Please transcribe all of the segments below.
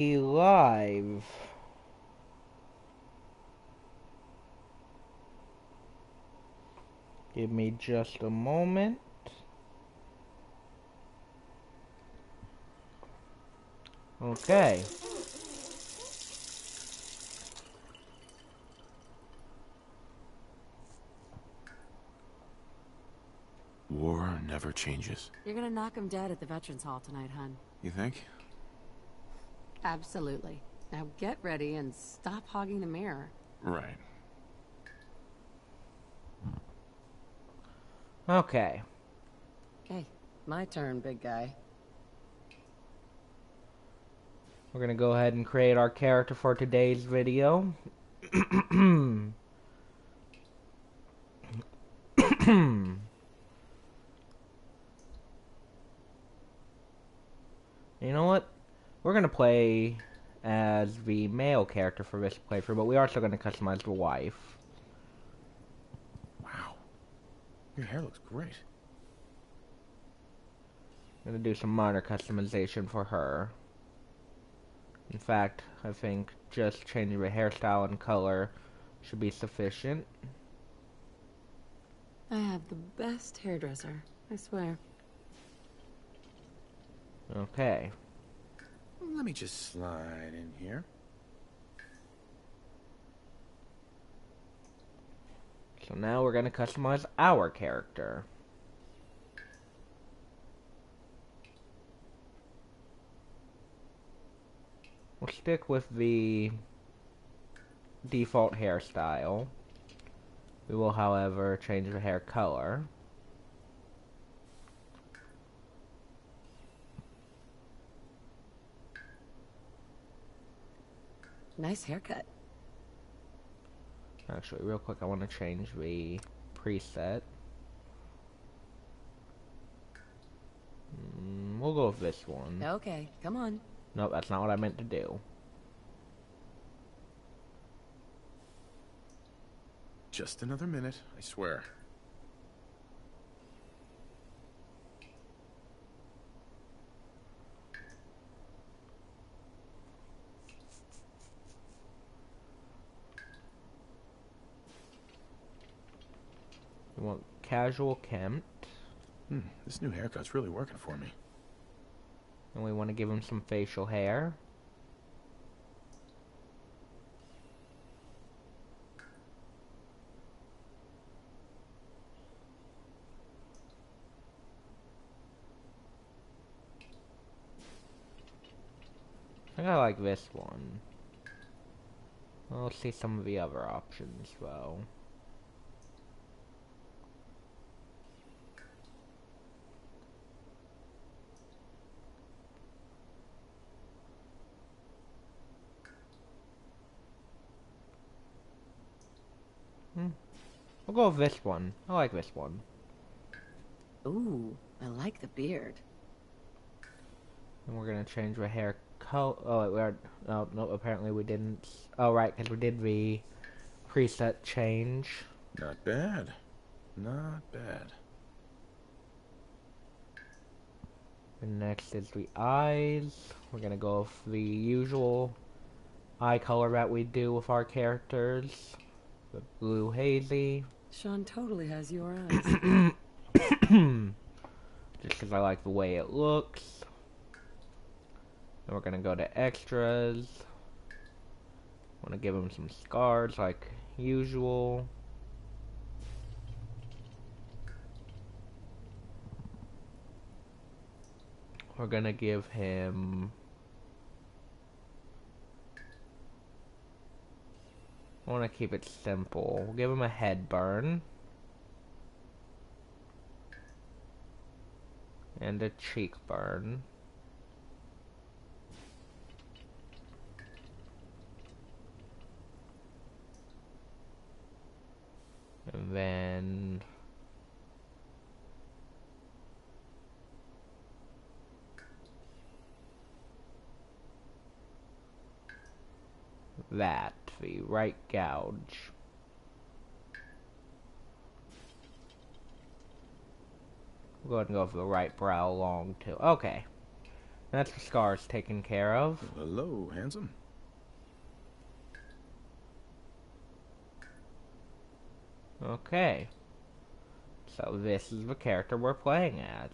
Live. Give me just a moment. Okay. War never changes. You're gonna knock him dead at the Veterans Hall tonight, hun. You think? Absolutely. Now get ready and stop hogging the mirror. Right. Okay. Okay, my turn, big guy. We're gonna go ahead and create our character for today's video. You know what? We're gonna play as the male character for this playthrough, but we are also gonna customize the wife. Wow. Your hair looks great. I'm gonna do some minor customization for her. In fact, I think just changing the hairstyle and color should be sufficient. I have the best hairdresser, I swear. Okay. Let me just slide in here. So now we're gonna customize our character. We'll stick with the default hairstyle. We will, however, change the hair color. Nice haircut. Actually, real quick, I want to change the preset. We'll go with this one. Okay, come on. Nope, that's not what I meant to do. Just another minute, I swear. We want casual kempt. This new haircut's really working for me. And we want to give him some facial hair. I think I like this one. Let's see some of the other options, though. We'll go with this one. I like this one. Ooh, I like the beard. And we're gonna change the hair color. Oh, wait, we are. No, no, apparently we didn't. Oh, right, because we did the preset change. Not bad. Not bad. And next is the eyes. We're gonna go with the usual eye color that we do with our characters. The blue hazy. Sean totally has your eyes. Just because I like the way it looks. Then we're gonna go to extras. Want to give him some scars like usual. We're gonna give him. I want to keep it simple. We'll give him a head burn. And a cheek burn. And then that, the right gouge. We'll go ahead and go for the right brow long too. Okay. That's the scars taken care of. Hello, handsome. Okay. So this is the character we're playing as.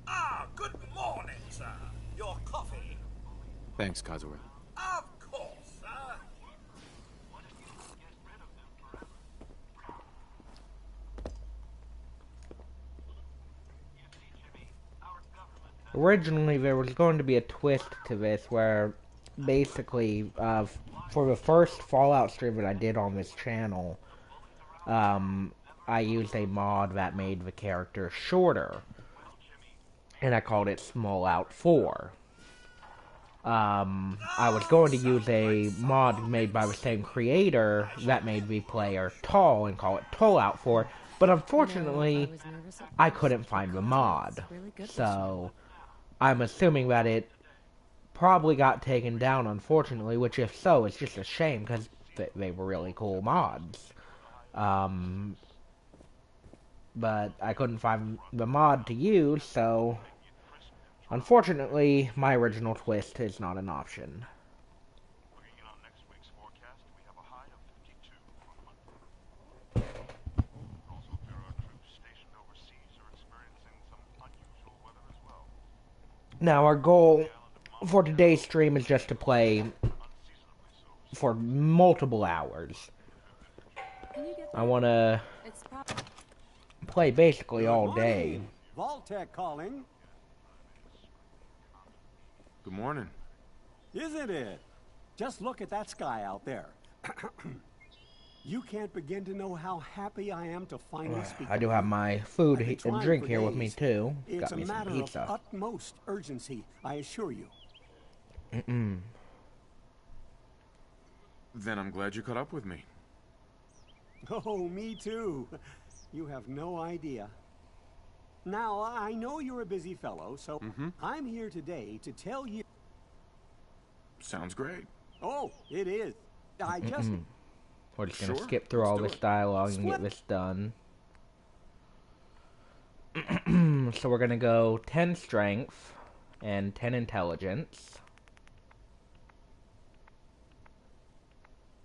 Ah, good morning, sir. Your coffee? Thanks, Codsworth. Of course, sir. Originally, there was going to be a twist to this where basically, for the first Fallout stream that I did on this channel, I used a mod that made the character shorter, and I called it Small Out 4. I was going to use a mod made by the same creator that made the player tall and call it Tall Out 4, but unfortunately, I couldn't find the mod. So, I'm assuming that it probably got taken down, unfortunately, which if so, it's just a shame, because they were really cool mods. But I couldn't find the mod to use, so unfortunately, my original twist is not an option. Looking in on next week's forecast, we have a high of 52 for Monday. Also, there are troops stationed overseas are experiencing some unusual weather as well. Now, our goal for today's stream is just to play for multiple hours. I want to play basically all day. Vault-Tec calling. Good morning. Isn't it? Just look at that sky out there. You can't begin to know how happy I am to finally speak. I do have my food and drink here with me too. It's Got me a some matter pizza. of utmost urgency, I assure you. Then I'm glad you caught up with me. Oh, me too. You have no idea. Now, I know you're a busy fellow, so I'm here today to tell you... Sounds great. Oh, it is. I just... We're just going to Sure, skip through let's all do this it. dialogue and get this done. So we're going to go 10 strength and 10 intelligence.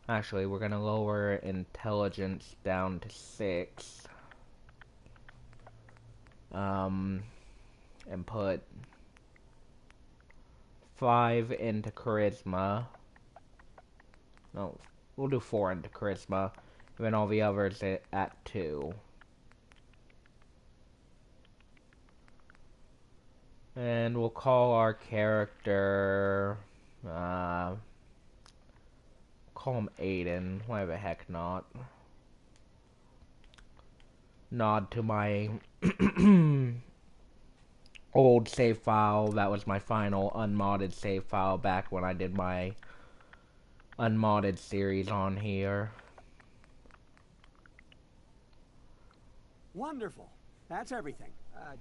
Actually, we're going to lower intelligence down to 6. And put 5 into charisma. No, we'll do 4 into charisma. And then all the others at 2. And we'll call our character, call him Aiden. Why the heck not? Nod to my old save file. That was my final unmodded save file back when I did my unmodded series on here. Wonderful. That's everything.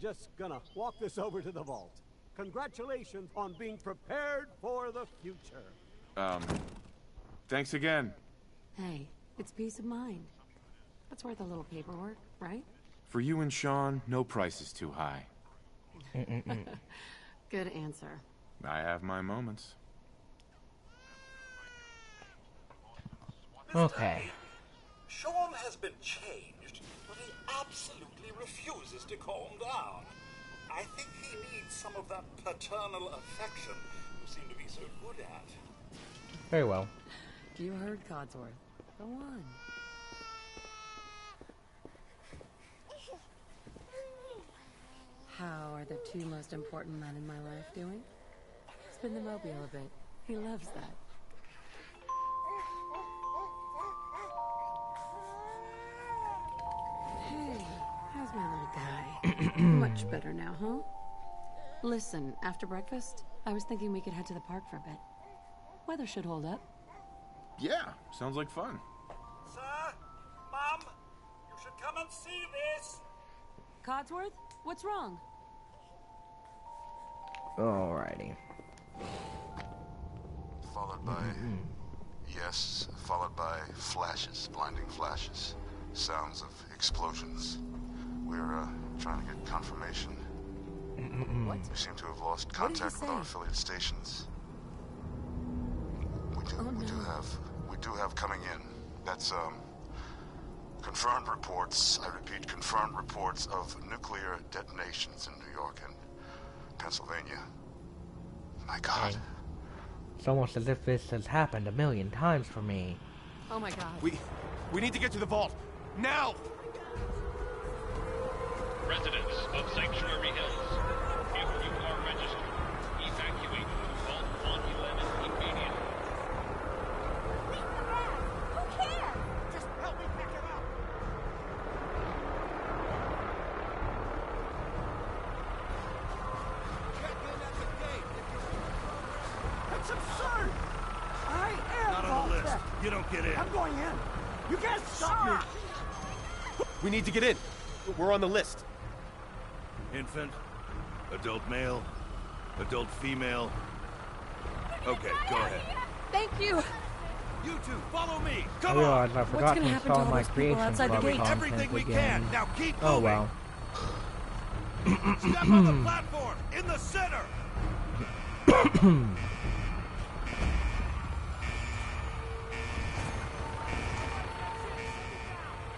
Just gonna walk this over to the vault. Congratulations on being prepared for the future. Thanks again. Hey, it's peace of mind. That's worth a little paperwork, right? For you and Sean, no price is too high. Good answer. I have my moments. Okay. Sean has been changed, but he absolutely refuses to calm down. I think he needs some of that paternal affection you seem to be so good at. Very well. You heard Codsworth. Go on. How are the 2 most important men in my life doing? Spin the mobile a bit. He loves that. Hey, how's my little guy? Much better now, huh? Listen, after breakfast, I was thinking we could head to the park for a bit. Weather should hold up. Yeah, sounds like fun. Sir, Mum, you should come and see this. Codsworth, what's wrong? Alrighty. Followed by... Yes, followed by flashes, blinding flashes. Sounds of explosions. We're, trying to get confirmation. What? We seem to have lost contact with our affiliate stations. We do have coming in. That's, confirmed reports, I repeat, confirmed reports of nuclear detonations in New York and Pennsylvania. My God. It's almost as if this has happened 1,000,000 times for me. Oh my god. We need to get to the vault. Now! Residents of Sanctuary Hills, if you are registered, evacuate Vault 111 immediately. Leave the bag! Who cares? Just help me pick it up! Check in at the gate if you're... That's absurd! I am Not on the list. You don't get in. I'm going in. You can't stop me. We need to get in. We're on the list. Infant, adult male, adult female. Okay, go ahead. Thank you. You two, follow me. I Come on. realized I forgot to gonna happen to install all my those people creation outside the club gate? content Everything we again. can. Now keep Oh moving. well. Step on the platform in the center.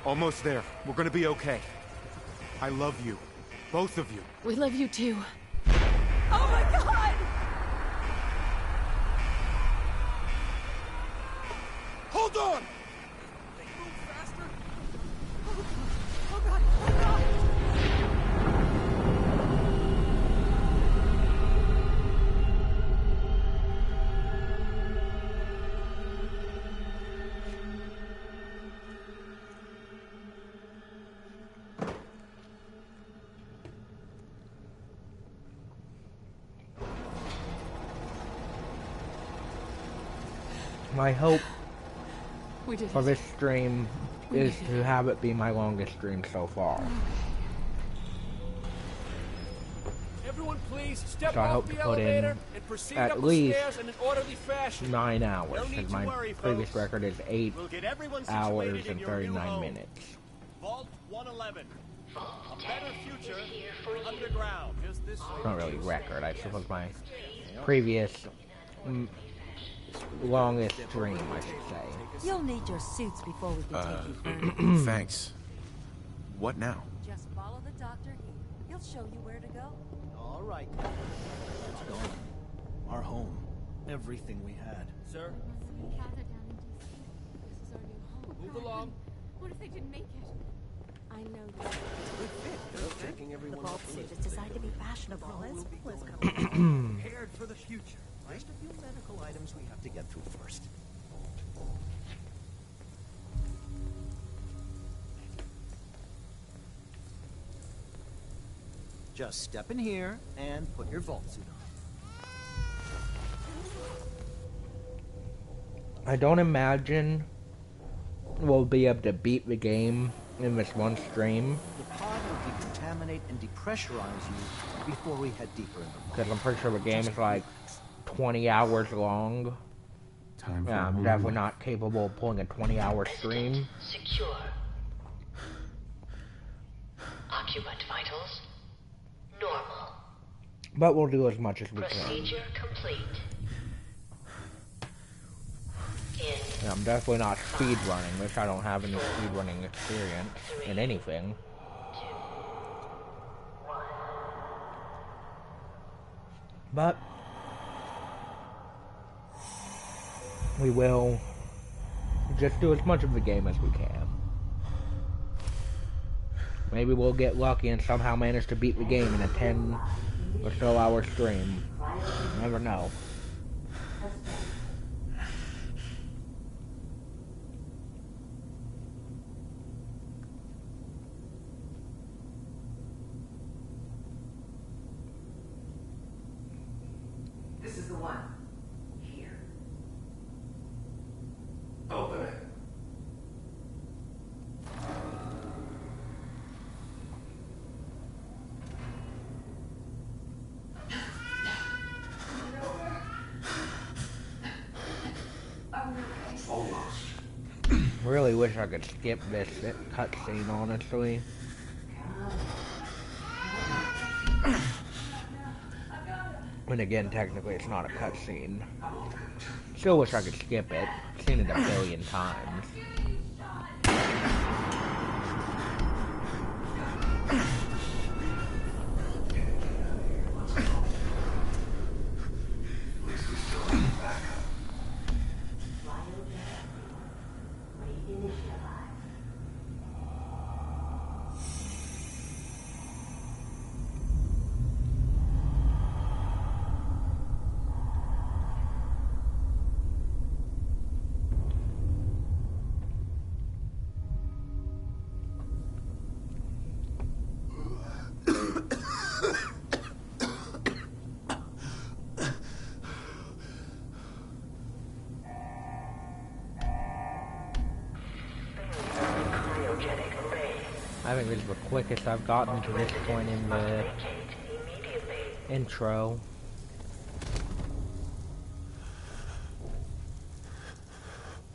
Almost there. We're gonna be okay. I love you. Both of you. We love you too. Oh my god! Hold on! They move faster. Oh god! Oh god! My hope We did for it. this stream is to have it be my longest stream so far. Everyone please step So I off hope the to put in elevator and proceed at up least the stairs in an orderly fashion. 9 hours, No need because to my worry, previous folks. record is 8 We'll get everyone hours situated in and your new 39 home. minutes. Vault 111. A better future underground. Just this way. It's not really record, I suppose my previous longest stream, I should say. You'll need your suits before we can take you further. Thanks. What now? Just follow the doctor here. He'll show you where to go. All right. It's gone. Our home. Everything we had. Sir, We gathered down in DC. This is our new home. move along. What if they didn't make it? I know that. Just checking The everyone vault off the suit list. is designed to be fashionable as well as Prepared for the future. Just a few medical items we have to get through first. Just step in here and put your vault suit on. I don't imagine we'll be able to beat the game in this one stream, The pod will decontaminate and depressurize you before we head deeper in the vault. because I'm pretty sure the game is like 20 hours long. Time for Yeah, a I'm move. definitely not capable of pulling a 20-hour stream. Secure. Occupant vitals normal. But we'll do as much as we can. Procedure complete. Yeah, I'm definitely not speedrunning, which I don't have any speedrunning experience in anything. But we will just do as much of the game as we can. Maybe we'll get lucky and somehow manage to beat the game in a 10 or so hour stream. You never know. This is the one. Here. Open it. Really wish I could skip this cutscene, honestly. And again, technically it's not a cutscene. Still wish I could skip it. I've seen it a billion times. I think this is the quickest I've gotten to this point in the intro.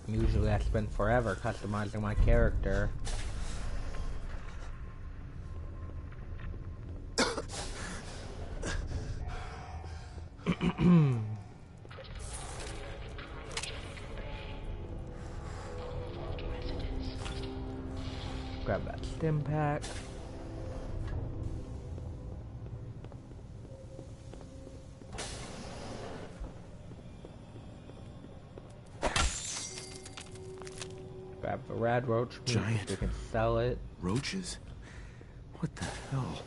Usually I spend forever customizing my character. Grab that stim pack. Grab the rad roach meat. Giant We can sell it. roaches? What the hell?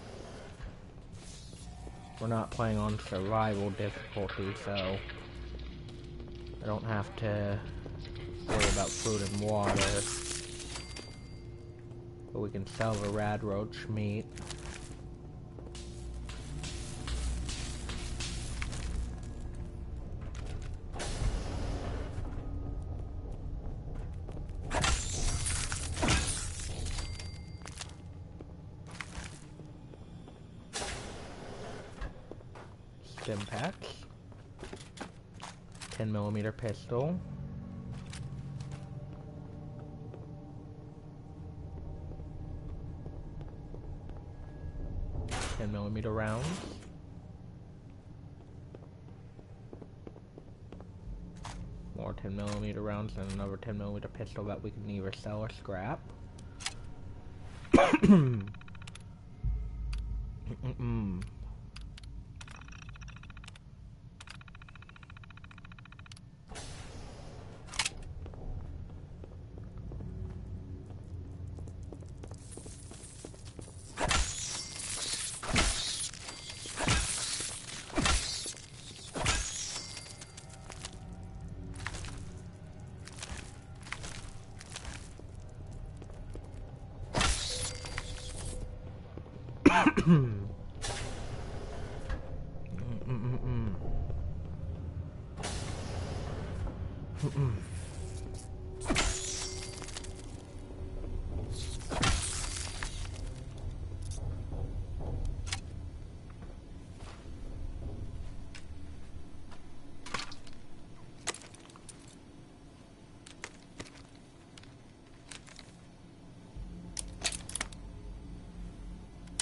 We're not playing on survival difficulty, so I don't have to worry about food and water. But we can sell the rad roach meat. Stim packs. 10mm pistol. .10mm rounds. More 10mm rounds and another 10mm pistol that we can either sell or scrap.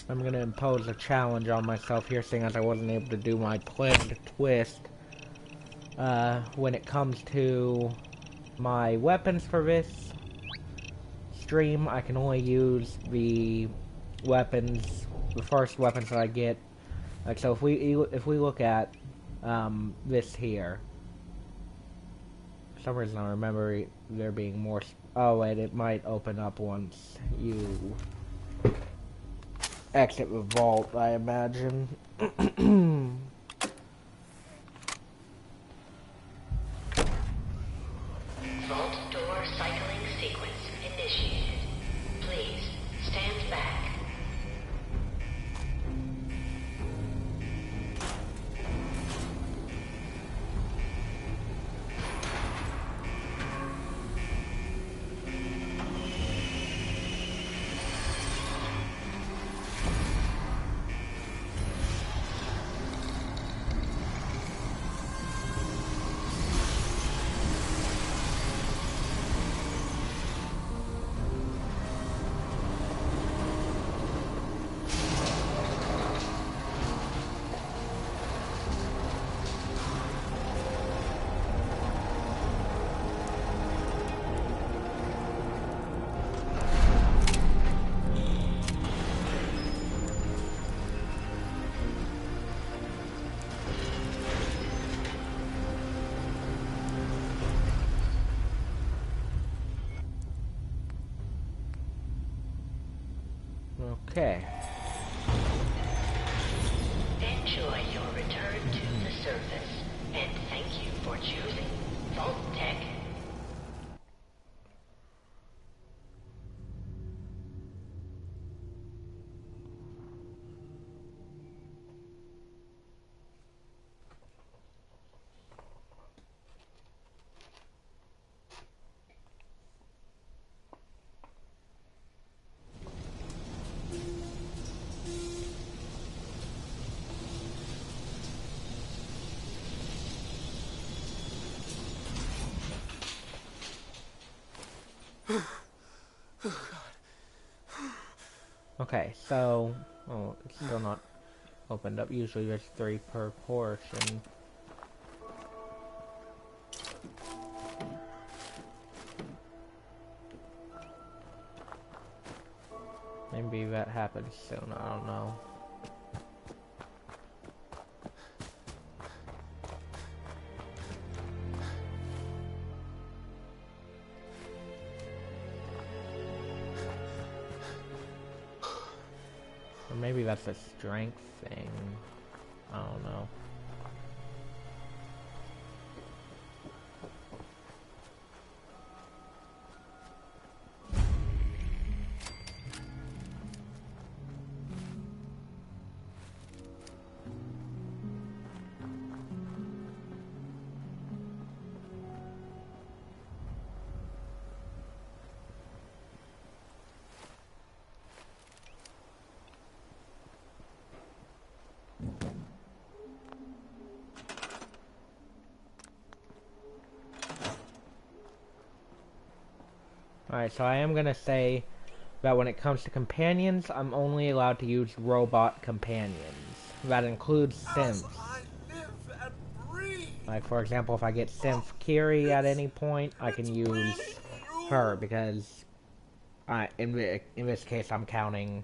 I'm gonna impose a challenge on myself here, seeing as I wasn't able to do my planned twist. When it comes to my weapons for this stream, I can only use the weapons, the first weapons that I get. Like, so if we look at this here, for some reason I remember there being more. Oh wait, it might open up once you exit the vault, I imagine. Vault door cycling sequence initiated. Please stand back. Okay. Enjoy your return to the surface, and thank you for choosing Vault Tech. Okay, so... Oh, it's still not opened up. Usually there's 3 per portion. Maybe that happens soon, I don't know. Or maybe that's a strength thing. I don't know. Alright, so I am gonna say that when it comes to companions, I'm only allowed to use robot companions. That includes synths. Like, for example, if I get synth Kiri at any point, I can use her, because in this case, I'm counting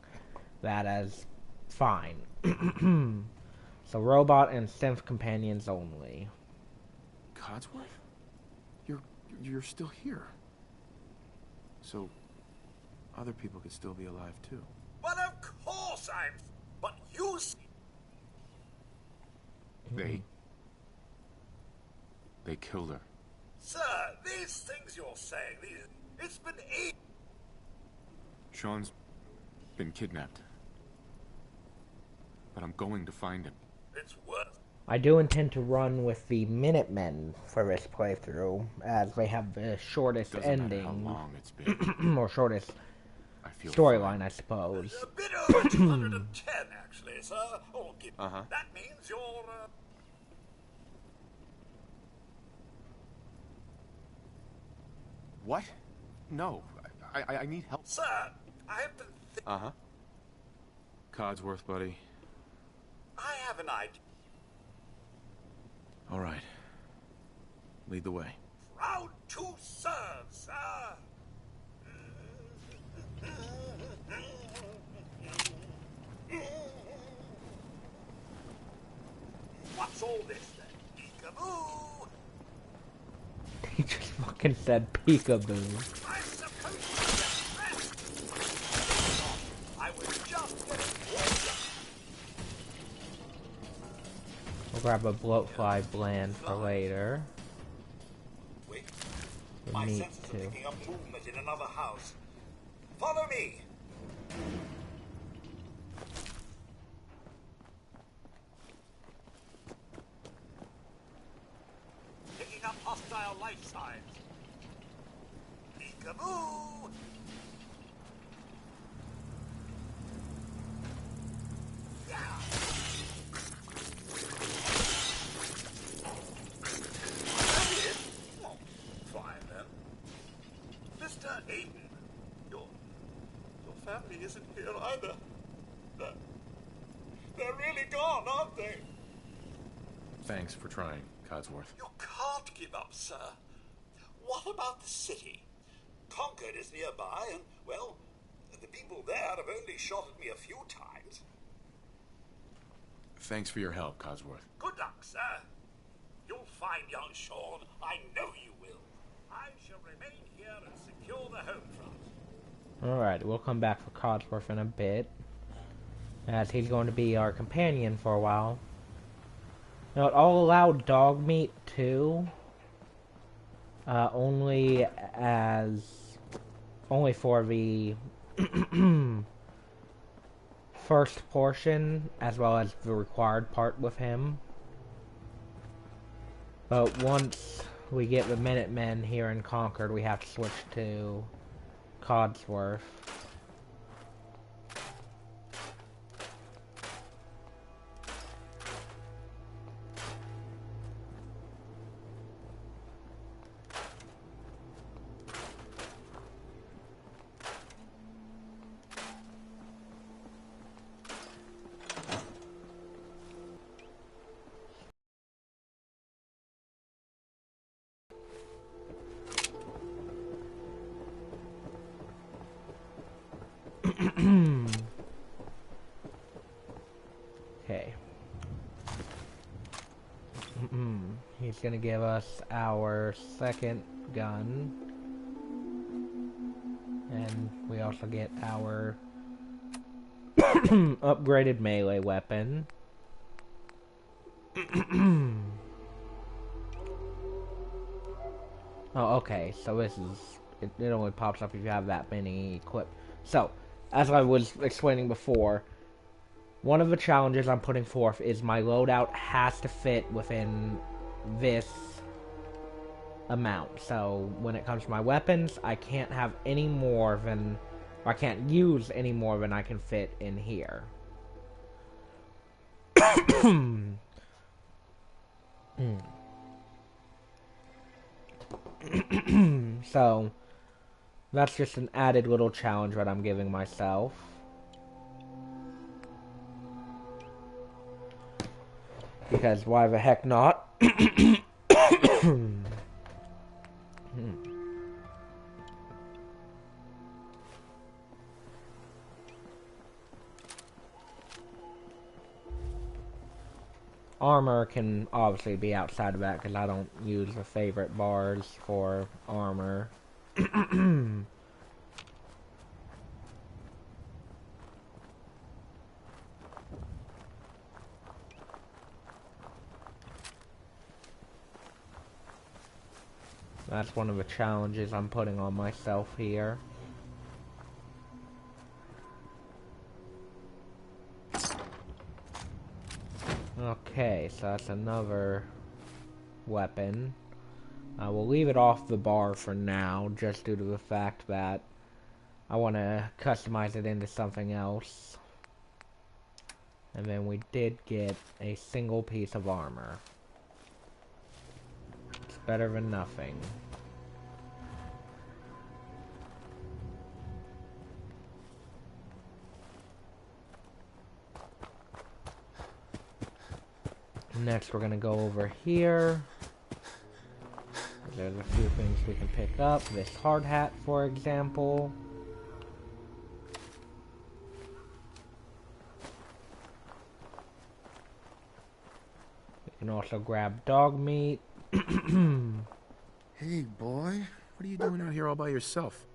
that as fine. So, robot and synth companions only. Codsworth? You're still here. So, other people could still be alive, too. But of course I'm... But you... They killed her. Sir, these things you're saying, it's been Sean's been kidnapped. But I'm going to find him. It's worth... I do intend to run with the Minutemen for this playthrough, as they have the shortest ending. How long it's been. Or shortest storyline, I suppose. A bit over 210, actually, sir. Oh, that means you're... What? No. I need help. Sir, I've been Codsworth, buddy. I have an idea. All right. Lead the way. Proud to serve, sir. What's all this then? Peekaboo! He just fucking said peekaboo. I'm supposed to get rest. I was just getting water. We'll grab a bloatfly blend for later. Wait. We My need senses to. are picking up movement in another house. Follow me. Picking up hostile life signs. Peekaboo! Yeah. Well, fine then. Mr. Aiden, your family isn't here either. They're really gone, aren't they? Thanks for trying, Codsworth. You can't give up, sir. What about the city? Concord is nearby, and, well, the people there have only shot at me a few times. Thanks for your help, Codsworth. Good luck, sir. You'll find young Sean. I know you will. I shall remain here and secure the home front. Alright, we'll come back for Codsworth in a bit, as he's going to be our companion for a while. Now, I'll allow dog meat too, only for the first portion, as well as the required part with him. But once we get the Minutemen here in Concord, we have to switch to Codsworth. Okay. He's gonna give us our second gun. And we also get our upgraded melee weapon. Oh, okay, so this is... It only pops up if you have that many equipped. So, as I was explaining before, one of the challenges I'm putting forth is my loadout has to fit within this amount. So, when it comes to my weapons, I can't have any more than... I can't use any more than I can fit in here. So, that's just an added little challenge that I'm giving myself. Because why the heck not? Armor can obviously be outside of that because I don't use the favorite bars for armor. That's one of the challenges I'm putting on myself here. Okay, so that's another weapon. We'll leave it off the bar for now, just due to the fact that I want to customize it into something else. And then we did get a single piece of armor. It's better than nothing. Next, we're gonna go over here. There's a few things we can pick up. This hard hat, for example. We can also grab dog meat. Hey, boy. What are you doing out here all by yourself?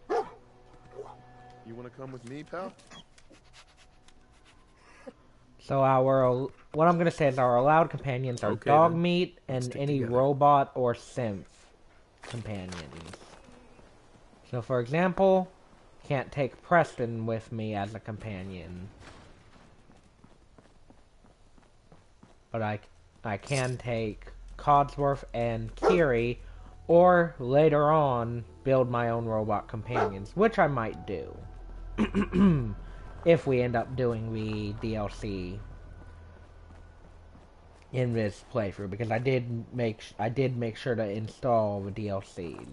You want to come with me, pal? So what I'm gonna say is our allowed companions are Okay, dog then. meat and any robot or synth companions. So for example, can't take Preston with me as a companion. But I can take Codsworth and Kiri, or later on build my own robot companions, which I might do. If we end up doing the DLC in this playthrough, because I did make sure to install the DLCs.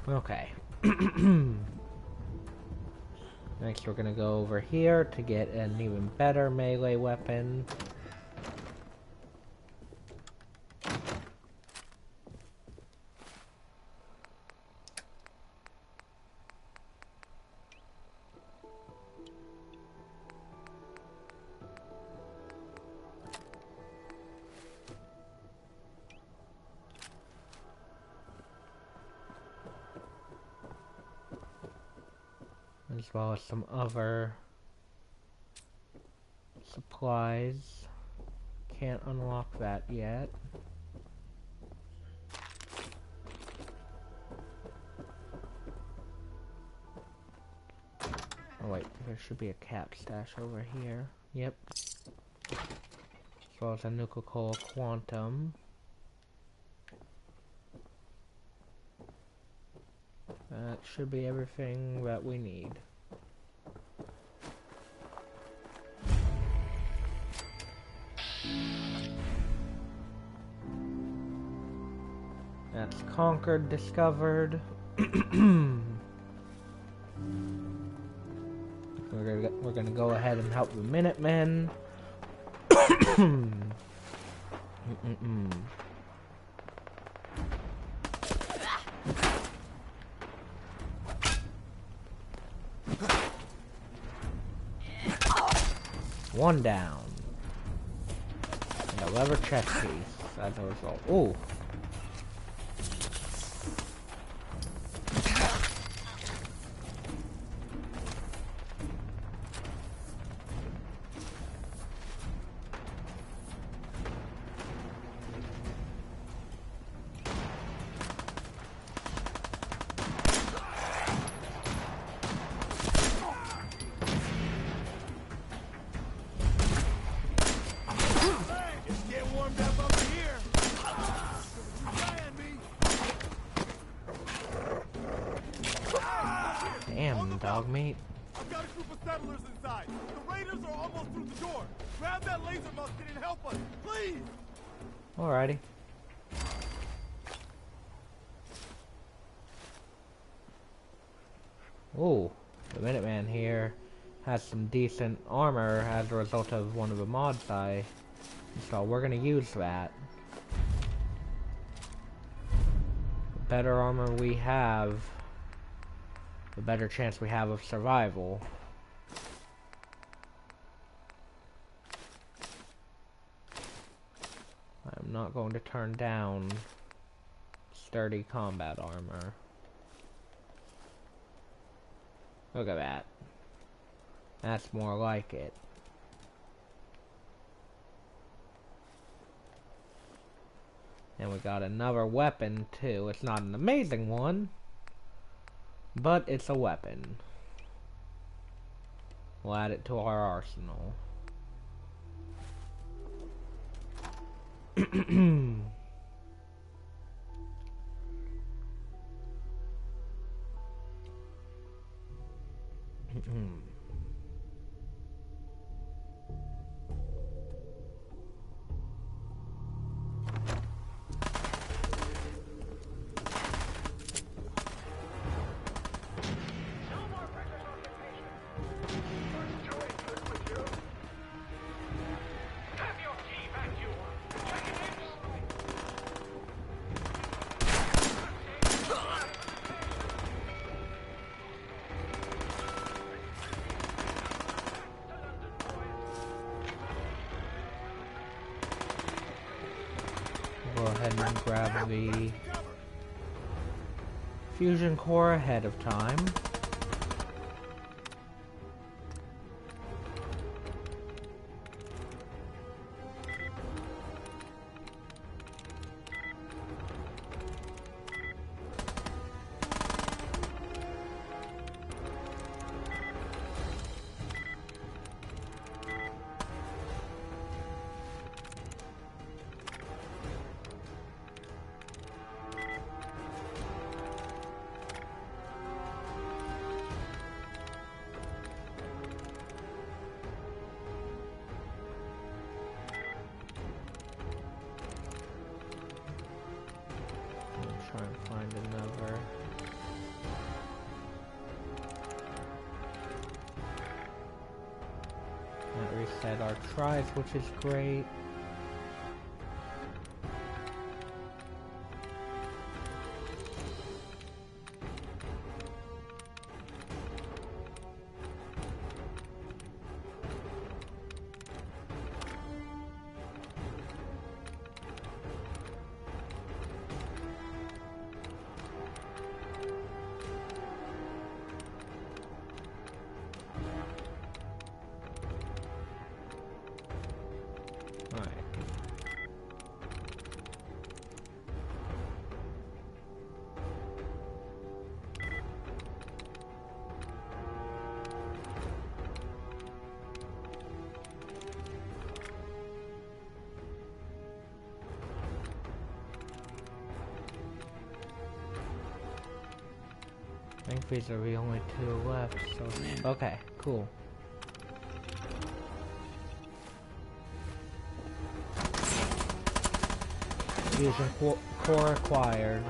Okay. Next we're gonna go over here to get an even better melee weapon. as well as some other supplies. Can't unlock that yet. Oh wait, there should be a cap stash over here. Yep. As well as a Nuka-Cola Quantum. That should be everything that we need. That's conquered, discovered. We're gonna go ahead and help the Minutemen. One down. And a leather chest piece as a result. Ooh. Damn, dog meat. I've got a group of settlers inside. The raiders are almost through the door. Grab that laser musket and help us, please. Alrighty. Ooh, the Minuteman here has some decent armor as a result of one of the mods I installed. We're gonna use that. The better armor we have, the better chance we have of survival. I'm not going to turn down sturdy combat armor. Look at that. That's more like it. And we got another weapon too. It's not an amazing one, but it's a weapon. We'll add it to our arsenal. Go ahead and grab the fusion core ahead of time. Try and find another. That reset our tries, which is great. trophies are the only 2 left, so... Okay, cool. Using core acquired.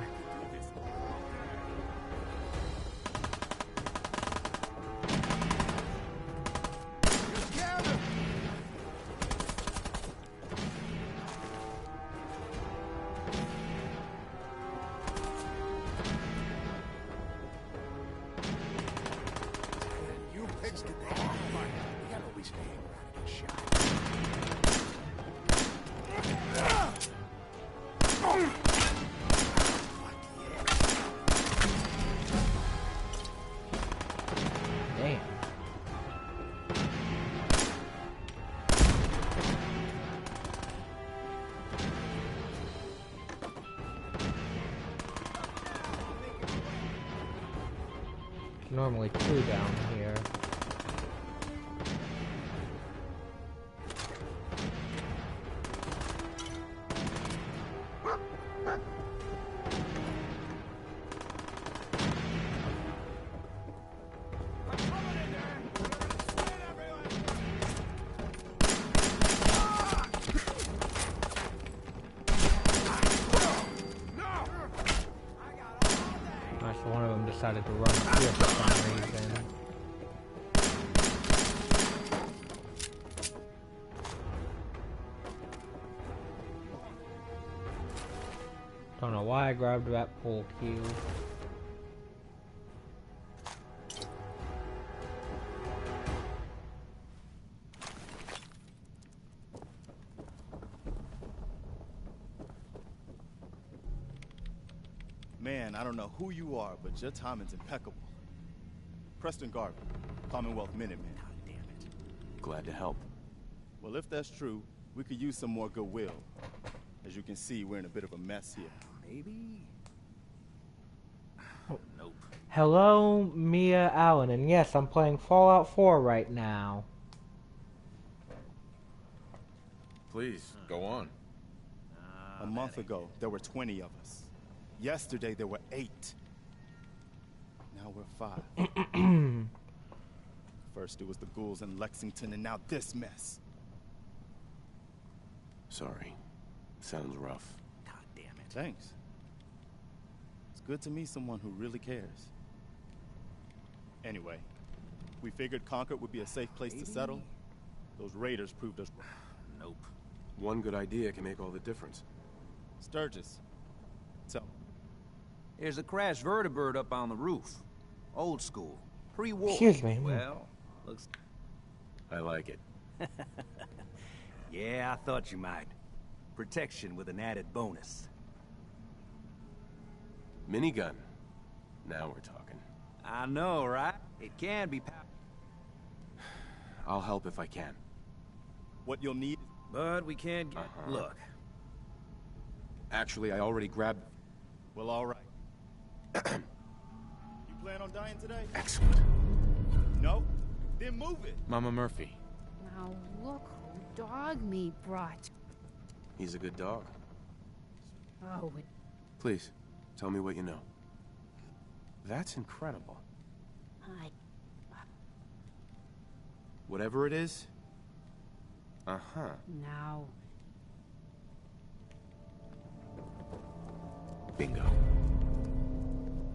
Normally 2 down here. One of them decided to run here for some reason. Don't know why I grabbed that pool cue. Man, I don't know who you are, but your timing's impeccable. Preston Garvey, Commonwealth Minuteman. God damn it. Glad to help. Well, if that's true, we could use some more goodwill. As you can see, we're in a bit of a mess here. Maybe? Oh. Nope. Hello, Mia Allen, and yes, I'm playing Fallout 4 right now. Please, go on. A month ago, there were 20 of us. Yesterday, there were 8. Now we're 5. First, it was the ghouls in Lexington, and now this mess. Sorry. Sounds rough. God damn it. Thanks. It's good to meet someone who really cares. Anyway, we figured Concord would be a safe place to settle. Those raiders proved us wrong. Nope. One good idea can make all the difference. Sturgis, tell me. There's a crashed vertibird up on the roof. Old school. Pre-war. Excuse me. Well, looks... I like it. Yeah, I thought you might. Protection with an added bonus. Minigun. Now we're talking. I know, right? It can be I'll help if I can. What you'll need... But we can't get... Look. Actually, I already grabbed... Well, all right. You plan on dying today? Excellent. No? Then move it. Mama Murphy. Now look who dog meat brought. He's a good dog. Oh, Please, tell me what you know. That's incredible. Whatever it is? Uh-huh. Now. Bingo.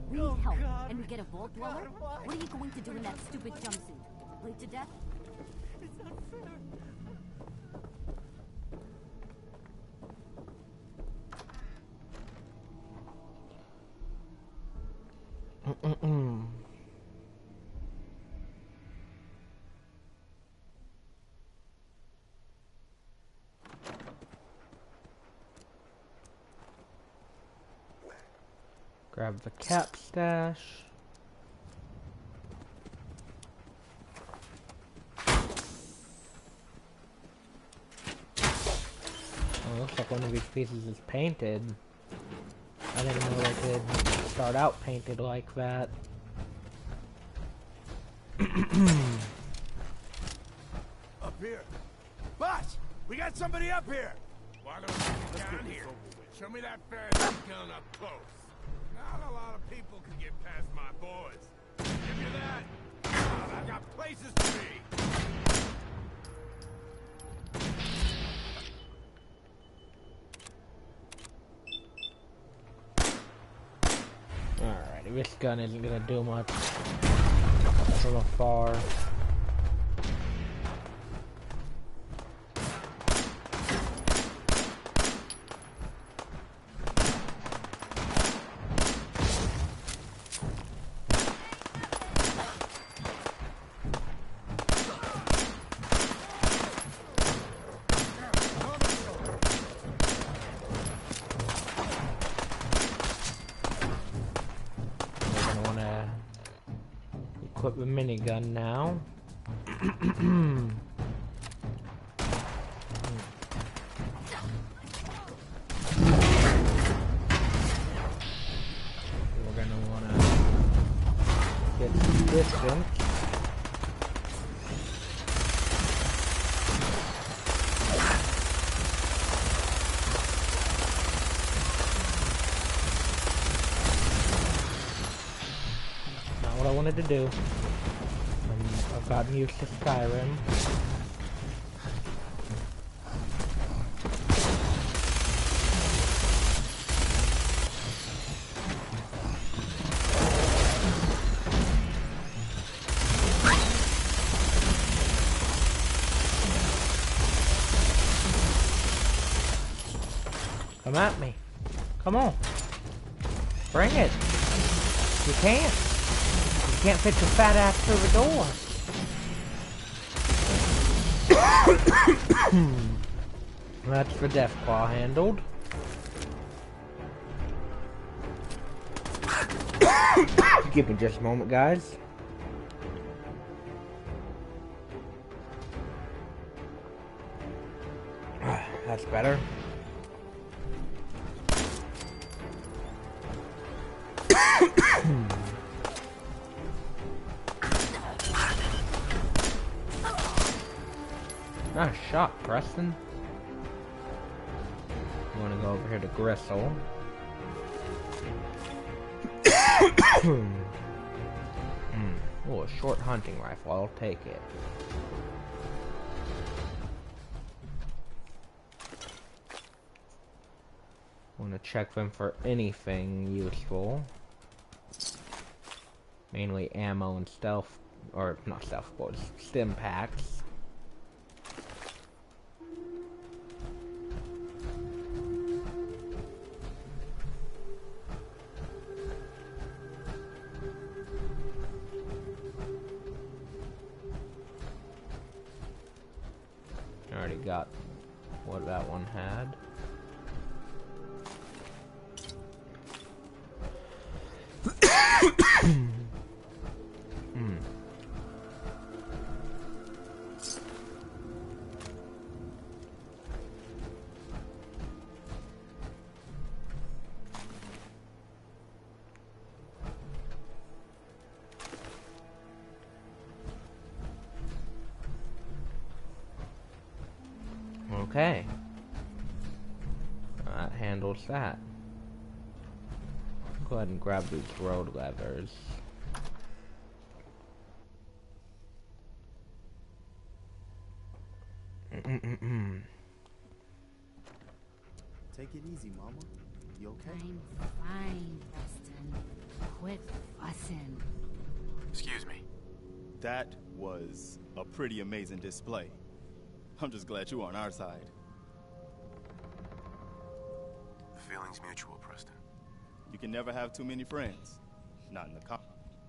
We need help, and we get a vault dweller? What are you going to do in that stupid jumpsuit? Bleed to death? It's not fair. Grab the cap stash. Oh, looks like one of these pieces is painted. I didn't know they could start out painted like that. Up here. Boss! We got somebody up here! Why don't you get down here? Show me that fast gun up close. Not a lot of people can get past my boys. Hear that? God, I got places to be. Alrighty, this gun isn't gonna do much from afar. Equip the minigun now. We're gonna wanna get some distance. Not what I wanted to do. I've gotten used to Skyrim. Come at me. Come on. Bring it. You can't. You can't fit your fat ass through the door. That's the death claw handled. Give me just a moment, guys. That's better. Nice shot, Preston. I'm gonna go over here to Gristle. Oh, a short hunting rifle. I'll take it. Want to check them for anything useful. Mainly ammo and stealth, or not stealth, but stim packs. I already got what that one had. Okay. That handles that. Go ahead and grab these road levers. Take it easy, Mama. You okay? I'm fine, Preston. Quit fussing. Excuse me. That was a pretty amazing display. I'm just glad you're on our side. The feeling's mutual, Preston. You can never have too many friends. Not in the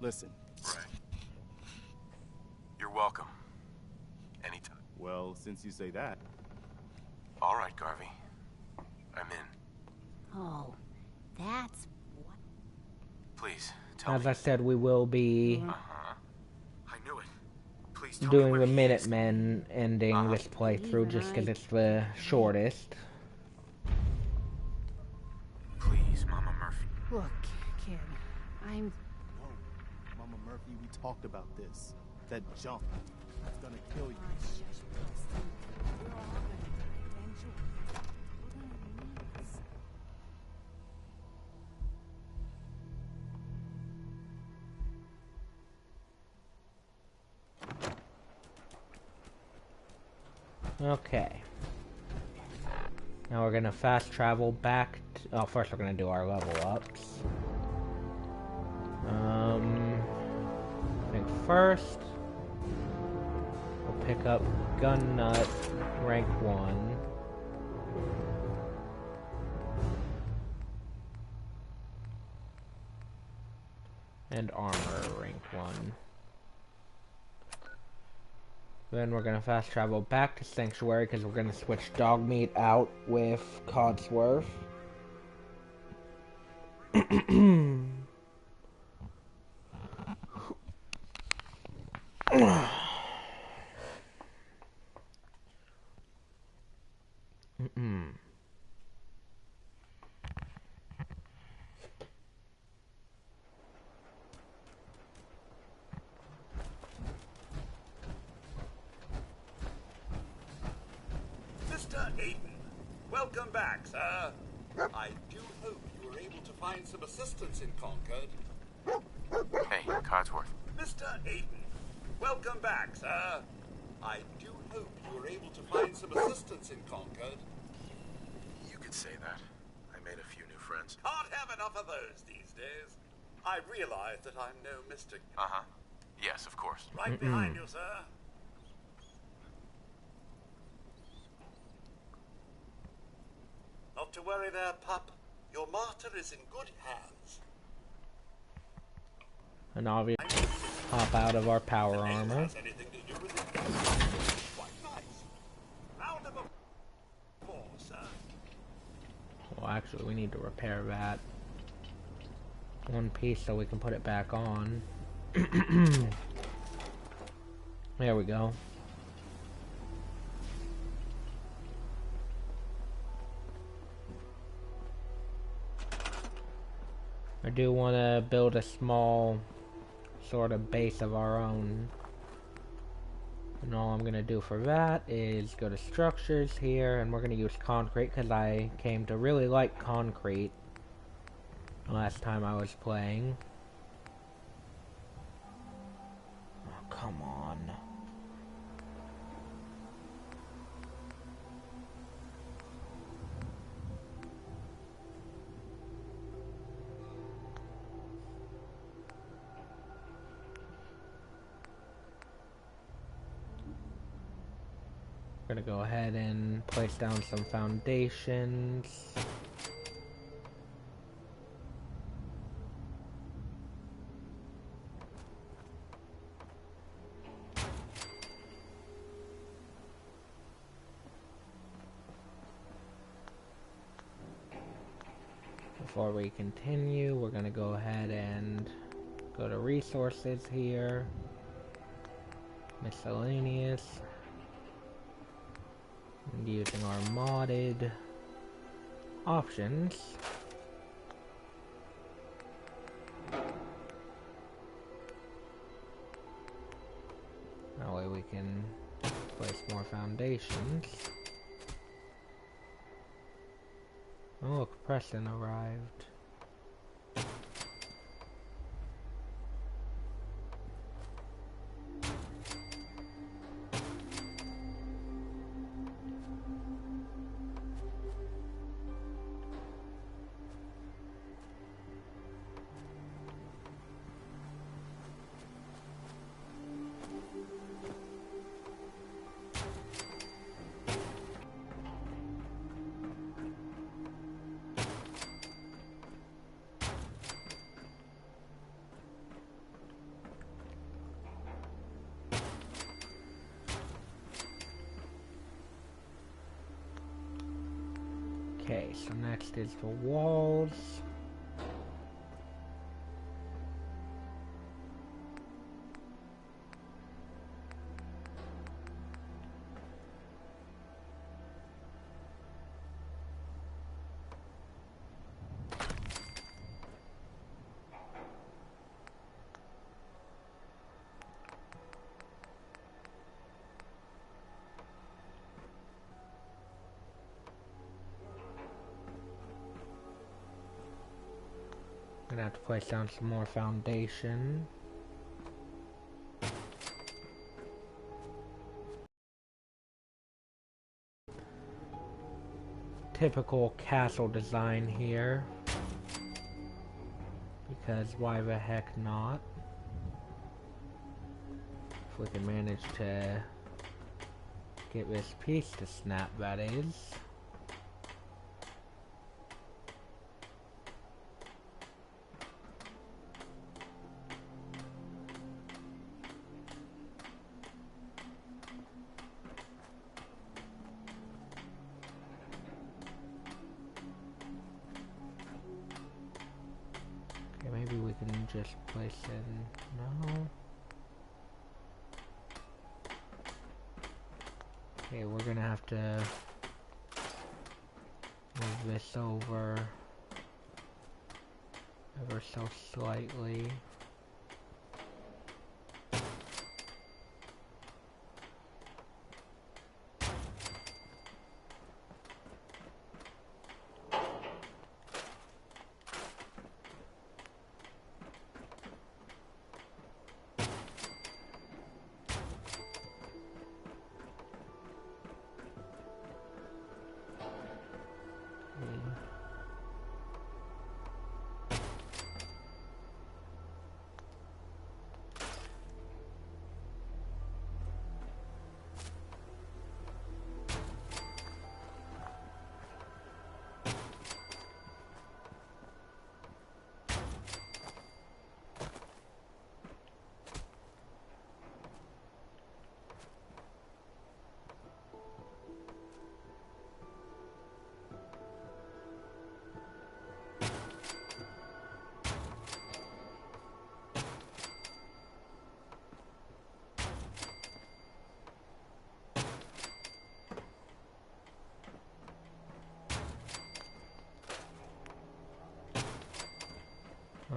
Listen. Right. You're welcome. Anytime. Well, since you say that. All right, Garvey. I'm in. Oh, that's what. Please, tell me. As I said, we will be I knew it. Please tell doing me the where he is. Minutemen ending this playthrough just because it's the shortest. Please, Mama Murphy. Look, kid, I'm... No, Mama Murphy, we talked about this. That junk. It's gonna kill you. Shush, Preston. We're all gonna die eventually. We're gonna need this. Okay. Now we're gonna fast travel back to, oh, first we're gonna do our level ups. I think first we'll pick up Gun Nut rank 1. And Armor rank 1. Then we're gonna fast travel back to Sanctuary because we're gonna switch dog meat out with Codsworth. Mr. Aiden, welcome back, sir. I do hope you were able to find some assistance in Concord. Hey, Codsworth. Mr. Aiden, welcome back, sir. I do hope you were able to find some assistance in Concord. You could say that. I made a few new friends. Can't have enough of those these days. I realize that I'm no Mr. Uh-huh. Yes, of course. Right behind you, sir. Not to worry there, pup. Your martyr is in good hands. And obviously, hop out of our power armor. Well, actually, we need to repair that one piece so we can put it back on. There we go. I do want to build a small sort of base of our own. And all I'm going to do for that is go to structures here, and we're going to use concrete because I came to really like concrete last time I was playing. Oh, come on. We're gonna go ahead and place down some foundations. Before we continue, we're gonna go ahead and go to resources here. Miscellaneous. And using our modded options. That way we can place more foundations. Oh look, Preston arrived. Okay, so next is the walls. Gonna have to place down some more foundation. typical castle design here. Because why the heck not? If we can manage to get this piece to snap, that is. Okay, maybe we can just place in... No. Okay, we're gonna have to move this over ever so slightly.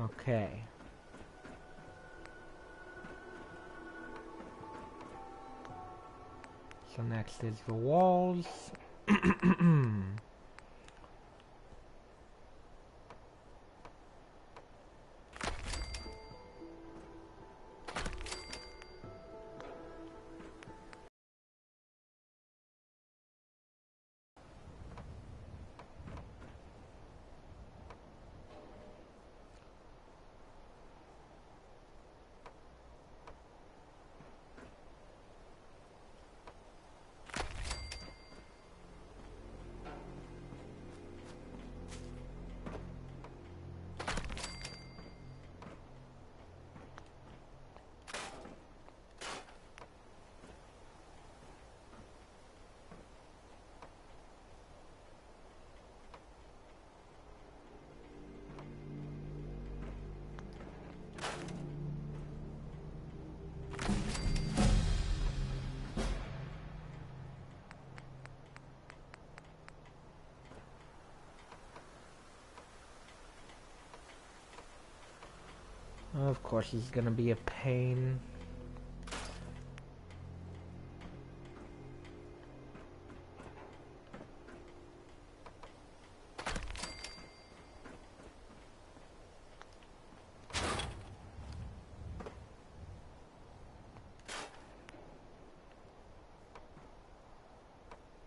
Okay. So next is the walls. Of course, he's gonna be a pain.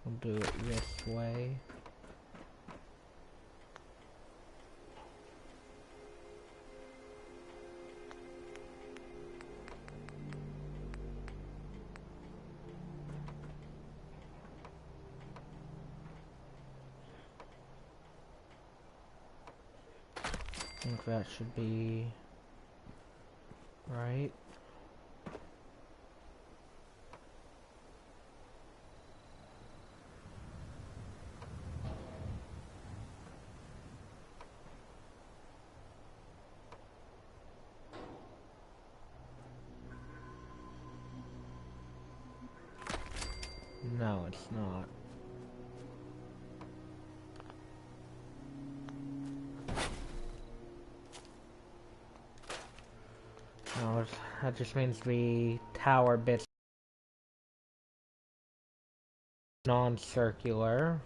We'll do it this way. I think that should be right. No, it's not. No, that just means the tower bit's non-circular.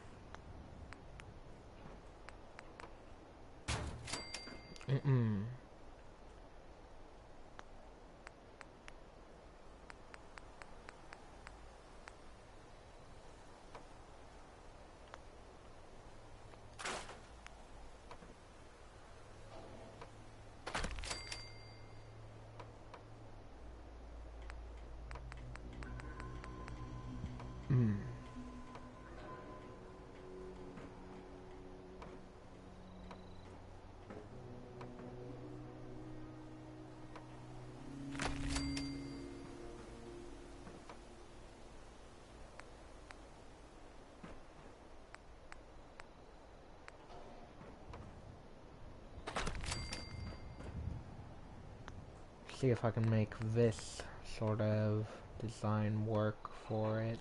see if I can make this sort of design work for it.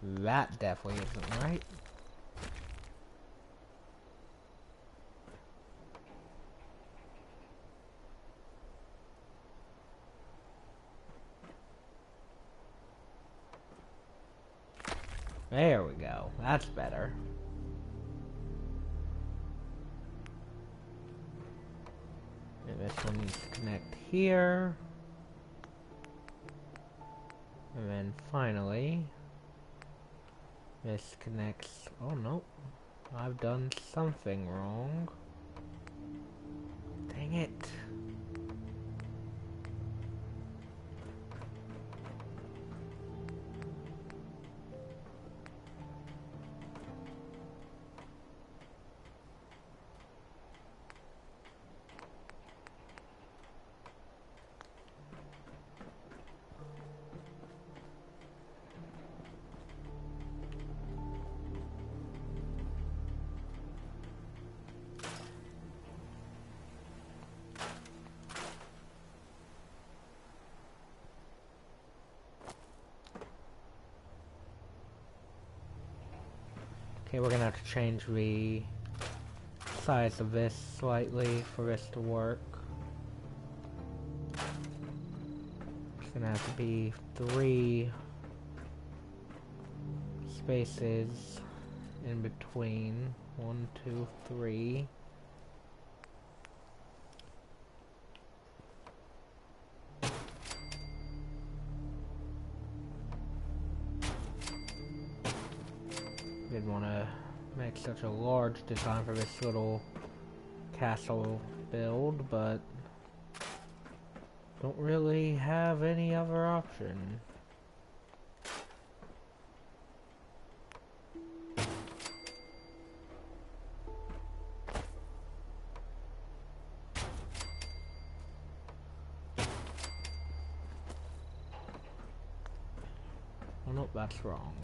That definitely isn't right. There we go. That's better. And this one needs to connect here. And then finally, this connects. Oh no, I've done something wrong. Dang it. Okay, we're gonna have to change the size of this slightly for this to work. It's gonna have to be 3 spaces in between. 1, 2, 3. Didn't want to make such a large design for this little castle build, but don't really have any other option. Oh no, that's wrong.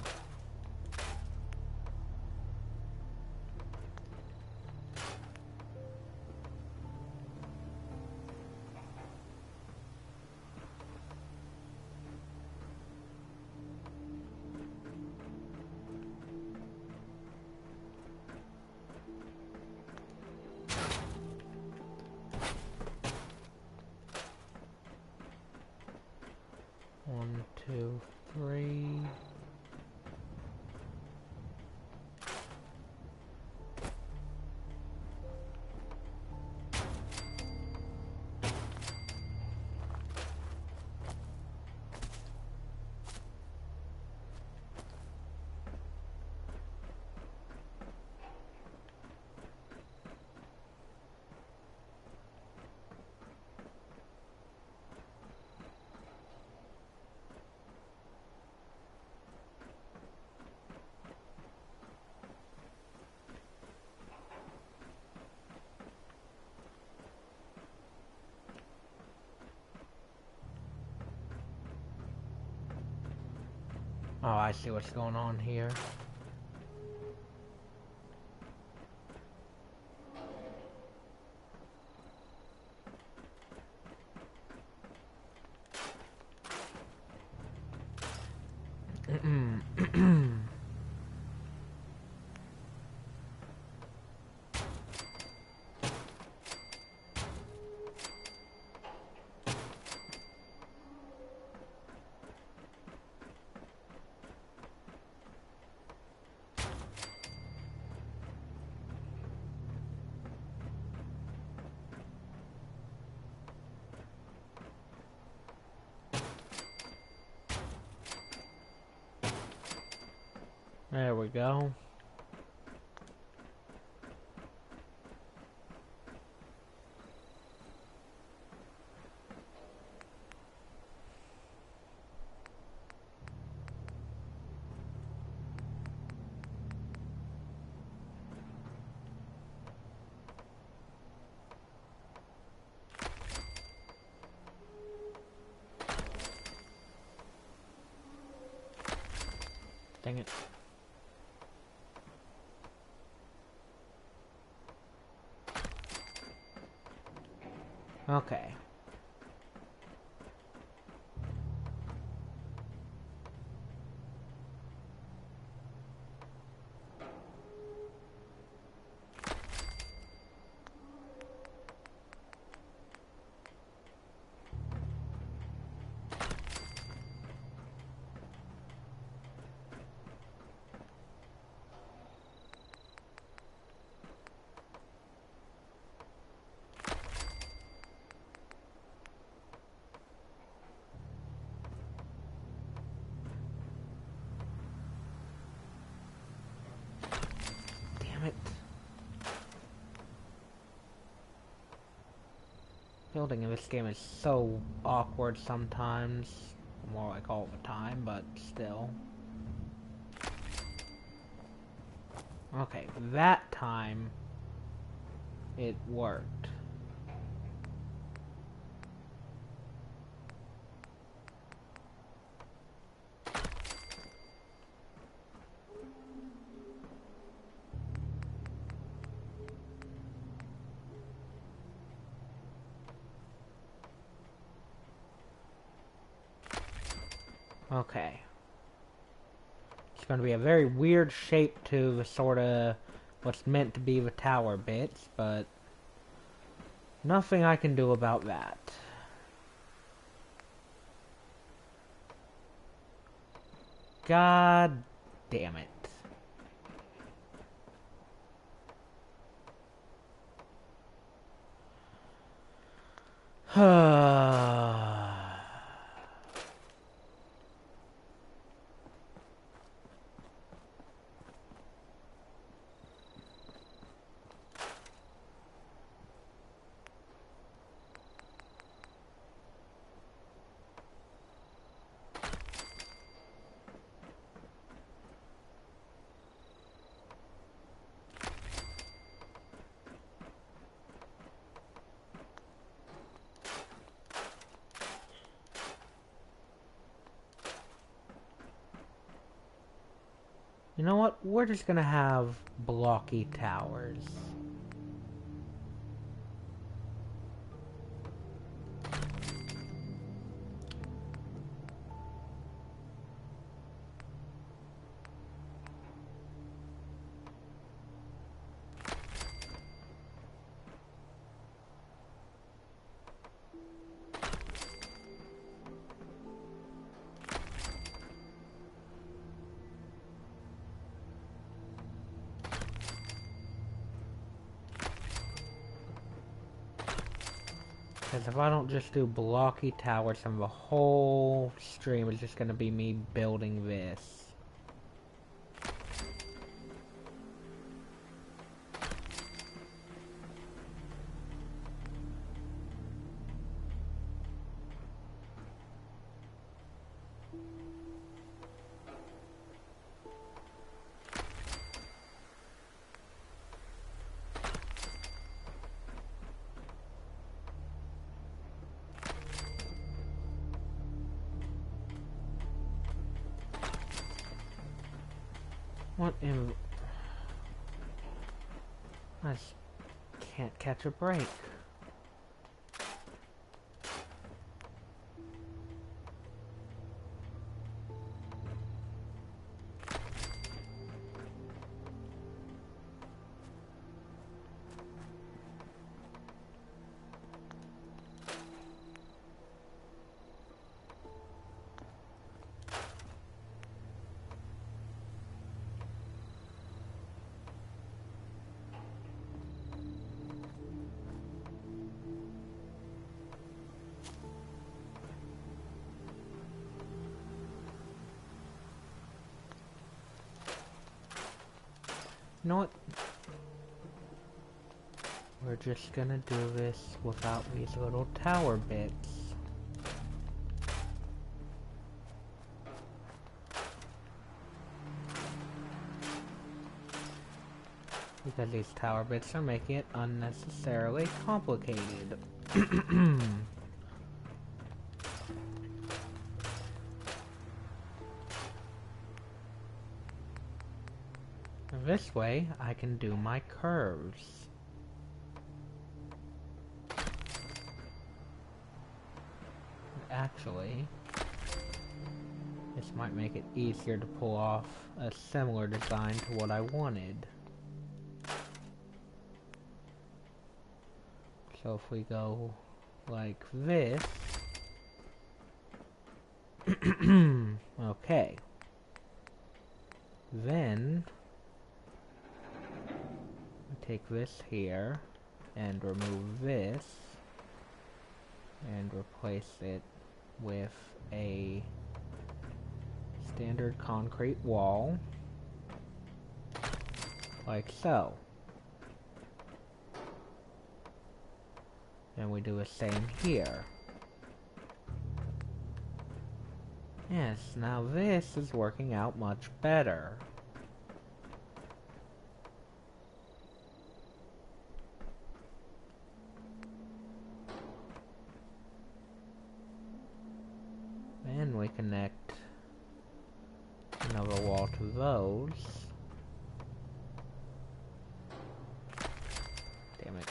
One, two, three. Oh, I see what's going on here. There we go. Dang it. Okay. It. Building in this game is so awkward sometimes. More like all the time, but still. Okay, that time it worked. Okay. It's going to be a very weird shape to the sort of what's meant to be the tower bits, but nothing I can do about that. God damn it. You know what? We're just gonna have blocky towers. Because if I don't just do blocky towers, then the whole stream is just going to be me building this. What in... I just can't catch a break. You know what? We're just gonna do this without these little tower bits. Because these tower bits are making it unnecessarily complicated. This way, I can do my curves. actually. This might make it easier to pull off a similar design to what I wanted. So if we go like this... Okay. Then... we take this here, and remove this, and replace it with a standard concrete wall, like so. And we do the same here. Yes, now this is working out much better. Then we connect another wall to those. Damn it.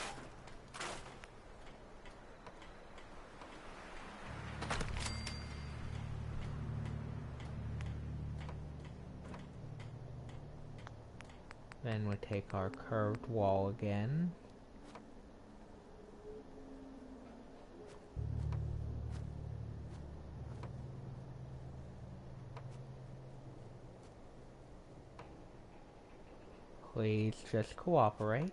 Then we take our curved wall again. Please just cooperate.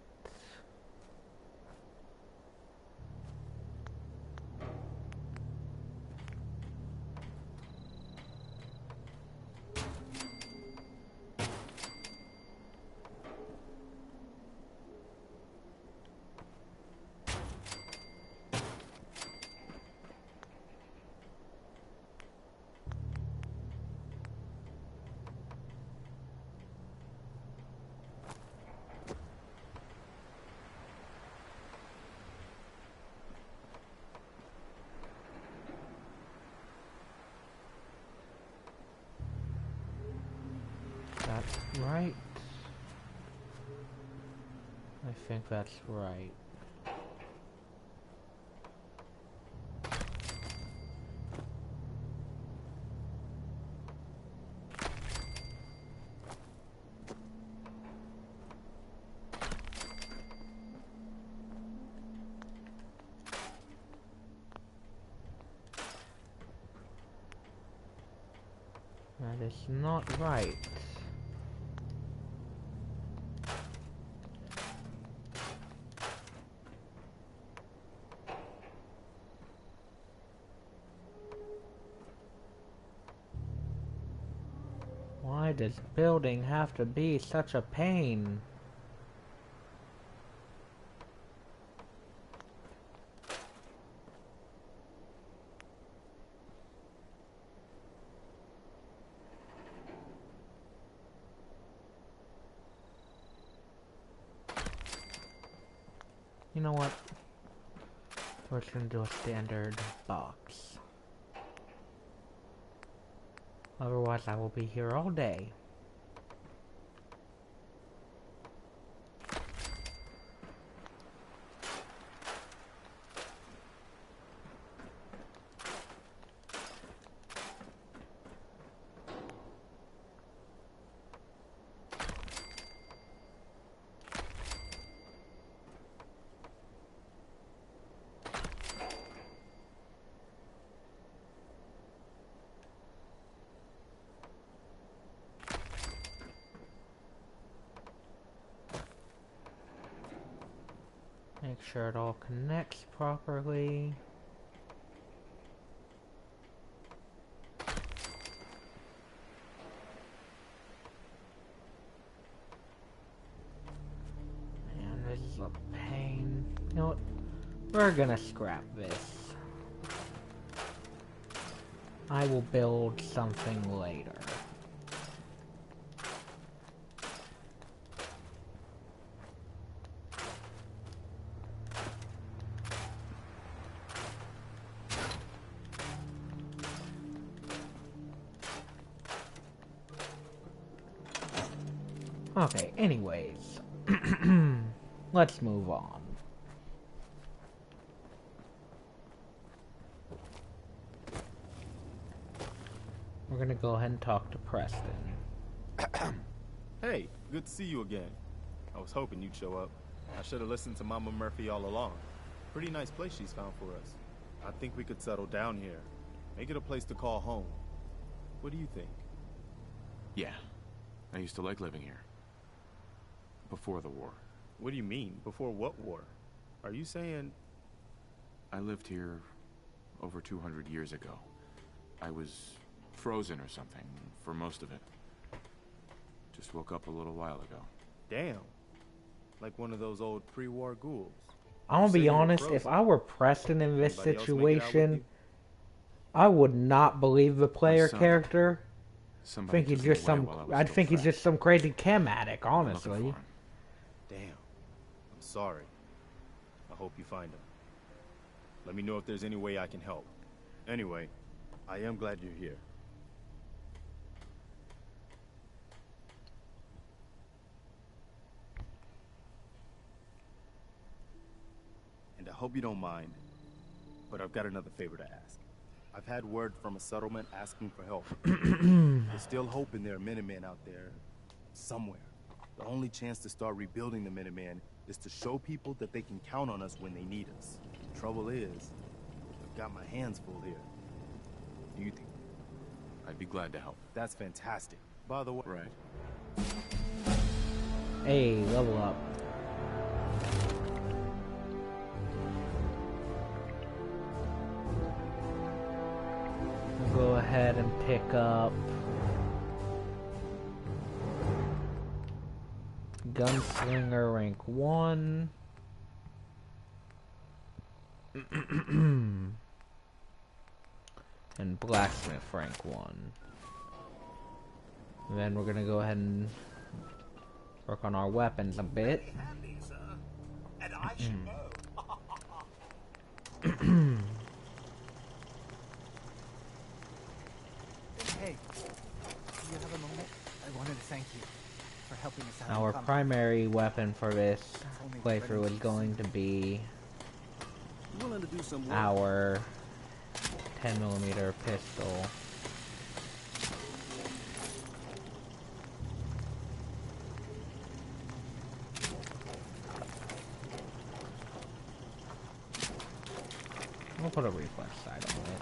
That's right. I think that's right. That is not right. Why does building have to be such a pain? You know what? We're just gonna do a standard box. Otherwise, I will be here all day. Make sure it all connects properly. Man, this is a pain. You know what? We're gonna scrap this. I will build something later. Okay, anyways, let's move on. We're gonna go ahead and talk to Preston. Hey, good to see you again. I was hoping you'd show up. I should have listened to Mama Murphy all along. Pretty nice place she's found for us. I think we could settle down here. Make it a place to call home. What do you think? Yeah. I used to like living here. Before the war. What do you mean? Before what war? Are you saying... I lived here over 200 years ago. I was frozen or something for most of it. Just woke up a little while ago. Damn. Like one of those old pre-war ghouls. I'm gonna be honest, if I were Preston in this situation, I would not believe the player character. I think he's just some crazy chem addict, honestly. Damn. I'm sorry. I hope you find him. Let me know if there's any way I can help. Anyway, I am glad you're here. And I hope you don't mind, but I've got another favor to ask. I've had word from a settlement asking for help. There's still hope in there are Minutemen out there somewhere. The only chance to start rebuilding the Minutemen is to show people that they can count on us when they need us. The trouble is, I've got my hands full here. Do you think? I'd be glad to help. That's fantastic. By the way... Right. Hey, level up. We'll go ahead and pick up Gunslinger rank 1. And Blacksmith rank 1. And then we're gonna go ahead and work on our weapons a bit. And I should know. Hey, do you have a moment? I wanted to thank you for helping us out. Our primary weapon for this playthrough is going to be our 10mm pistol. We'll put a reflex sight on it.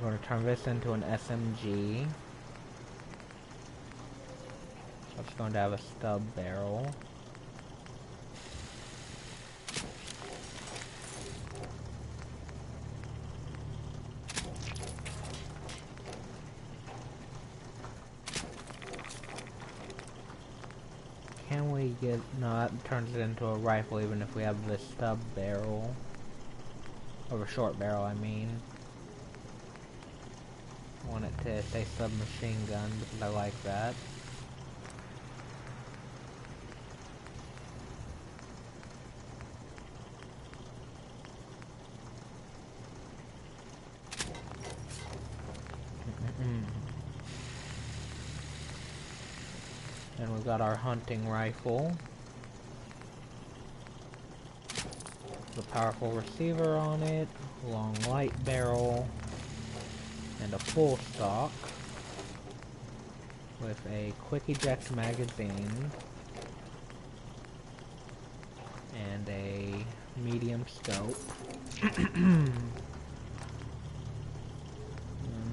We're going to turn this into an SMG. So it's going to have a stub barrel. Can we get... no, that turns it into a rifle even if we have the stub barrel. Or a short barrel, I mean. I want it to say submachine gun because I like that. And we've got our hunting rifle. The powerful receiver on it, long light barrel, and a full stock with a quick eject magazine and a medium scope.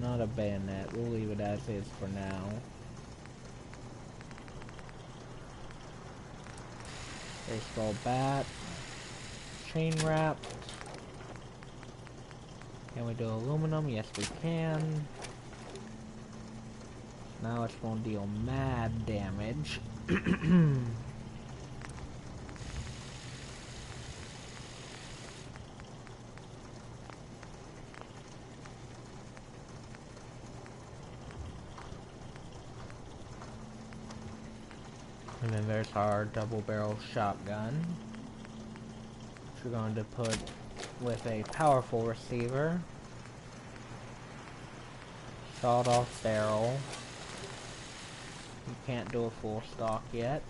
Not a bayonet, we'll leave it as is for now. Baseball bat, chain wrapped. Can we do aluminum? Yes, we can. Now it's going to deal mad damage. And then there's our double-barrel shotgun, which we're going to put with a powerful receiver. Sawed-off barrel. You can't do a full stock yet.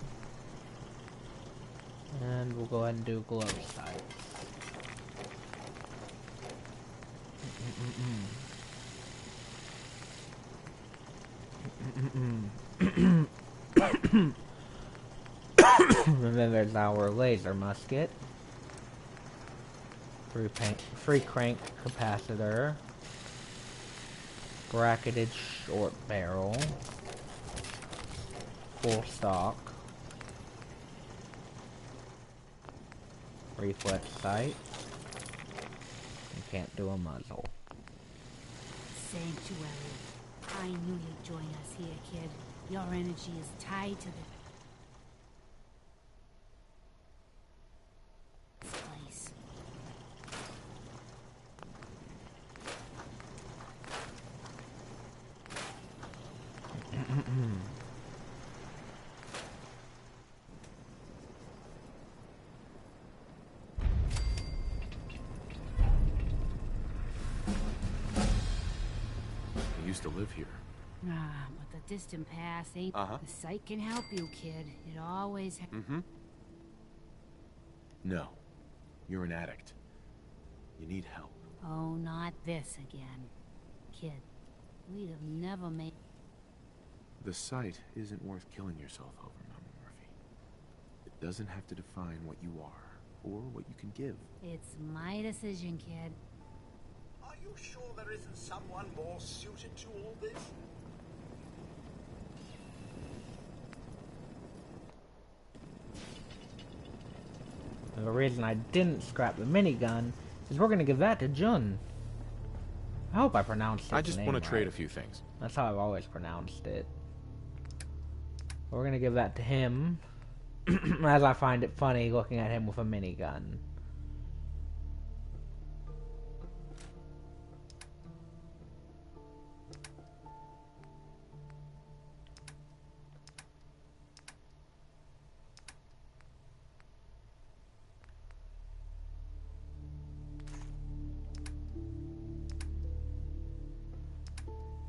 And we'll go ahead and do glow sights. And then there's our laser musket. Free crank capacitor. Bracketed short barrel. Full stock. Reflex sight. You can't do a muzzle. Sanctuary. I knew you'd join us here, kid. Your energy is tied to this place. I used to live here. Ah, but the distant past ain't... Uh-huh. The sight can help you, kid. It always... No. You're an addict. You need help. Oh, not this again. Kid, we'd have never made... The sight isn't worth killing yourself over, Mama Murphy. It doesn't have to define what you are, or what you can give. It's my decision, kid. Are you sure there isn't someone more suited to all this? And the reason I didn't scrap the minigun is we're gonna give that to Jun. I hope I pronounced it. I just want to trade a few things. That's how I've always pronounced it. We're gonna give that to him, as I find it funny looking at him with a minigun.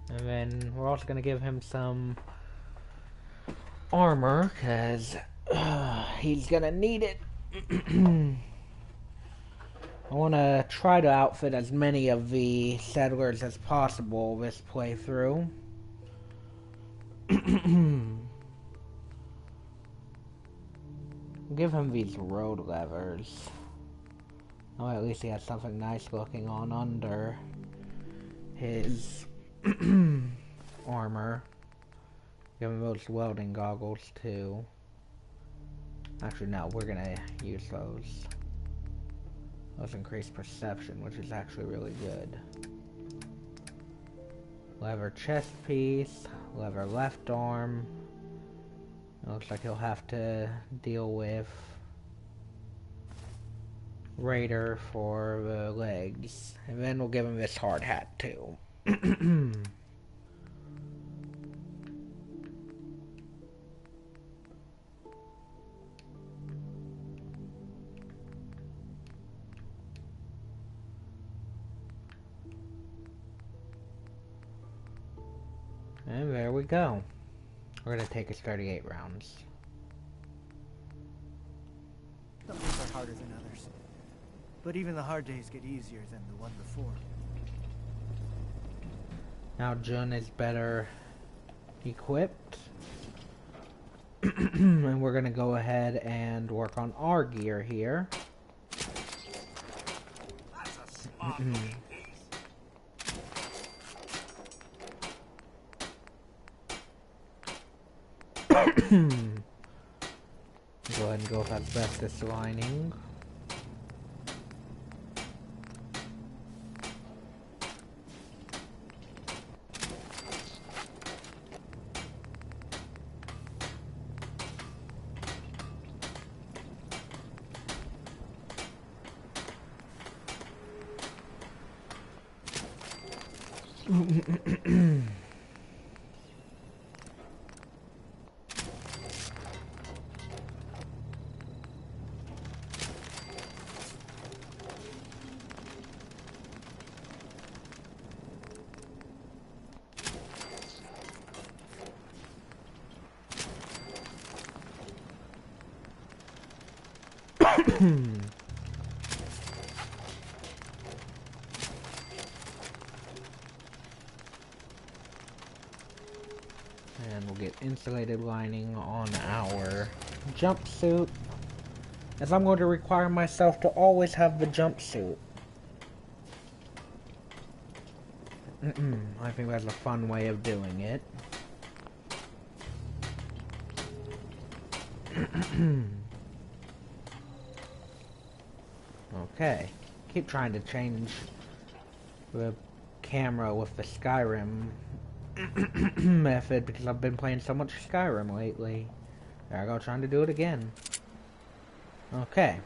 And then we're also going to give him some armor, because he's going to need it. I want to try to outfit as many of the settlers as possible this playthrough. Give him these road levers. Oh, at least he has something nice looking on under his armor. Give him those welding goggles too. Actually, no, we're gonna use those. Those increase perception, which is actually really good. Leather chest piece, leather left arm. It looks like he'll have to deal with Raider for the legs. And then we'll give him this hard hat too. And there we go. We're gonna take his 38 rounds. Some days are harder than others. But even the hard days get easier than the one before. Now Jun is better equipped. And we're gonna go ahead and work on our gear here. That's a smart looking piece. Go ahead and go with asbestos lining. And we'll get insulated lining on our jumpsuit, as I'm going to require myself to always have the jumpsuit. I think that's a fun way of doing it. Okay. Keep trying to change the camera with the Skyrim method because I've been playing so much Skyrim lately. There I go, trying to do it again. Okay.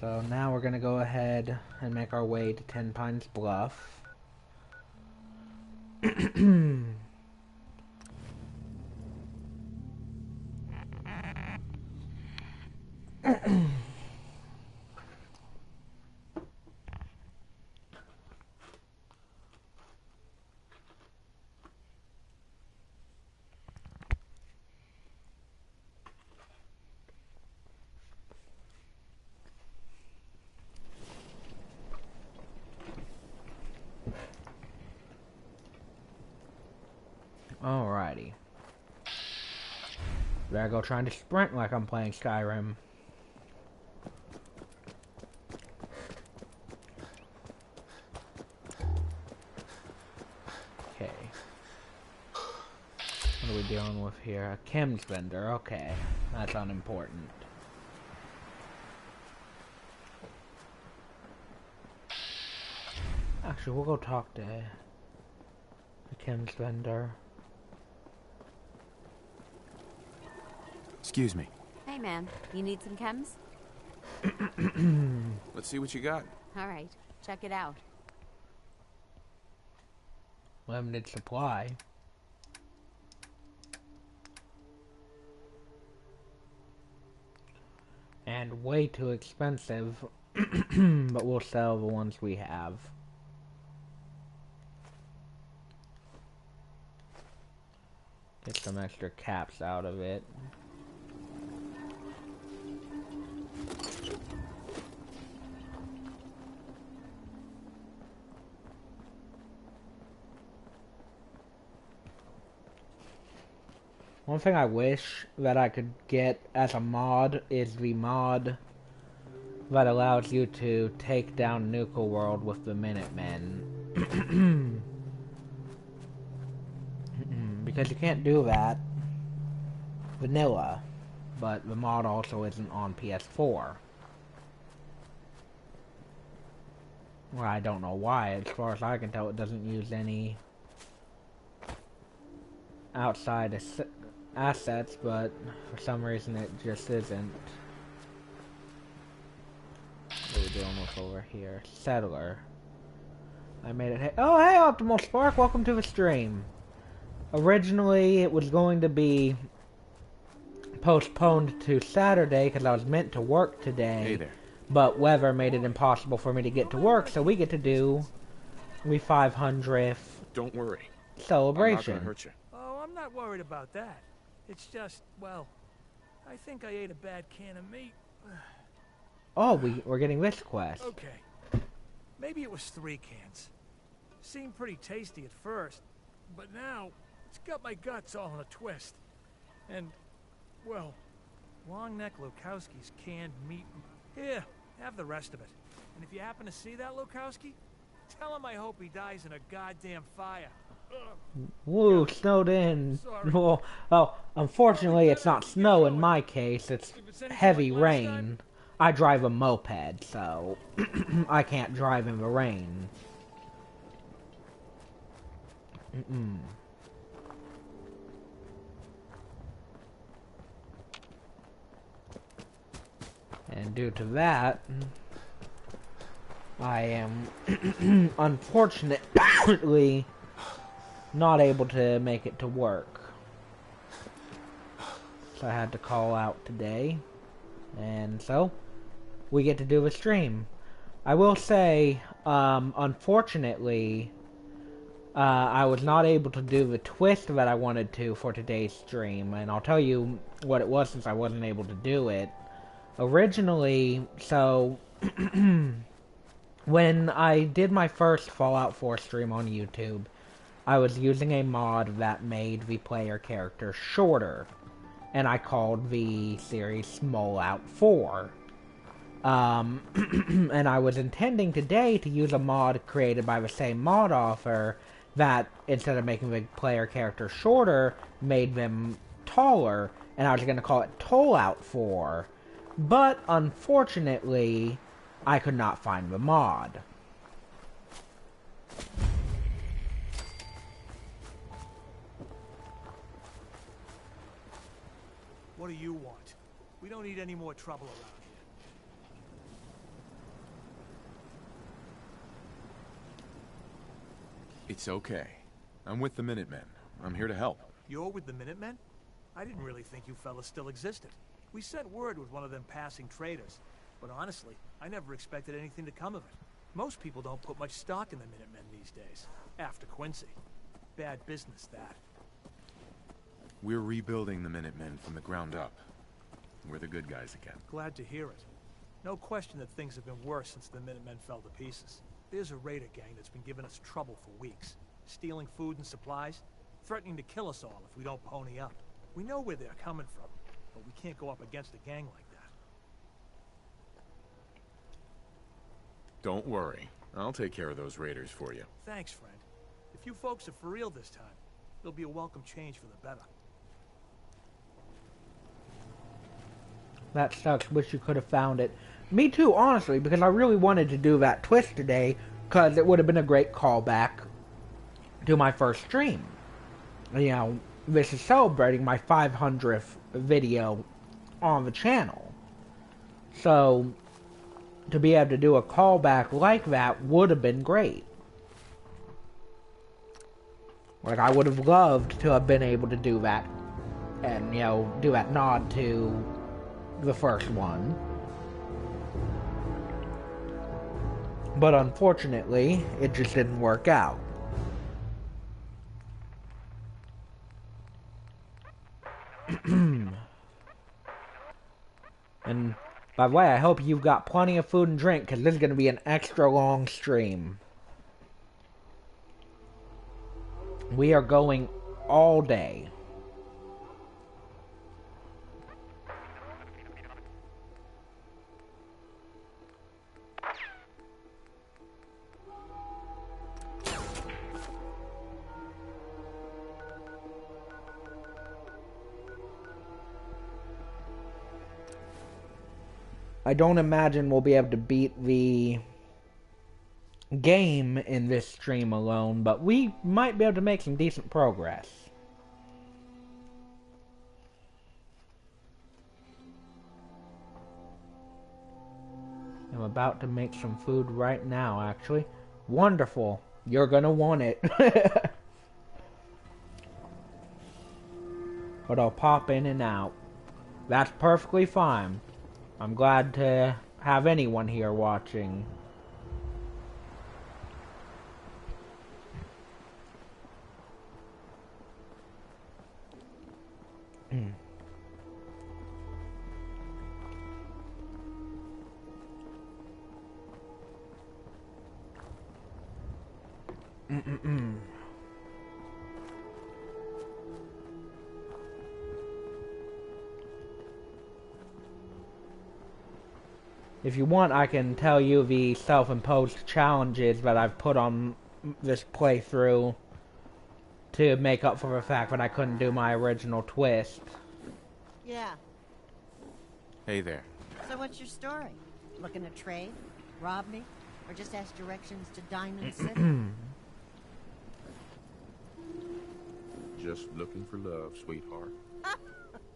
So now we're gonna go ahead and make our way to 10 Pines Bluff. Alrighty. There I go, trying to sprint like I'm playing Skyrim. Okay. What are we dealing with here? A chems vendor, okay. That's unimportant. Actually, we'll go talk to the chems vendor. Excuse me. Hey, man. You need some chems? Let's see what you got. All right. Check it out. Limited supply. And way too expensive. But we'll sell the ones we have. Get some extra caps out of it. One thing I wish that I could get as a mod is the mod that allows you to take down Nuka World with the Minutemen. Because you can't do that vanilla, but the mod also isn't on PS4. Well, I don't know why. As far as I can tell, it doesn't use any outside assets, but for some reason it just isn't. What are we dealing with over here? Settler. I made it. Oh, hey, Optimal Spark, welcome to the stream. Originally, it was going to be postponed to Saturday because I was meant to work today. Hey there. But weather made it impossible for me to get to work, so we get to do the 500th Don't worry. celebration. I'm not gonna hurt you. Oh, I'm not worried about that. It's just, well, I think I ate a bad can of meat. Oh, we're getting this quest. Okay. Maybe it was 3 cans. Seemed pretty tasty at first, but now it's got my guts all in a twist. And, well, Longneck Lukowski's canned meat. Here, have the rest of it. And if you happen to see that Lukowski, tell him I hope he dies in a goddamn fire. Woo, snowed in. Well, oh, unfortunately it's not snow in my case, it's heavy rain. I drive a moped, so I can't drive in the rain. And due to that, I am unfortunately not able to make it to work. So I had to call out today. And so, we get to do a stream. I will say, unfortunately, I was not able to do the twist that I wanted to for today's stream, and I'll tell you what it was since I wasn't able to do it. Originally, so when I did my first Fallout 4 stream on YouTube, I was using a mod that made the player character shorter, and I called the series Smallout 4. And I was intending today to use a mod created by the same mod author that, instead of making the player character shorter, made them taller, and I was going to call it Tollout 4. But, unfortunately, I could not find the mod. What do you want? We don't need any more trouble around here. It's okay. I'm with the Minutemen. I'm here to help. You're with the Minutemen? I didn't really think you fellas still existed. We sent word with one of them passing traders. But honestly, I never expected anything to come of it. Most people don't put much stock in the Minutemen these days. After Quincy. Bad business, that. We're rebuilding the Minutemen from the ground up. We're the good guys again. Glad to hear it. No question that things have been worse since the Minutemen fell to pieces. There's a raider gang that's been giving us trouble for weeks. Stealing food and supplies, threatening to kill us all if we don't pony up. We know where they're coming from, but we can't go up against a gang like that. Don't worry. I'll take care of those raiders for you. Thanks, friend. If you folks are for real this time, it'll be a welcome change for the better. That sucks. Wish you could have found it. Me too, honestly, because I really wanted to do that twist today, because it would have been a great callback to my first stream. You know, this is celebrating my 500th video on the channel. So, to be able to do a callback like that would have been great. Like, I would have loved to have been able to do that, and, you know, do that nod to the first one. But unfortunately, it just didn't work out. And by the way, I hope you've got plenty of food and drink, because this is going to be an extra long stream. We are going all day. I don't imagine we'll be able to beat the game in this stream alone, but we might be able to make some decent progress. I'm about to make some food right now, actually. Wonderful. You're gonna want it. But I'll pop in and out. That's perfectly fine. I'm glad to have anyone here watching. If you want, I can tell you the self-imposed challenges that I've put on this playthrough to make up for the fact that I couldn't do my original twist. Yeah. Hey there. So what's your story? Looking to trade? Rob me? Or just ask directions to Diamond City? Just looking for love, sweetheart.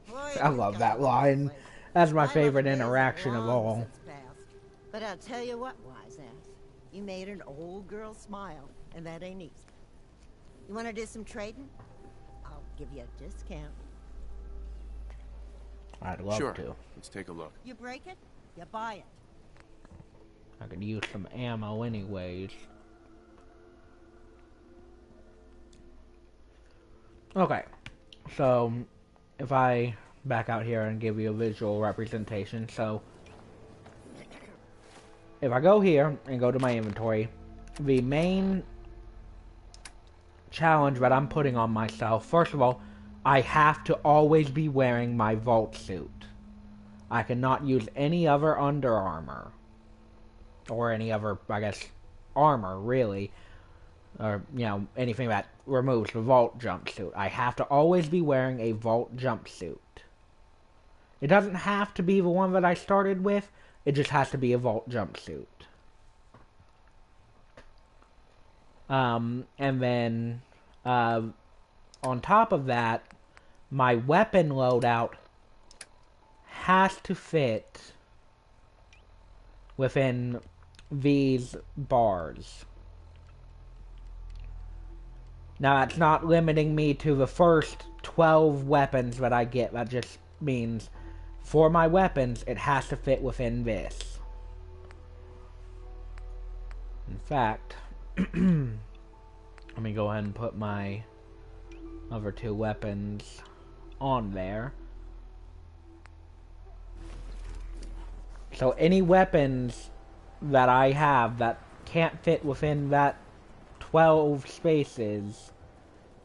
Boy, I love that line. That's my favorite interaction of all. But I'll tell you what, wise ass. You made an old girl smile, and that ain't easy. You want to do some trading? I'll give you a discount. I'd love to. Let's take a look. You break it, you buy it. I could use some ammo anyways. Okay, so if I back out here and give you a visual representation, so if I go here and go to my inventory, the main challenge that I'm putting on myself, first of all, I have to always be wearing my vault suit. I cannot use any other Under Armour. Or any other, I guess, armor, really. Or, you know, anything that removes the vault jumpsuit. I have to always be wearing a vault jumpsuit. It doesn't have to be the one that I started with. It just has to be a vault jumpsuit. And then, on top of that, my weapon loadout has to fit within these bars. Now, it's not limiting me to the first 12 weapons that I get. That just means, for my weapons, it has to fit within this. In fact, let me go ahead and put my other two weapons on there. So any weapons that I have that can't fit within that 12 spaces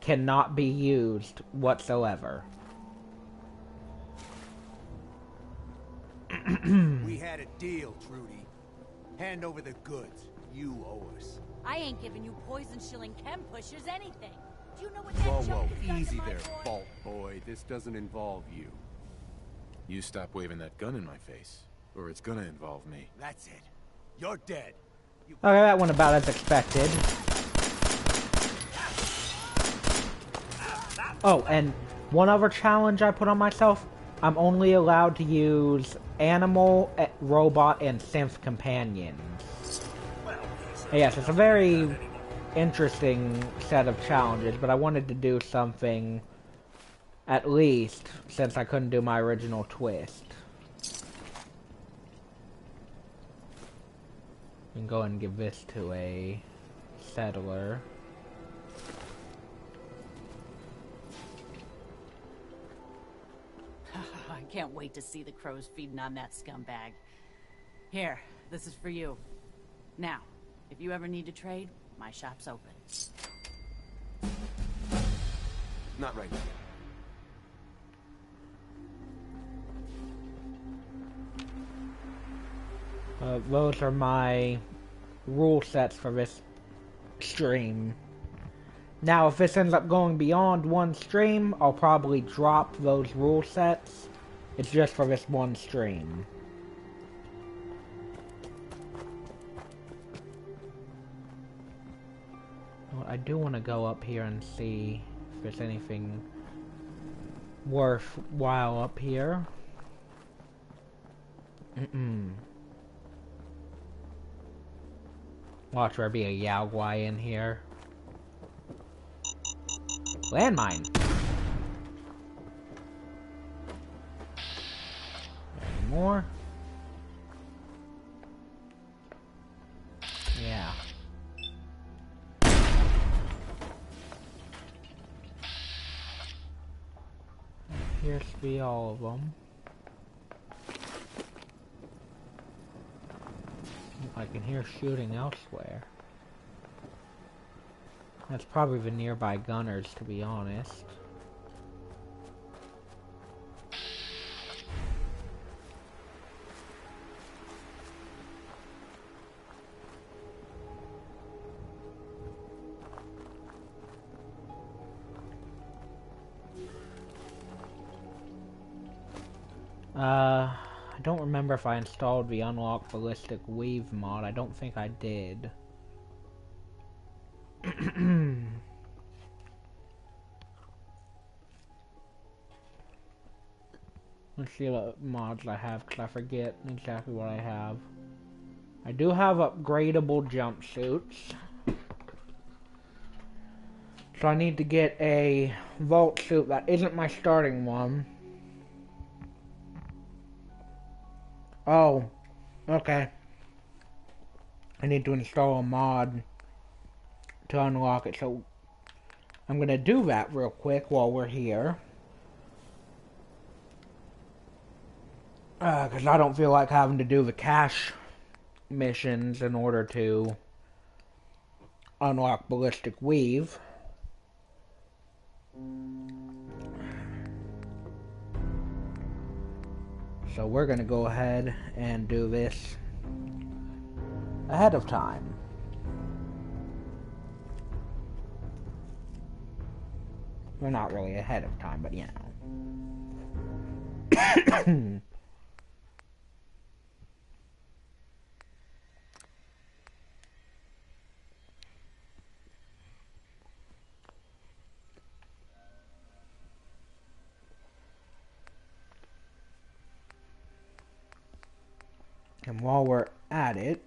cannot be used whatsoever. We had a deal, Trudy. Hand over the goods. You owe us. I ain't giving you poison shilling chem pushers anything. Do you know what that Whoa, junk has done to easy my there, boy? Vault Boy. This doesn't involve you. You stop waving that gun in my face, or it's gonna involve me. That's it. You're dead. Okay, that went about as expected. Oh, and one other challenge I put on myself, I'm only allowed to use animal, robot, and synth companions. Yes, it's a very interesting set of challenges, but I wanted to do something, at least, since I couldn't do my original twist. And go ahead and give this to a settler. I can't wait to see the crows feeding on that scumbag. Here, this is for you. Now, if you ever need to trade, my shop's open. Not right now. Those are my rule sets for this stream. Now, if this ends up going beyond one stream, I'll probably drop those rule sets. It's just for this one stream. Well, I do want to go up here and see if there's anything worthwhile up here. Watch there be a Yao Guai in here. Landmine! Any more? Yeah. Appears to be all of them. I can hear shooting elsewhere. That's probably the nearby gunners, to be honest. I don't remember if I installed the Unlock Ballistic Weave mod. I don't think I did. Let's see what mods I have, because I forget exactly what I have. I do have upgradable jumpsuits. So I need to get a vault suit that isn't my starting one. Oh, okay. I need to install a mod to unlock it, so I'm gonna do that real quick while we're here. Because I don't feel like having to do the cash missions in order to unlock Ballistic Weave. So we're gonna go ahead and do this ahead of time. We're not really ahead of time, but you know. And while we're at it,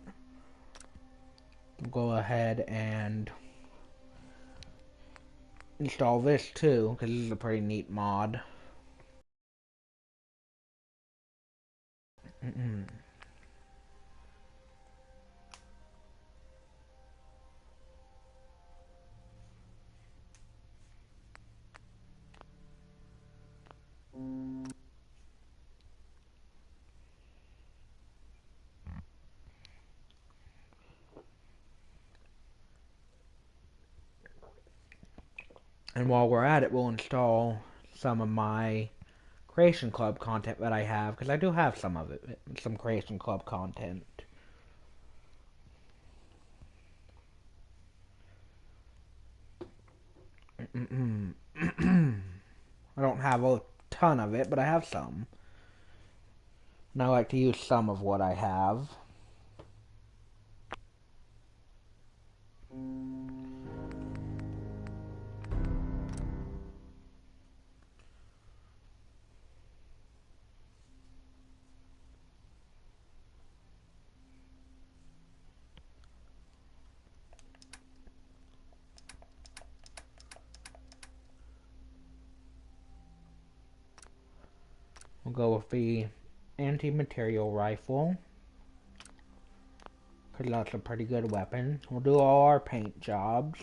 we'll go ahead and install this too, because this is a pretty neat mod. And while we're at it, we'll install some of my Creation Club content that I have, because I do have some of it, some Creation Club content. I don't have a ton of it, but I have some. And I like to use some of what I have. We'll go with the anti-material rifle, because that's a pretty good weapon. We'll do all our paint jobs.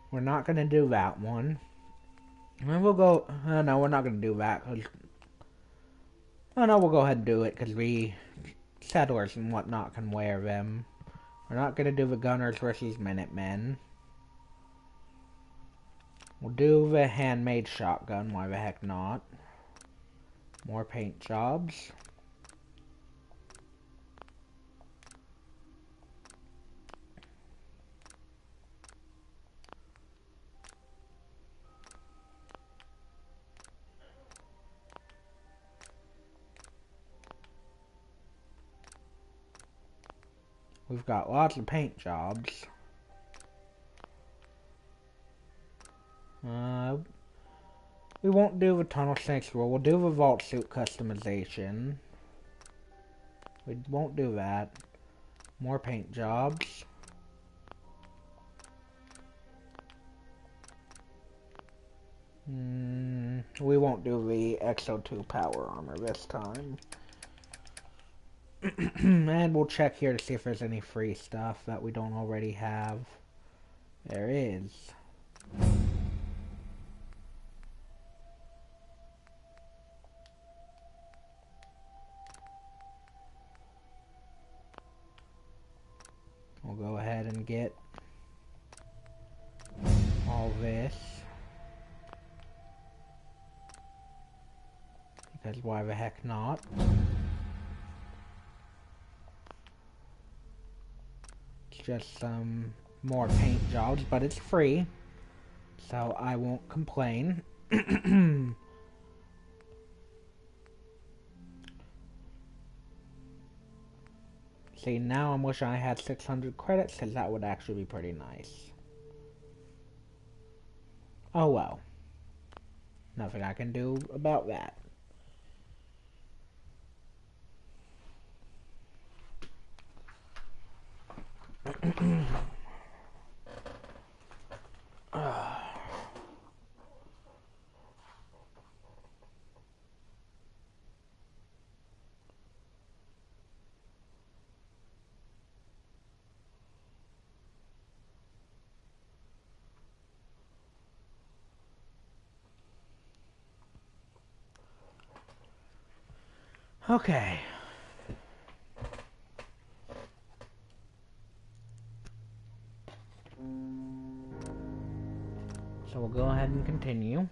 We're not going to do that one. And we'll go... no, we're not going to do that, because... Oh no, we'll go ahead and do it, because we... settlers and whatnot can wear them. We're not going to do the Gunners versus Minutemen. We'll do the handmade shotgun, why the heck not. More paint jobs. We've got lots of paint jobs. We won't do the Tunnel Snakes rule. We'll do the Vault Suit customization. We won't do that. More paint jobs. We won't do the XO2 power armor this time. And we'll check here to see if there's any free stuff that we don't already have. There is. We'll go ahead and get all this. Because why the heck not? It's just some more paint jobs, but it's free. So I won't complain. See, now I'm wishing I had 600 credits, because that would actually be pretty nice. Oh well. Nothing I can do about that. Okay. So we'll go ahead and continue.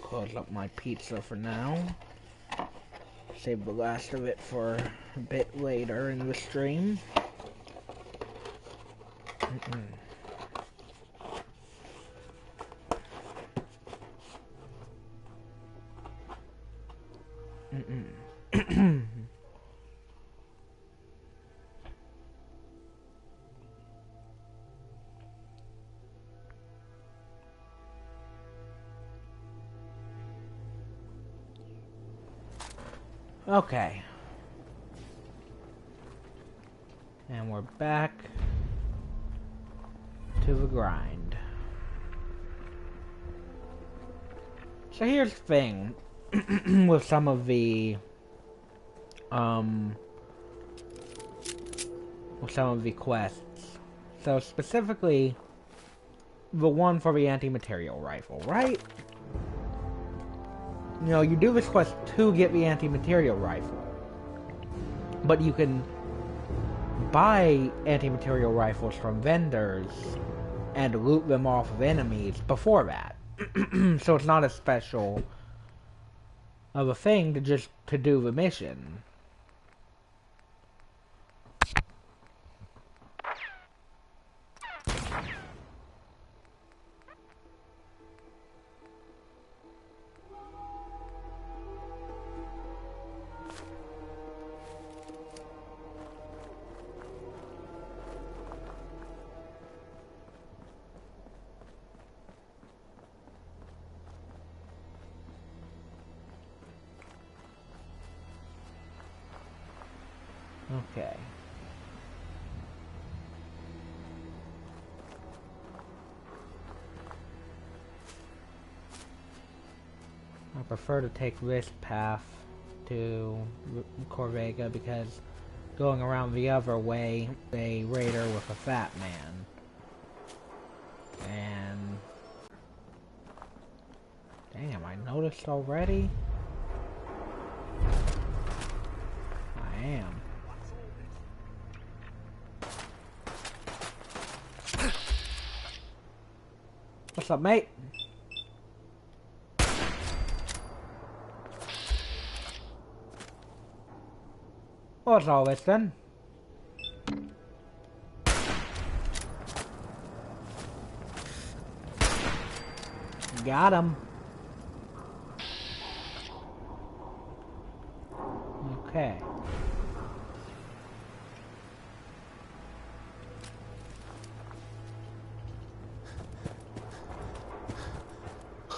Close up my pizza for now. Save the last of it for a bit later in the stream. Okay. And we're back to the grind. So here's the thing with some of the quests. So specifically the one for the anti-material rifle, right? You know, you do this quest to get the anti-material rifle, but you can buy anti-material rifles from vendors and loot them off of enemies before that. So it's not as special of a thing to just to do the mission. Okay. I prefer to take this path to Corvega because going around the other way, a raider with a fat man. And damn, I noticed already? I am. What's up, mate? What's all this then? Got him. Okay.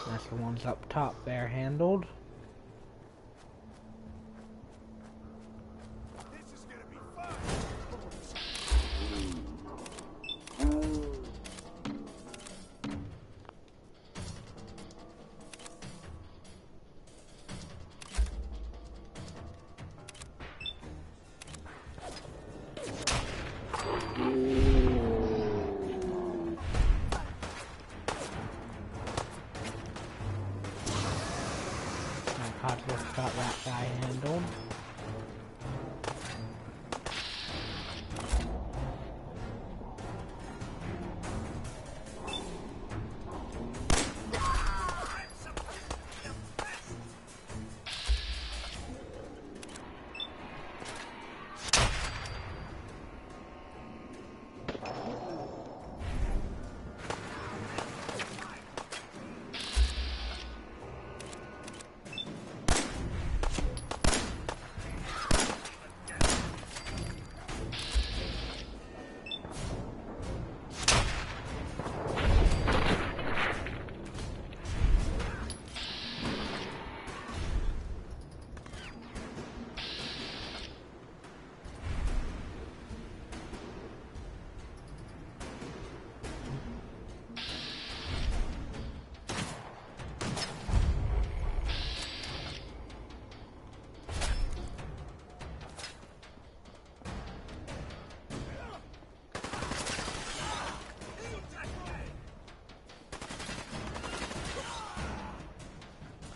That's the ones up top there handled.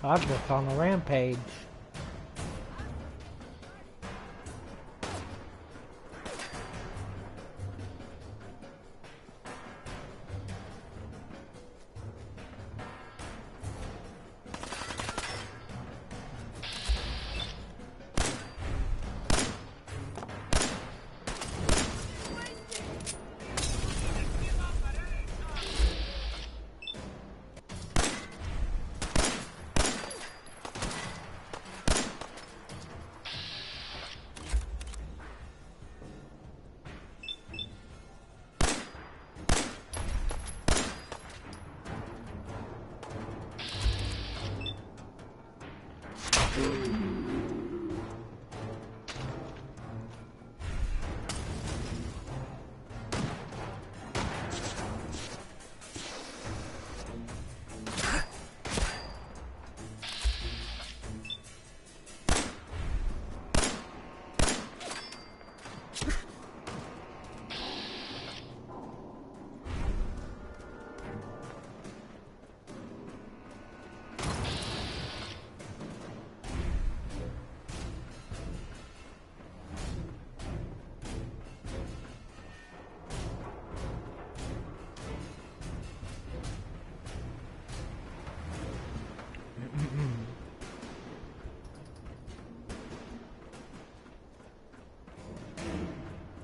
I'm just on a rampage.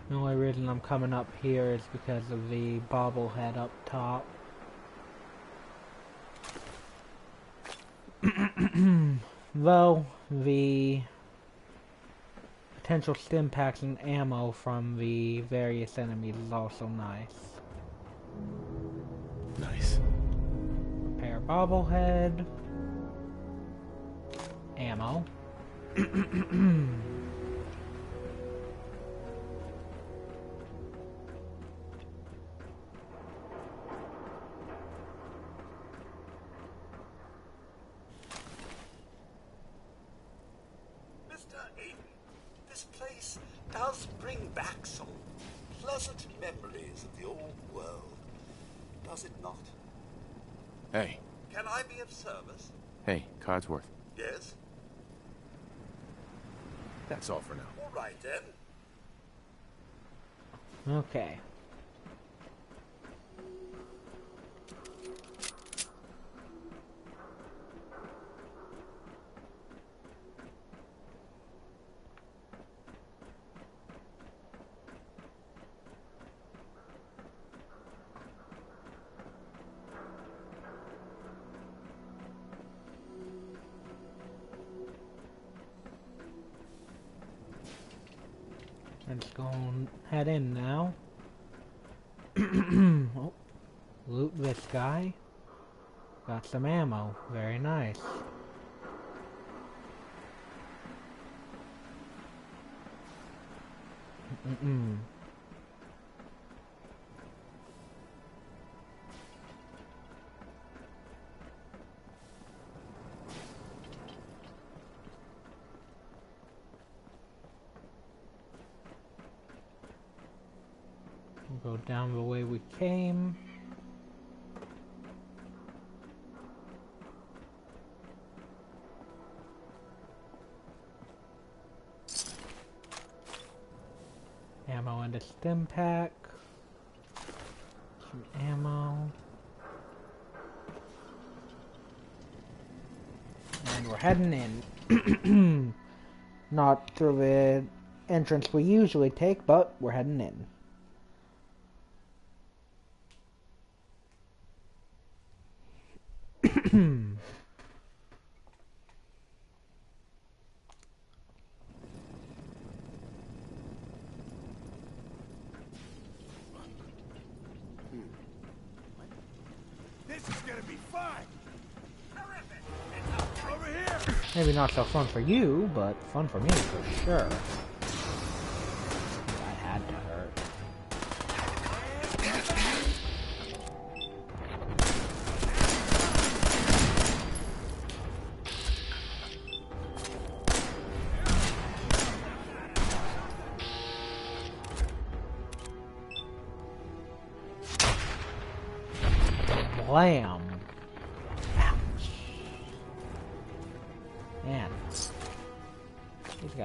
The only reason I'm coming up here is because of the bobblehead up top. Though, the potential stim packs and ammo from the various enemies is also nice. Nice. Repair bobblehead. Ammo. This place does bring back some pleasant memories of the old world, does it not? Hey. Can I be of service? Hey, Codsworth. Yes? That's all for now. All right, then. Okay. Let's go and head in now. Oh, loot this guy. Got some ammo. Very nice. We'll go down the way we came. Ammo and a stim pack. Some ammo. And we're heading in. Not through the entrance we usually take, but we're heading in. This is gonna be fun. Over here. Maybe not so fun for you, but fun for me for sure. That had to hurt. Blam. Ouch.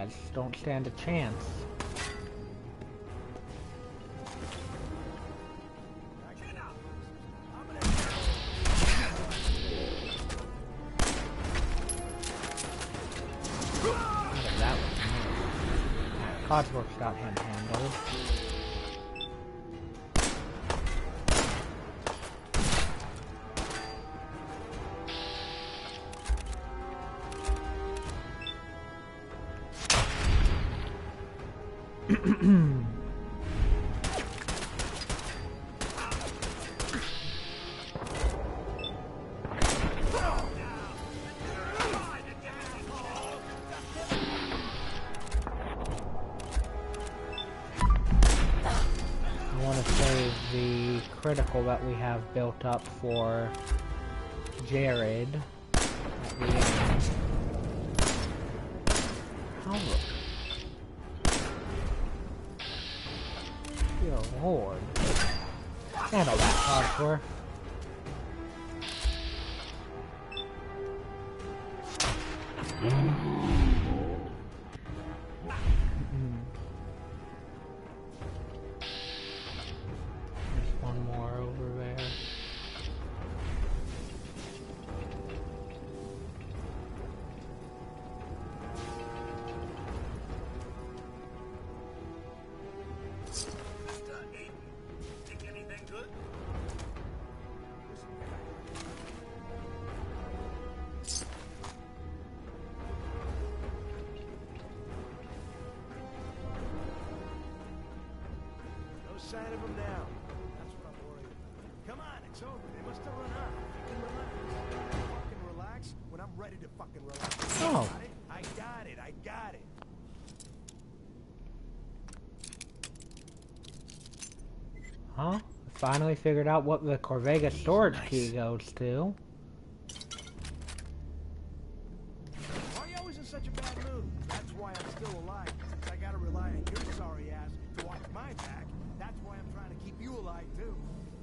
guys don't stand a chance. That was nice. Codsworth's got him handled. Critical that we have built up for Jared at the end. How dear Lord. Handle that, hardcore. Sign of them now. That's what I'm worried about. Come on, it's over. They must have run out. You can relax. Fucking relax when I'm ready to fucking relax. Oh. I got it. I got it. Huh? Finally figured out what the Corvega storage key goes to. Why are you always in such a bad mood? That's why I'm still alive. Since I gotta rely on your sorry ass to watch my back. That's why I'm trying to keep you alive, too.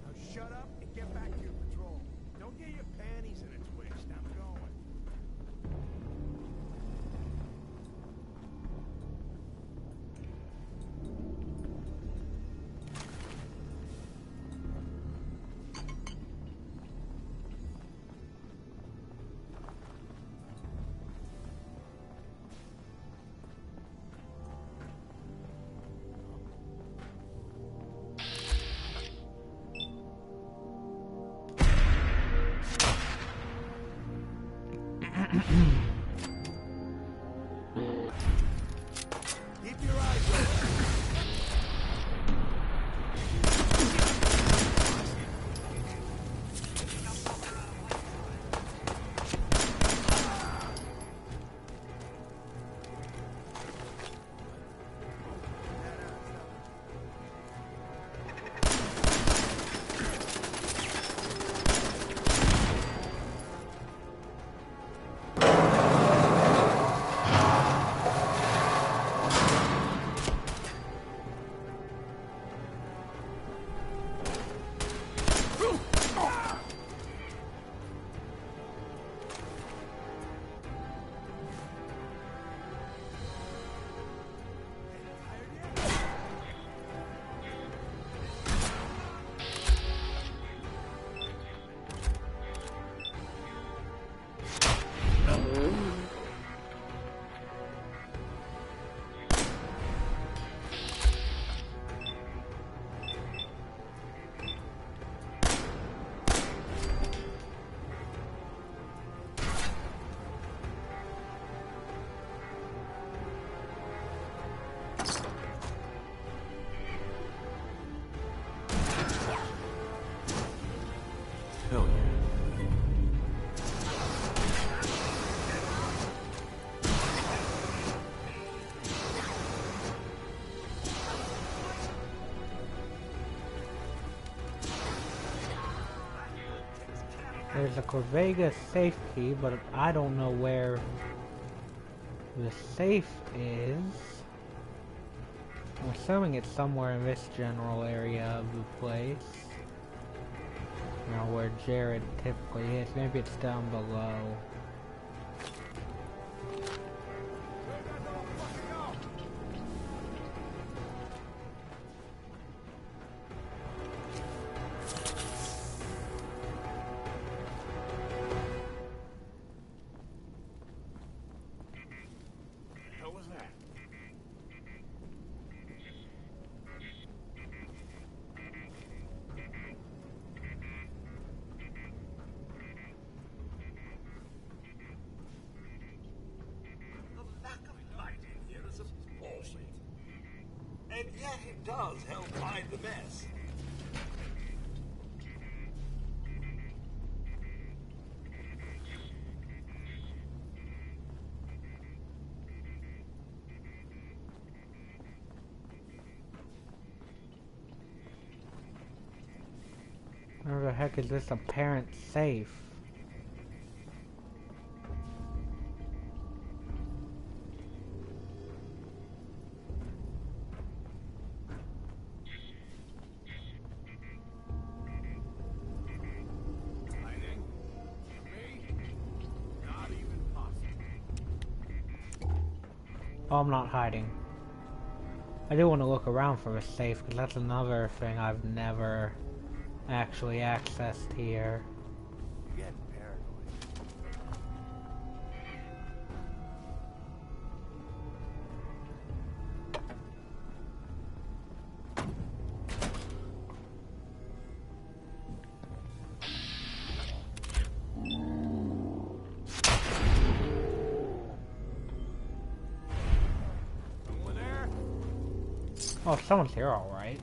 Now shut up and get back to your patrol. Don't get your panties in a twist. I'm going. Keep your eyes open. Hell yeah. There's a Corvega safe key, but I don't know where the safe is. I'm assuming it's somewhere in this general area of the place. You know, where Jared typically is. Maybe it's down below. yet it does help hide the mess. Where the heck is this apparent safe? Oh, I'm not hiding. I do want to look around for a safe, because that's another thing I've never actually accessed here. You're getting paranoid. Oh, someone's here, alright.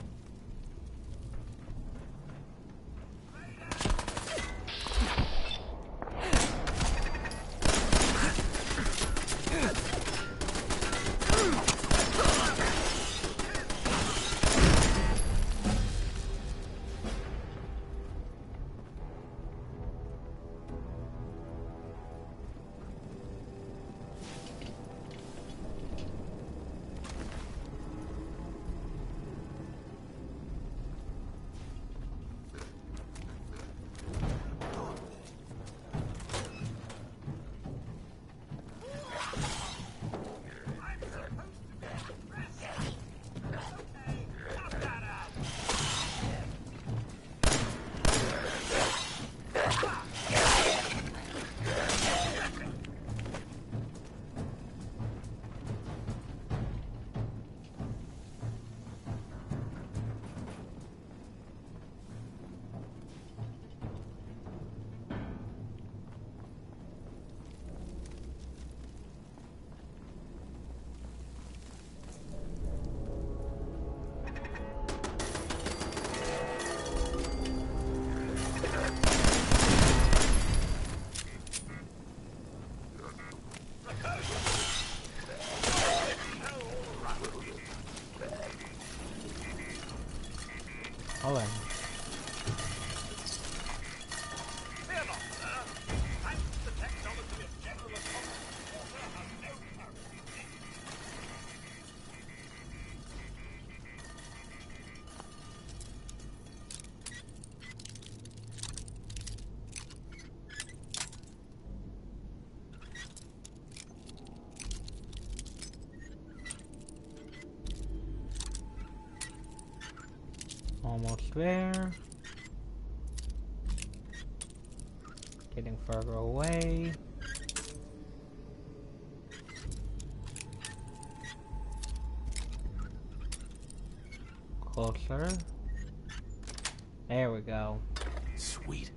Oh, then. Almost there. Getting further away. Closer. There we go. Sweet.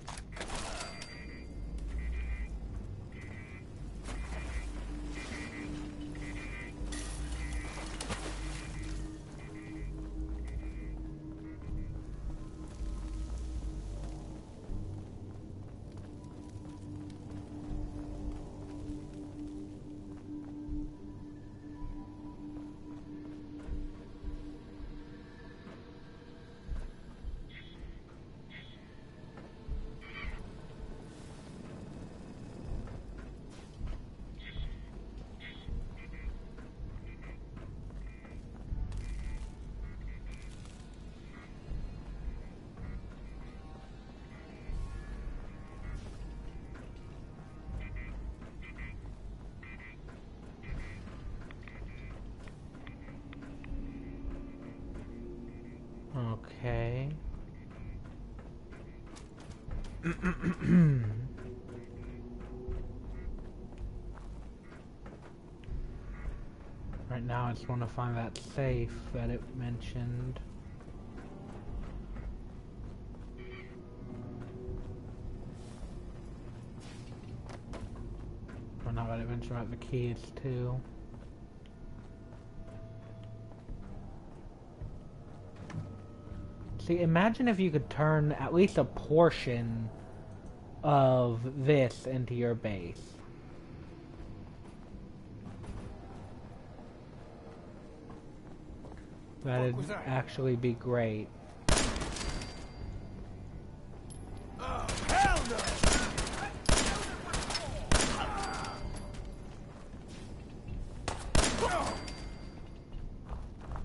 Okay. Right now I just want to find that safe that it mentioned. Or not that it mentioned about the keys too. See, imagine if you could turn at least a portion of this into your base. That'd actually be great. Oh, hell no!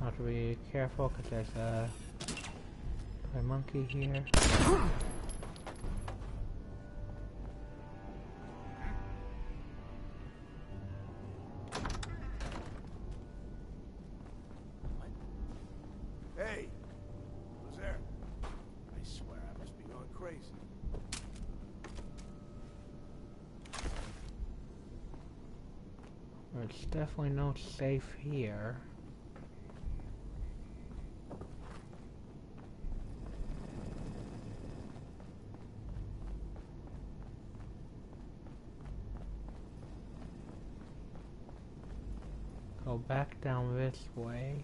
Have to be careful because there's a monkey here. Hey, who's there? I swear I must be going crazy. There's definitely no safe here. Go back down this way.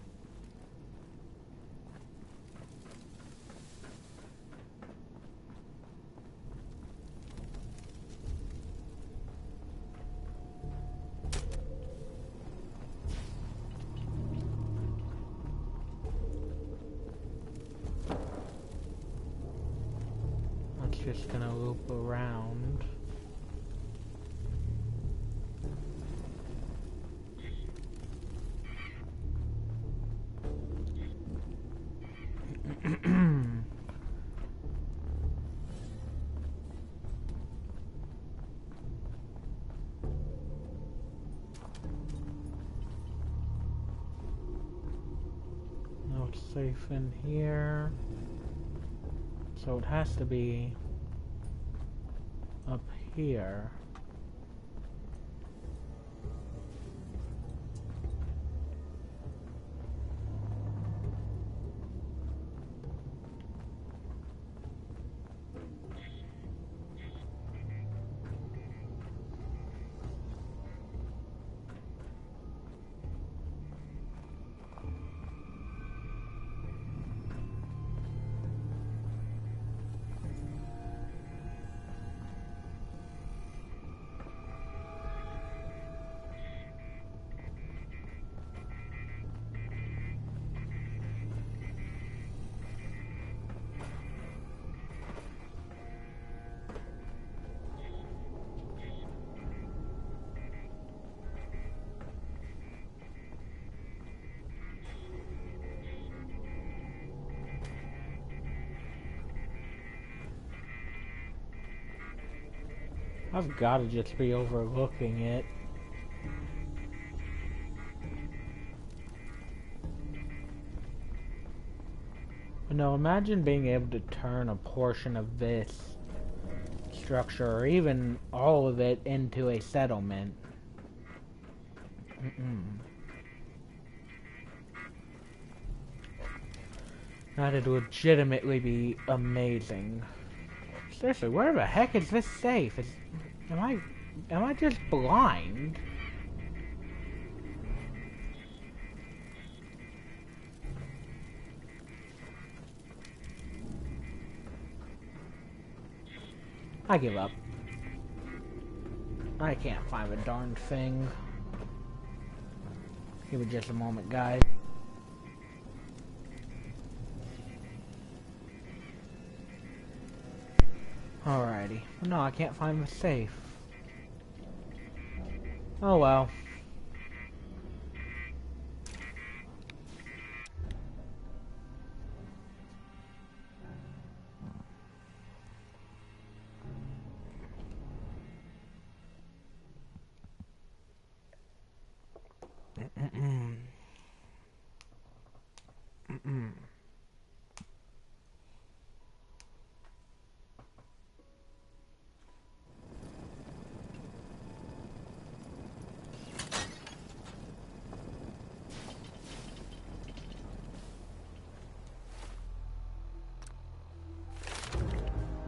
It's just gonna loop around. No, it's safe in here. So it has to be up here. I've got to just be overlooking it. But no, imagine being able to turn a portion of this structure, or even all of it, into a settlement. That'd legitimately be amazing. Seriously, where the heck is this safe? Am I just blind? I give up. I can't find a darn thing. Give me just a moment, guys. Alrighty. No, I can't find the safe. Oh well.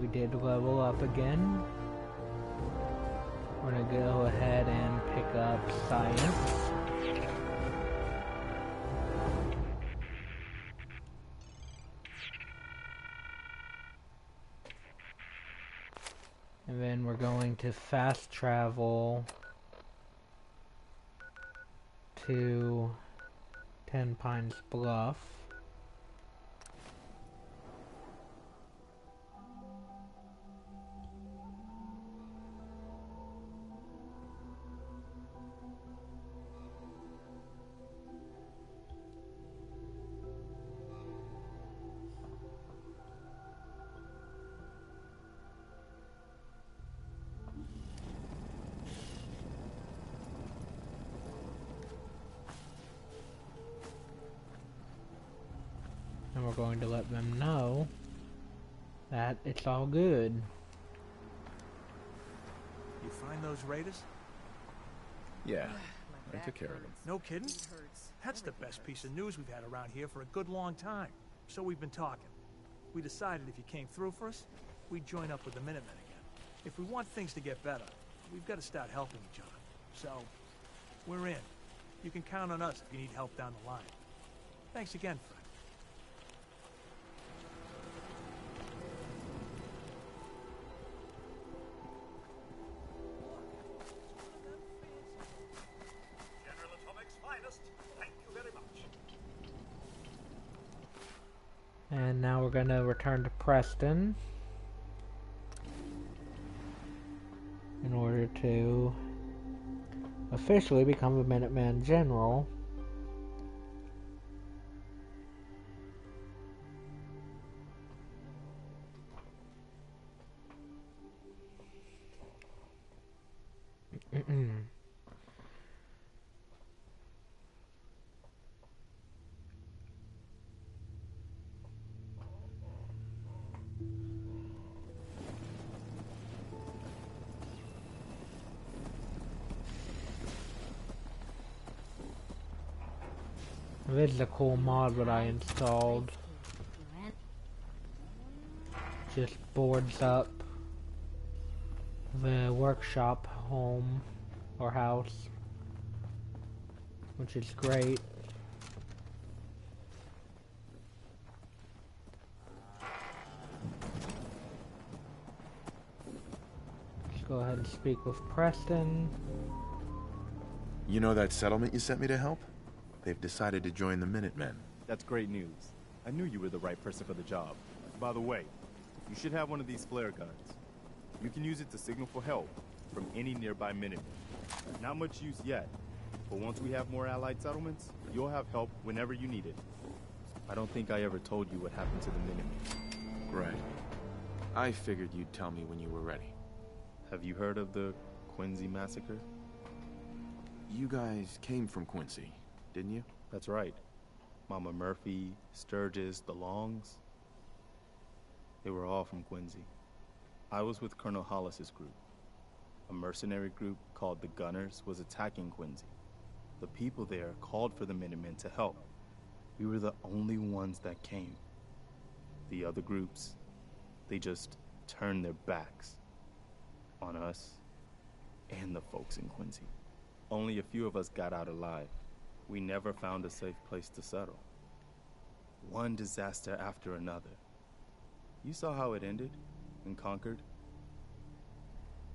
We did level up again. We're gonna go ahead and pick up science. And then we're going to fast travel to Ten Pines Bluff. And we're going to let them know that it's all good. You find those raiders? Yeah, I took care of them. No kidding? That's the best piece of news we've had around here for a good long time. So we've been talking. We decided if you came through for us, we'd join up with the Minutemen again. If we want things to get better, we've got to start helping each other. So, we're in. You can count on us if you need help down the line. Thanks again, Fred. General Atomic's finest. Thank you very much. And now we're going to return to Preston in order to officially become a Minuteman General. This is a cool mod that I installed. Just boards up the workshop home or house, which is great. Let's go ahead and speak with Preston. You know that settlement you sent me to help? They've decided to join the Minutemen. That's great news. I knew you were the right person for the job. By the way, you should have one of these flare guns. You can use it to signal for help from any nearby Minutemen. Not much use yet, but once we have more allied settlements, you'll have help whenever you need it. I don't think I ever told you what happened to the Minutemen. Right. I figured you'd tell me when you were ready. Have you heard of the Quincy massacre? You guys came from Quincy, didn't you? That's right. Mama Murphy, Sturgis, the Longs. They were all from Quincy. I was with Colonel Hollis's group. A mercenary group called the Gunners was attacking Quincy. The people there called for the Minutemen to help. We were the only ones that came. The other groups, they just turned their backs on us and the folks in Quincy. Only a few of us got out alive. We never found a safe place to settle. One disaster after another. You saw how it ended in Concord?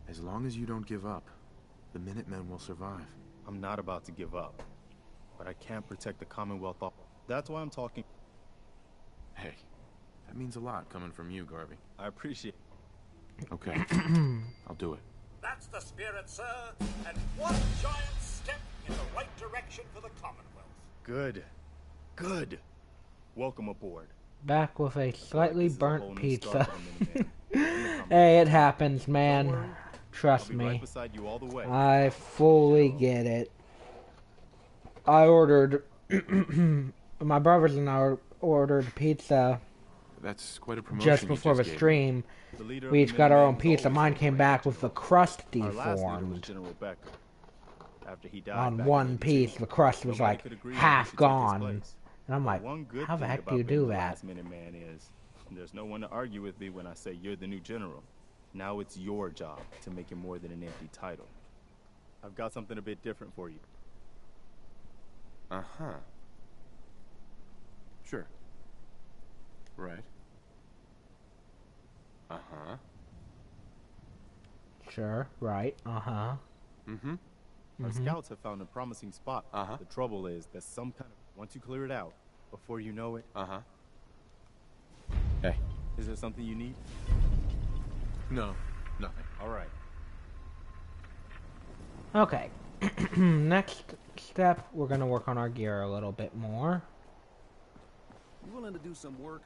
As long as you don't give up, the Minutemen will survive. I'm not about to give up, but I can't protect the Commonwealth. That's why I'm talking. Hey, that means a lot coming from you, Garvey. I appreciate it. Okay, I'll do it. That's the spirit, sir, and one giant step in the right direction for the Commonwealth. Good. Good. Welcome aboard. Back with a slightly burnt pizza. Hey, it happens, man. Trust me. Right beside you all the way. I fully get it. I ordered... my brothers and I ordered pizza. That's quite a promotion. Just before the stream. We each got our own pizza. Mine came back with the crust deformed. On one piece, the crust was like half gone. And I'm like, how the heck do you do that? There's no one to argue with me when I say you're the new general. Now it's your job to make it more than an empty title. I've got something a bit different for you. Uh-huh. Sure. Right. Uh-huh. Sure, right, uh-huh. Mm-hmm. Our scouts have found a promising spot. The trouble is that some kind of... Once you clear it out, before you know it... Hey. Is there something you need? No, nothing. All right. Okay. Next step, we're gonna work on our gear a little bit more. You willing to do some work?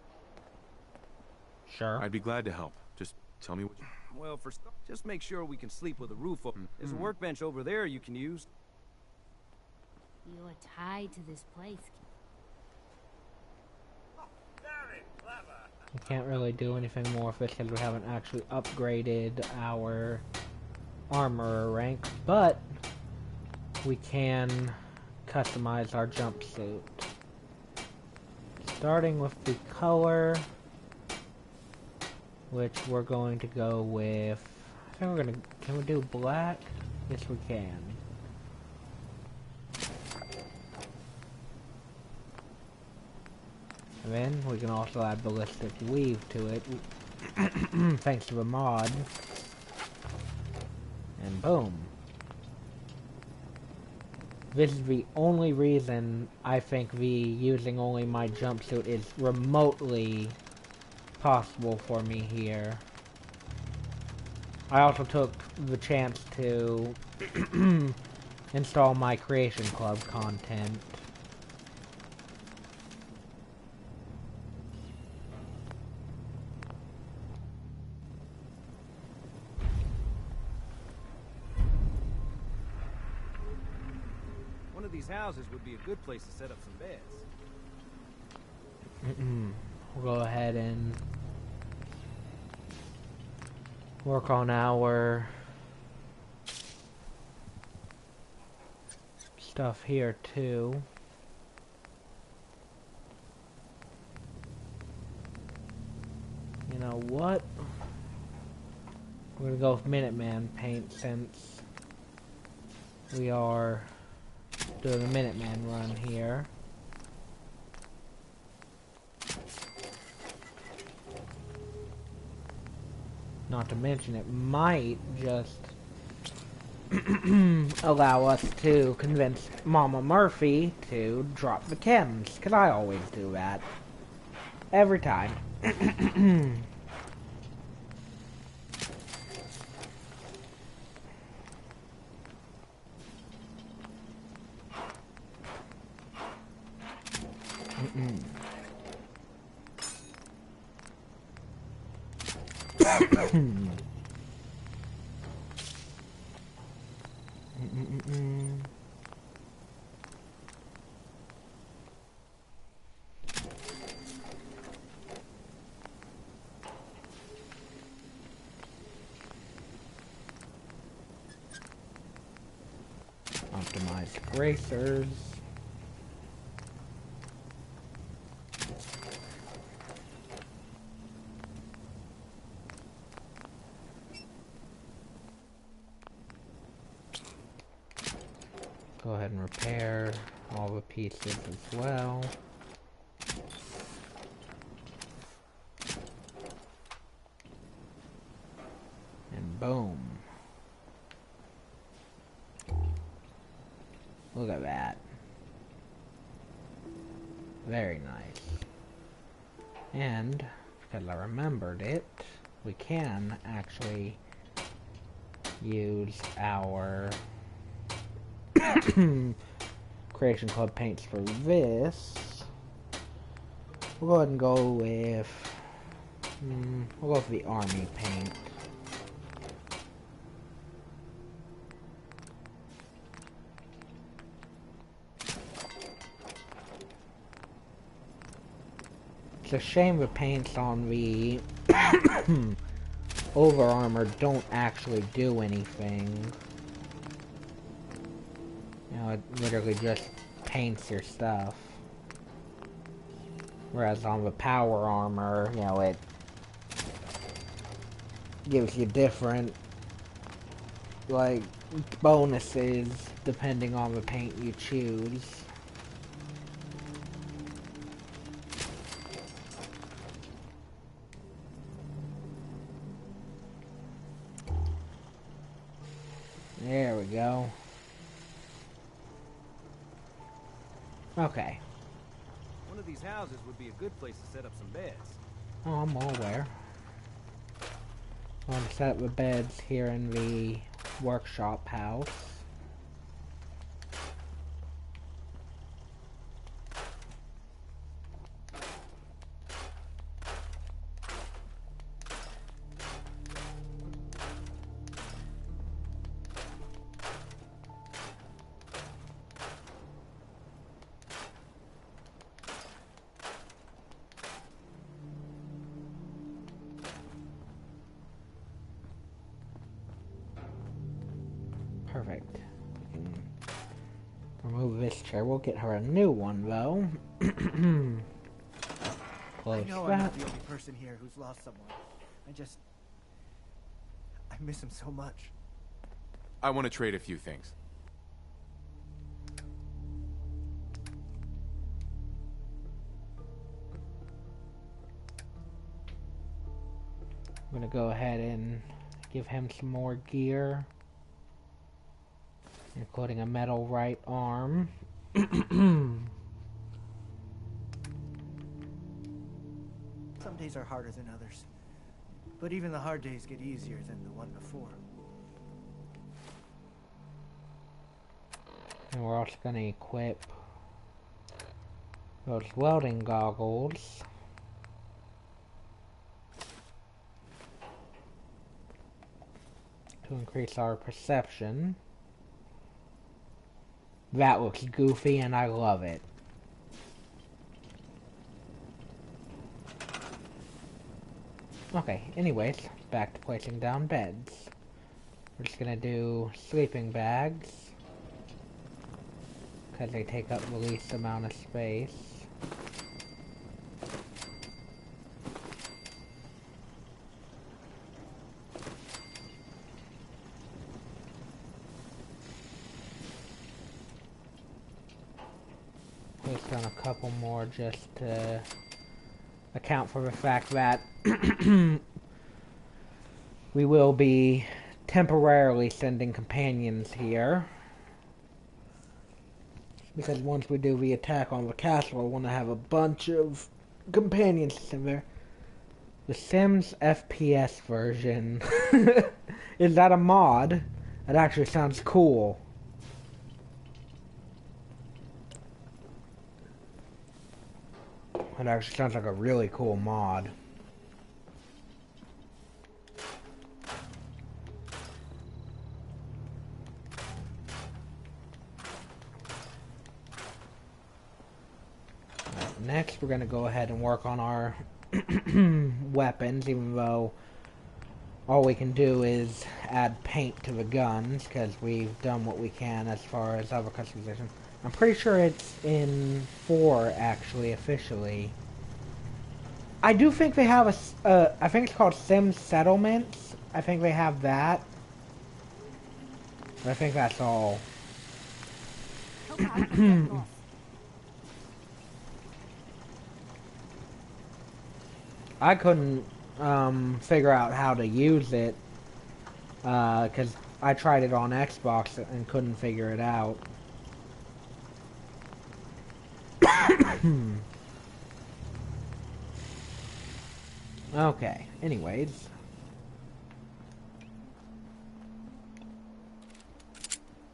Sure. I'd be glad to help. Just tell me what you... Well, just make sure we can sleep with a roof open. There's a workbench over there you can use. You're tied to this place. We can't really do anything more with this because we haven't actually upgraded our armor rank, but we can customize our jumpsuit. Starting with the color, which we're going to go with, I think we're gonna, can we do black? Yes we can. And then we can also add ballistic weave to it, thanks to the mod. And boom. This is the only reason I think the using only my jumpsuit is remotely possible for me here. I also took the chance to install my Creation Club content. One of these houses would be a good place to set up some beds. We'll go ahead and work on our stuff here too. You know what? We're gonna go with Minuteman paint since we are doing a Minuteman run here. Not to mention it might just allow us to convince Mama Murphy to drop the chems, because I always do that. Every time. Optimized bracers. Go ahead and repair all the pieces as well. And boom. Look at that. Very nice. And, because I remembered it, we can actually use our Creation Club paints for this. We'll go ahead and go with we'll go with the army paint. It's a shame the paints on the over armor don't actually do anything. You know, it literally just paints your stuff. Whereas on the power armor, you know, it gives you different, like, bonuses depending on the paint you choose. we go. Okay. One of these houses would be a good place to set up some beds. Oh, I'm well aware. I'm going to set up the beds here in the workshop house. Perfect. We can remove this chair. We'll get her a new one, though. I know I'm not the only person here who's lost someone. I miss him so much. I want to trade a few things. I'm gonna go ahead and give him some more gear, including a metal right arm. Some days are harder than others, but even the hard days get easier than the one before. And we're also gonna equip those welding goggles. To increase our perception. That looks goofy and I love it. Okay, anyways, back to placing down beds. We're just gonna do sleeping bags, because they take up the least amount of space. Place down a couple more just to account for the fact that we will be temporarily sending companions here. Because once we do the attack on the castle, I want to have a bunch of companions in there. The Sims FPS version. Is that a mod? That actually sounds cool. It actually sounds like a really cool mod. Right, next, we're going to go ahead and work on our weapons, even though all we can do is add paint to the guns, because we've done what we can as far as other customization. I'm pretty sure it's in 4, actually, officially. I do think they have I think it's called Sim Settlements. I think they have that. But I think that's all. I couldn't figure out how to use it, because I tried it on Xbox and couldn't figure it out. Okay, anyways.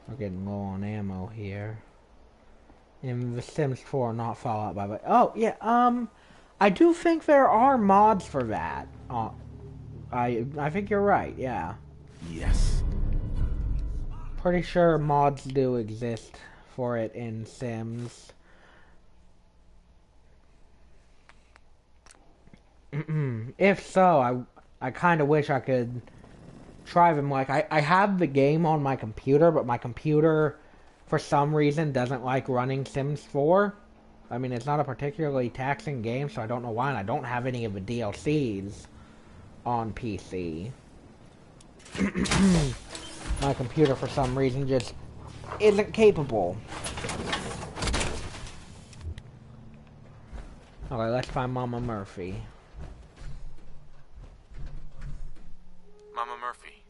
We're getting low on ammo here. In The Sims 4, not Fallout by the way. Oh, yeah, I do think there are mods for that. I think you're right, yeah. Yes. Pretty sure mods do exist for it in Sims. If so, I kind of wish I could try them. Like, I have the game on my computer, but my computer, for some reason, doesn't like running Sims 4. I mean, it's not a particularly taxing game, so I don't know why, and I don't have any of the DLCs on PC. My computer, for some reason, just isn't capable. Okay, let's find Mama Murphy. Mama Murphy.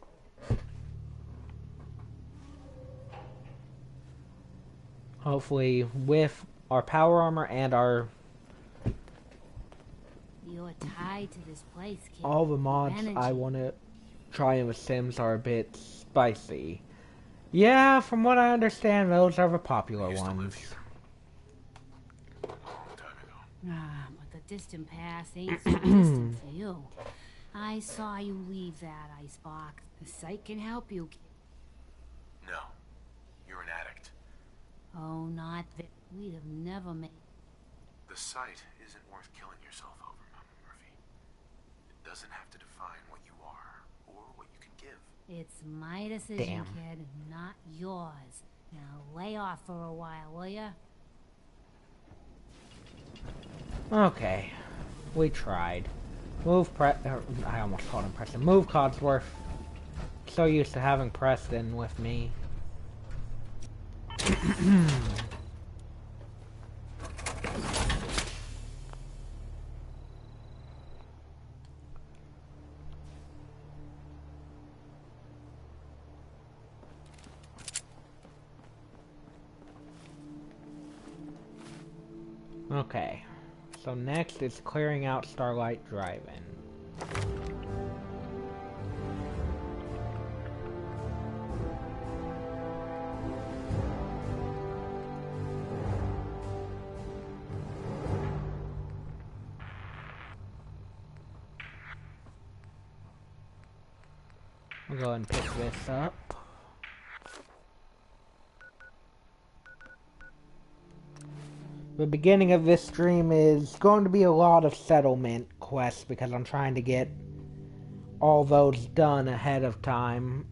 Hopefully with our power armor and our You're tied to this place, kid. all the mods Energy. I want to try in with Sims are a bit spicy. Yeah, from what I understand, those are the popular ones. Ah, but the distant past ain't so distant for you. I saw you leave that icebox. The site can help you. No. You're an addict. Oh, not that. We'd have never made. The site isn't worth killing yourself over, Mama Murphy. It doesn't have to define what you are or what you can give. It's my decision, Damn. kid, not yours. Now lay off for a while, will ya? Okay, we tried. I almost called him Preston. Move Codsworth. So used to having Preston with me. Okay, so next is clearing out Starlight Drive-In. I'll go ahead and pick this up. The beginning of this stream is going to be a lot of settlement quests because I'm trying to get all those done ahead of time.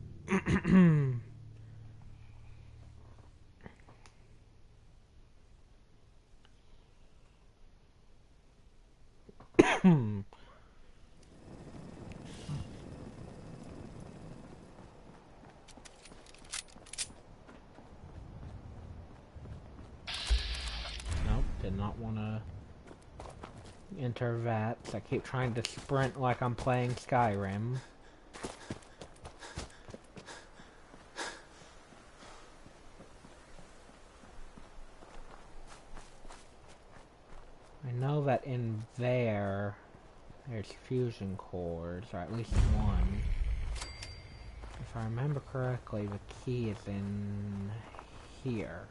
Nope, did not want to enter VATS. I keep trying to sprint like I'm playing Skyrim. I know that in there's fusion cores, or at least one. If I remember correctly, the key is in here.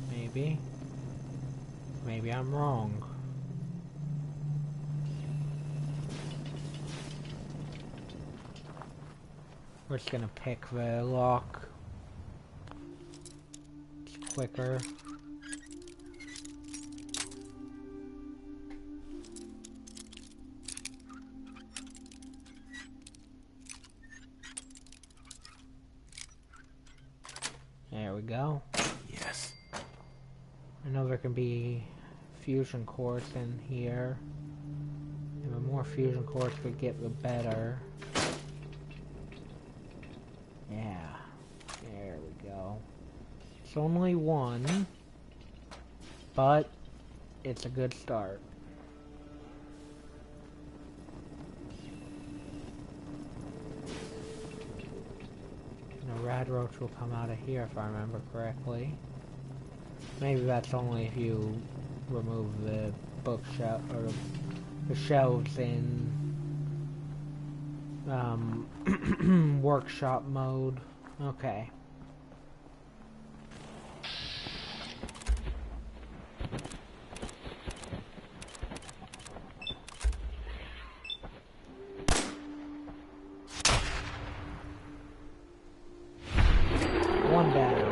Maybe. Maybe I'm wrong. We're just gonna pick the lock. It's quicker. There we go. Yes. I know there can be fusion cores in here. And the more fusion cores we get, the better. Yeah. There we go. It's only one, but it's a good start. And a rad roach will come out of here if I remember correctly. Maybe that's only if you remove the bookshelf or the shelves in workshop mode. Okay. One down.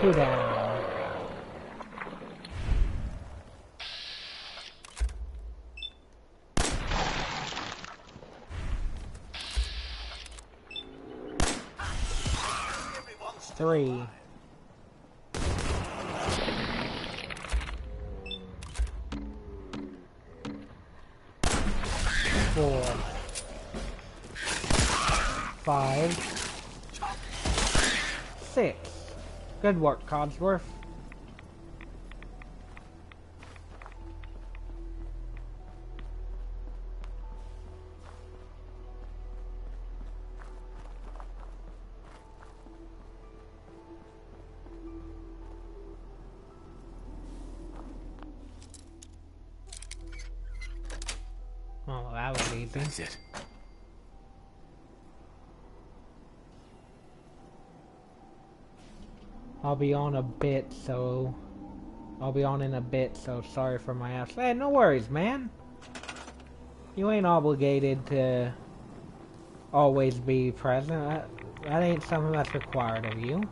Two down. Three. Four. 5. 6. Good work, Codsworth. Oh, that was easy. That's it. I'll be on in a bit, so sorry for my ass. Hey, no worries, man. You ain't obligated to always be present. That ain't something that's required of you.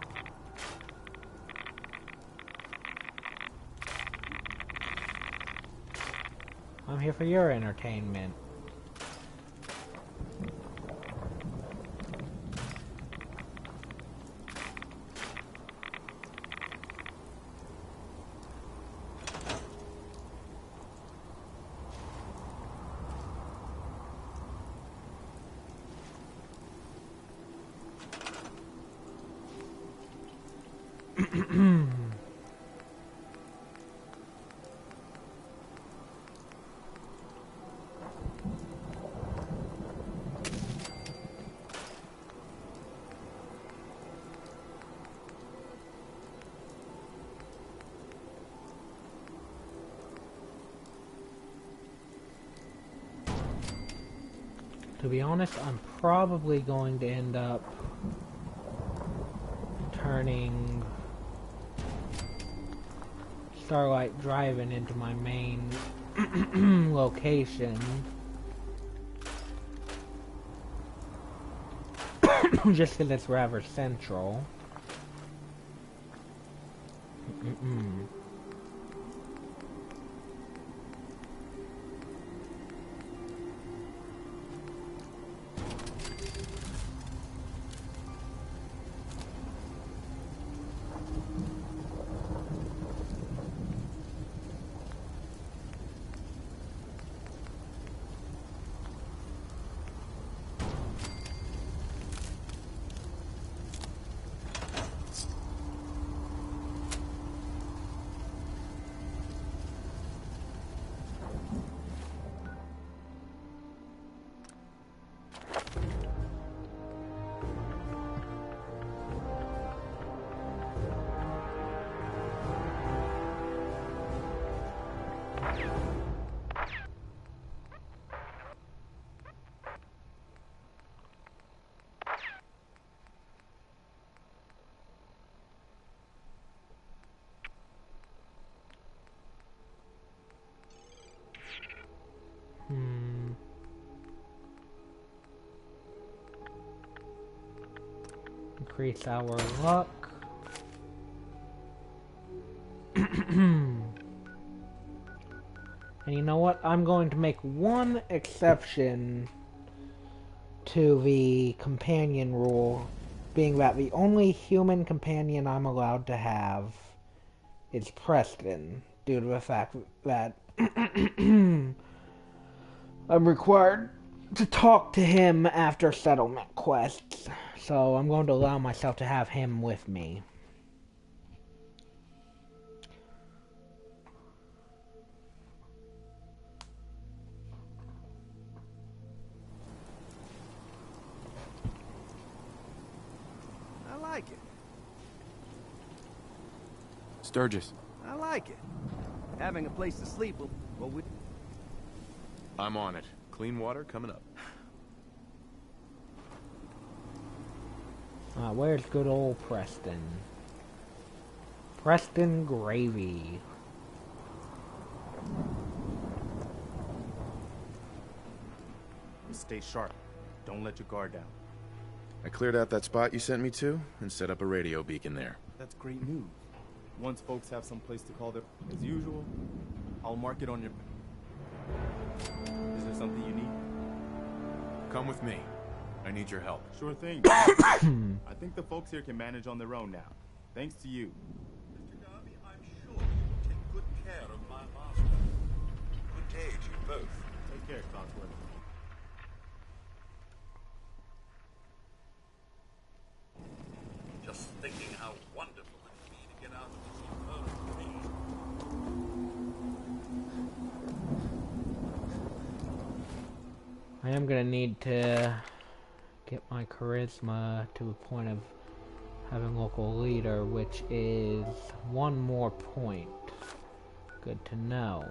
I'm here for your entertainment. To be honest, I'm probably going to end up turning Starlight Driving into my main location. Just because it's rather central. Increase our luck. And you know what? I'm going to make one exception to the companion rule, being that the only human companion I'm allowed to have is Preston, due to the fact that I'm required to talk to him after settlement quests. So I'm going to allow myself to have him with me. I like it. Sturgis. I like it. Having a place to sleep will, I'm on it. Clean water coming up. Where's good old Preston? Preston Gravy. Stay sharp. Don't let your guard down. I cleared out that spot you sent me to and set up a radio beacon there. That's great news. Once folks have some place to call their... As usual, I'll mark it on your... Is there something you need? Come with me. I need your help. Sure thing. I think the folks here can manage on their own now. Thanks to you. Mr. Garvey, I'm sure you will take good care of my master. Good day to you both. Take care, Cogsworth. Just thinking I am gonna need to get my charisma to a point of having local leader, which is 1 more point. Good to know.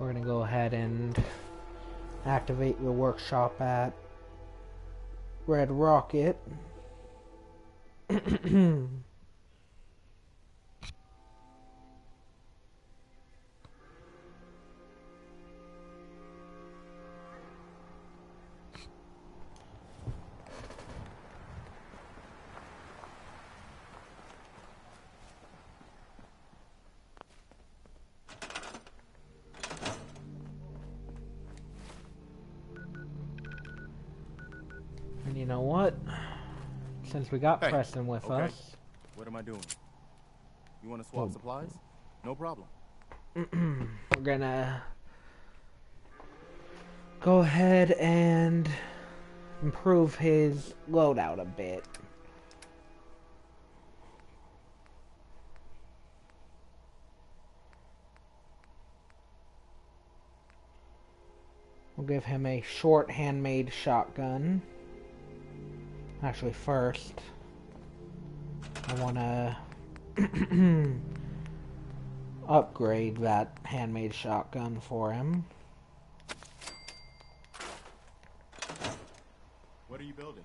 We're gonna go ahead and activate the workshop at Red Rocket. And you know what? Since we got Preston with us... What am I doing? You want to swap supplies? No problem. We're gonna go ahead and improve his loadout a bit. We'll give him a short handmade shotgun. Actually, first, I want to upgrade that handmade shotgun for him. What are you building?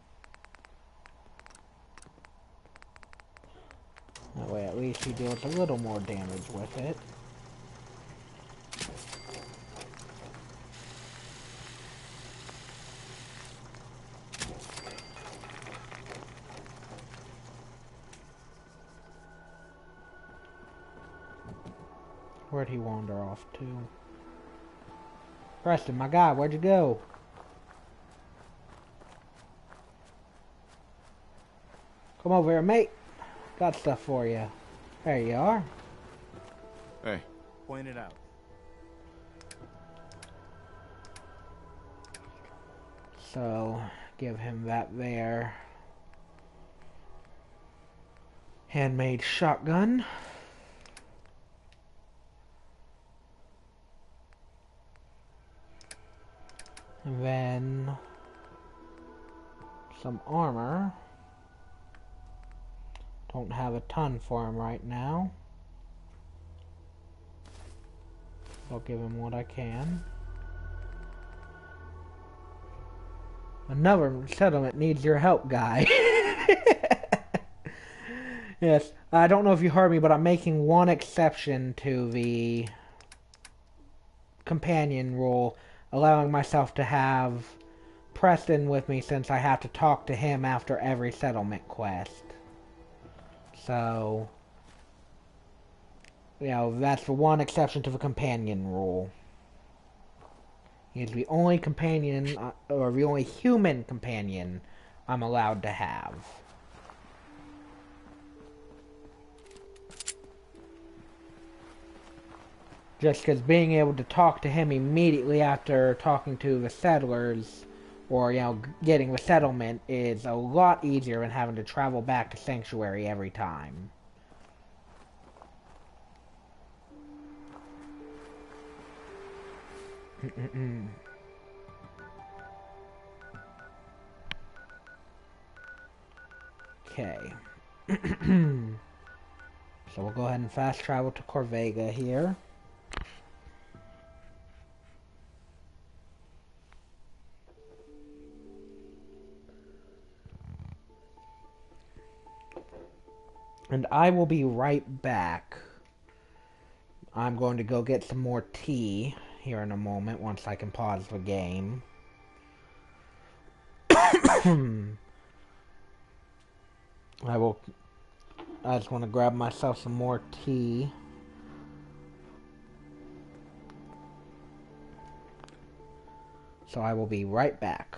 That way at least he deals a little more damage with it. Where'd he wander off to? Preston, my guy, where'd you go? Come over here, mate. Got stuff for you. There you are. Hey. Point it out. So, give him that there. Handmade shotgun. And then some armor. Don't have a ton for him right now. I'll give him what I can. Another settlement needs your help, guy. Yes, I don't know if you heard me, but I'm making one exception to the companion rule, allowing myself to have Preston with me since I have to talk to him after every settlement quest. So, you know, that's the one exception to the companion rule. He's the only companion, or the only human companion I'm allowed to have. Just because being able to talk to him immediately after talking to the settlers, or, you know, getting the settlement, is a lot easier than having to travel back to Sanctuary every time. Okay. So we'll go ahead and fast travel to Corvega here. And I will be right back. I'm going to go get some more tea here in a moment once I can pause the game. I just want to grab myself some more tea. So I will be right back.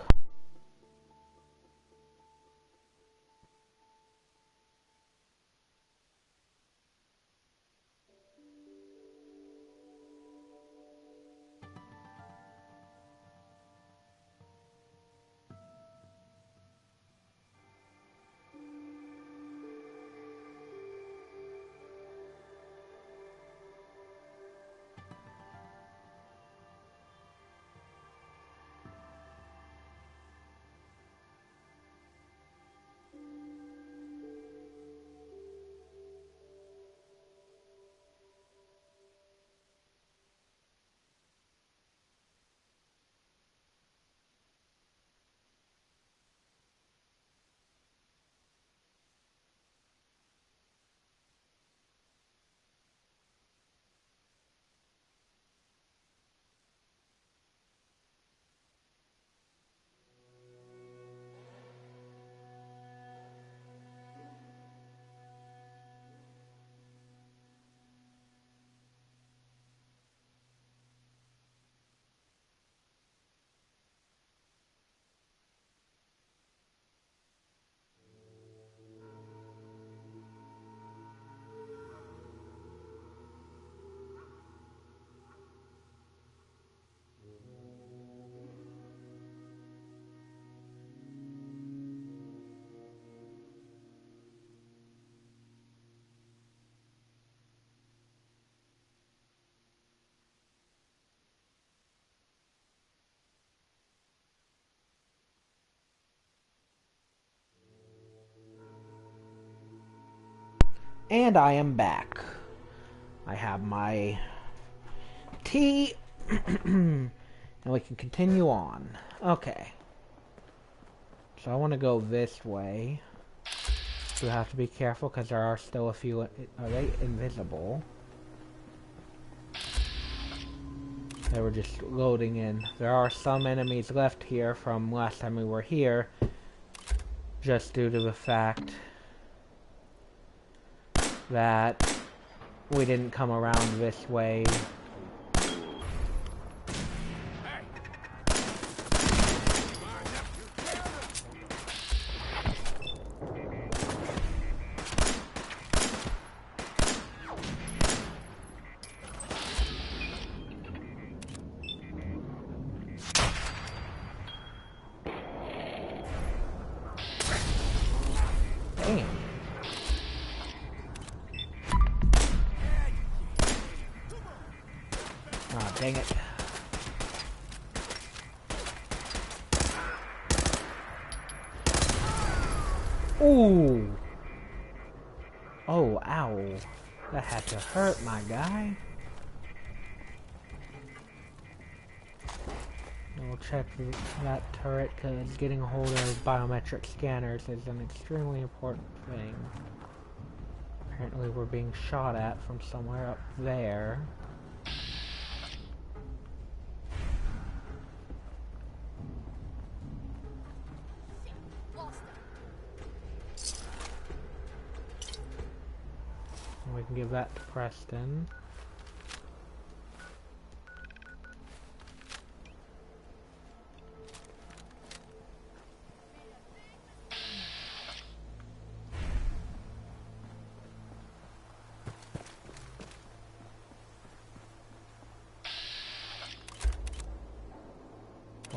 And I am back. I have my tea. And we can continue on. Okay. So I want to go this way. You have to be careful because there are still a few. Are they invisible? They were just loading in. There are some enemies left here from last time we were here. Just due to the fact that we didn't come around this way. Dang it. Ooh. Oh, ow. That had to hurt, my guy. We'll check that turret because getting a hold of biometric scanners is an extremely important thing. Apparently we're being shot at from somewhere up there. We can give that to Preston.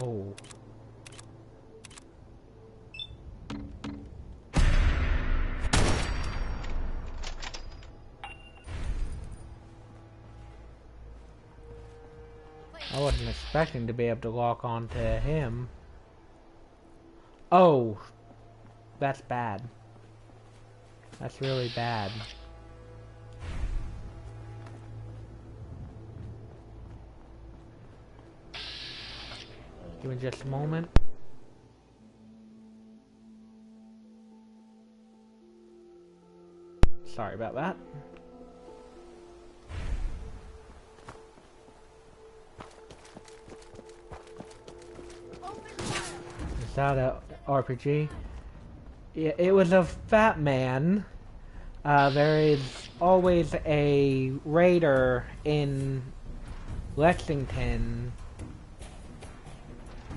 Oh. I wasn't expecting to be able to lock on to him. Oh, that's bad. That's really bad. Give me just a moment. Sorry about that. Is that a RPG? Yeah, it was a fat man. There is always a raider in Lexington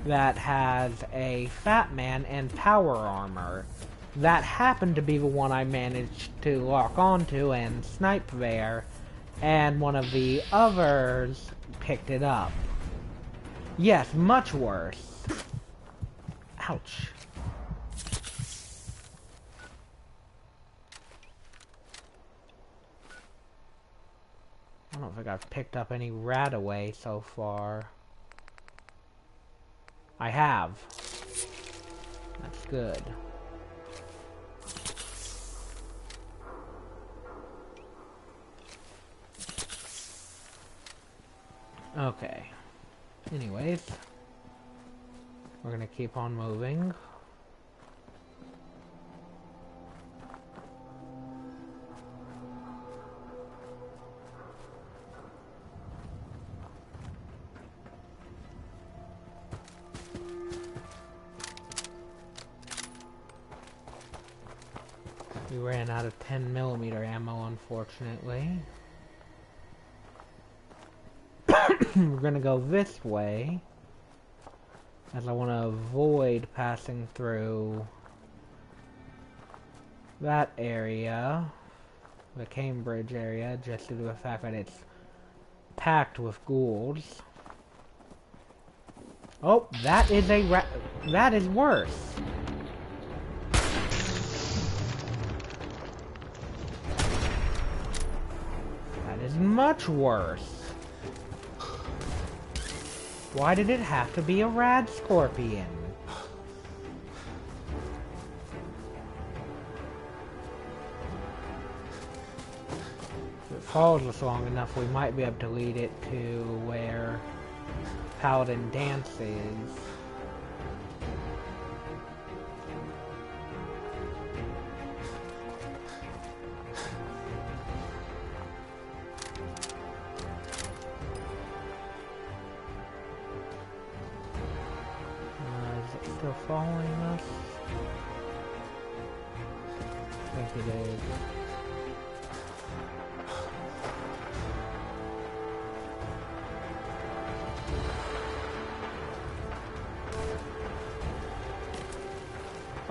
that has a fat man and power armor. That happened to be the one I managed to lock onto and snipe there, and one of the others picked it up. Yes, much worse. Ouch. I don't think I've picked up any Radaway so far. I have. That's good. Okay. Anyways, we're gonna keep on moving. We ran out of 10mm ammo, unfortunately. We're gonna go this way, as I want to avoid passing through that area, the Cambridge area, just due to the fact that it's packed with ghouls. Oh, that is that is worse. That is much worse. Why did it have to be a rad scorpion? follows us long enough, we might be able to lead it to where Paladin dances. Is it still following us? I think it is.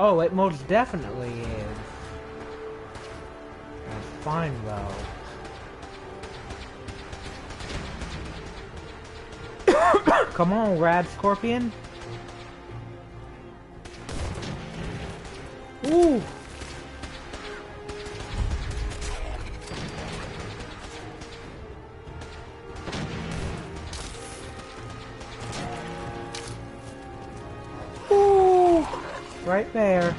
Oh, it most definitely is. That's fine, though. Come on, Rad Scorpion. Ooh. Ooh. Right there.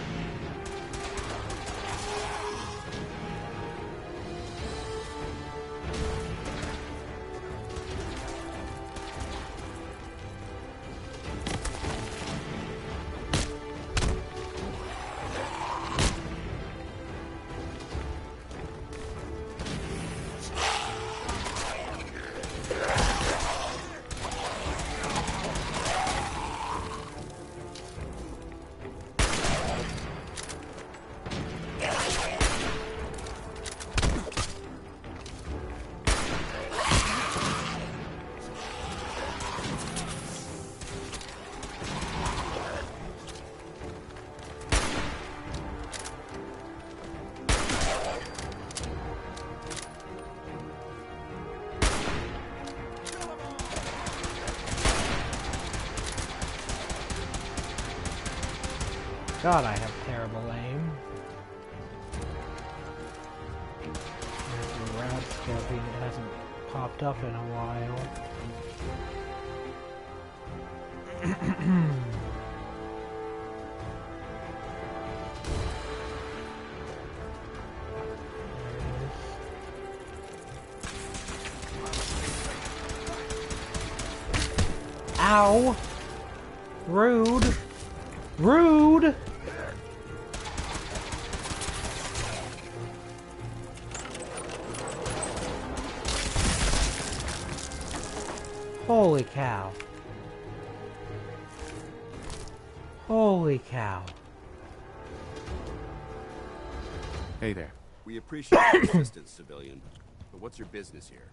God, I have terrible aim. There's the Rad Scorpion. It hasn't popped up in a while. Ow! Rude! Rude! Holy cow. Holy cow. Hey there. We appreciate your assistance, civilian. But what's your business here?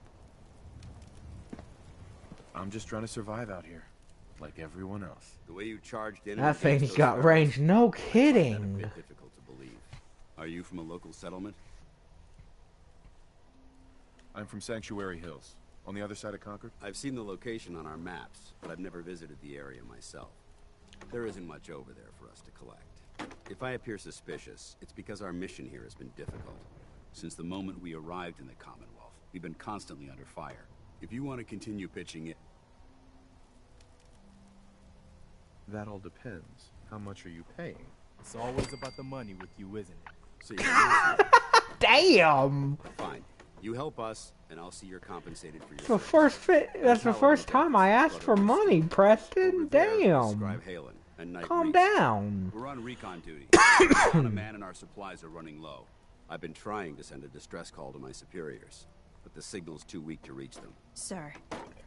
I'm just trying to survive out here, like everyone else. The way you charged in. That thing's got range, no kidding. A bit difficult to believe. Are you from a local settlement? I'm from Sanctuary Hills, on the other side of Concord. I've seen the location on our maps, but I've never visited the area myself. There isn't much over there for us to collect. If I appear suspicious, it's because our mission here has been difficult. Since the moment we arrived in the Commonwealth, we've been constantly under fire. If you want to continue pitching it... That all depends. How much are you paying? It's always about the money with you, isn't it? See, damn! Fine. You help us, and I'll see you're compensated for your That's the first time I asked for money, Preston. Damn. Calm down. We're on recon duty. A man and our supplies are running low. I've been trying to send a distress call to my superiors, but the signal's too weak to reach them. Sir,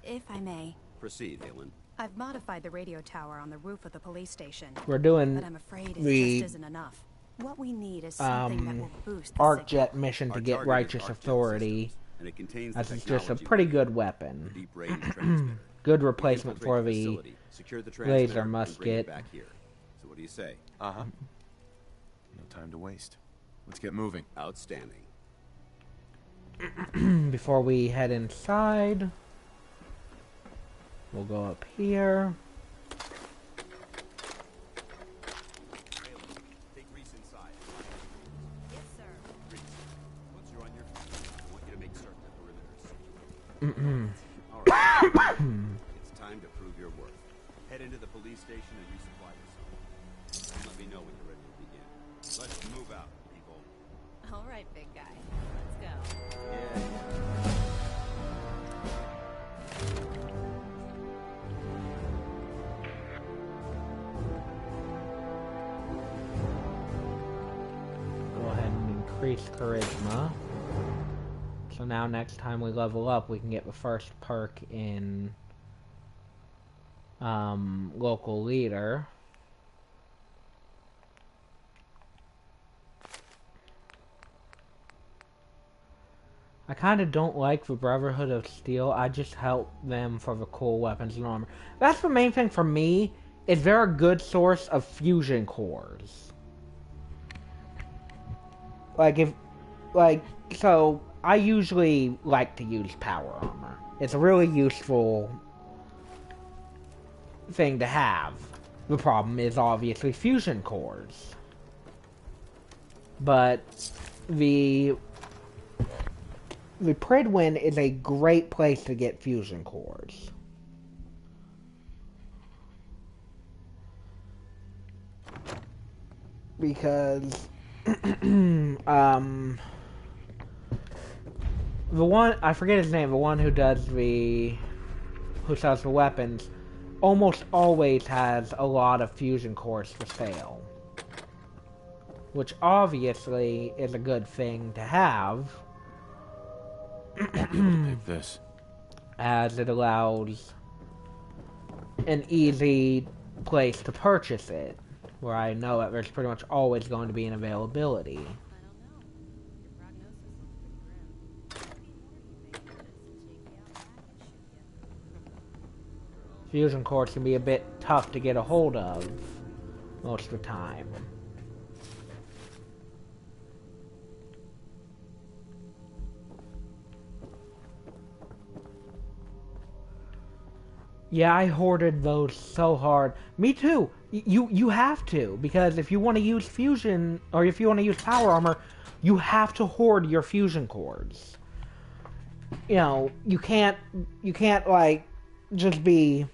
if I may. Proceed, Halen. I've modified the radio tower on the roof of the police station. We're doing but I'm afraid it the just isn't enough. What we need is something that will boost the ArcJet mission to get righteous authority. And it contains That's just a pretty good weapon. Good replacement for the laser musket. Back here. So what do you say? Uh-huh. No time to waste. Let's get moving. Outstanding. Before we head inside, we'll go up here. Take Reese inside. Yes, sir. Reese, once you're on your feet, I want you to make certain the perimeter is secure. All right. It's time to prove your worth. Head into the police station and resupply yourself. Let me know when you're ready to begin. Let's move out, people. All right, big guy. Let's go. Yeah. increased charisma. So now next time we level up, we can get the first perk in local leader. I kind of don't like the Brotherhood of Steel. I just help them for the cool weapons and armor. That's the main thing for me, is they're a good source of fusion cores. So I usually like to use power armor. It's a really useful thing to have. The problem is obviously fusion cores. But the Pridwin is a great place to get fusion cores. Because the one, I forget his name, the one who sells the weapons, almost always has a lot of fusion cores for sale. Which obviously is a good thing to have. Pick this. As it allows an easy place to purchase it, where I know that there's pretty much always going to be an availability. Fusion cores can be a bit tough to get a hold of most of the time. Yeah, I hoarded those so hard. Me too. You have to, because if you want to use fusion, or if you want to use power armor, you have to hoard your fusion cores. You know, you can't like just be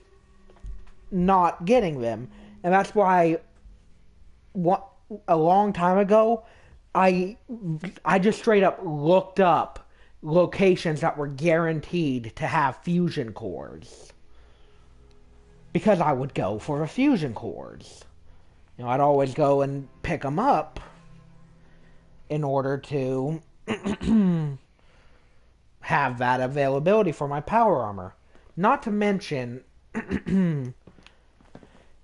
not getting them, and that's why a long time ago I just straight up looked up locations that were guaranteed to have fusion cores. Because I would go for the fusion cores. You know, I'd always go and pick them up in order to have that availability for my power armor. Not to mention,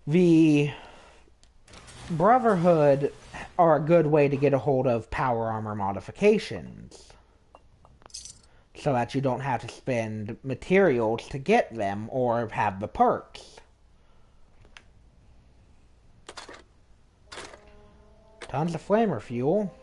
the Brotherhood are a good way to get a hold of power armor modifications. So that you don't have to spend materials to get them or have the perks. Tons of flamer fuel.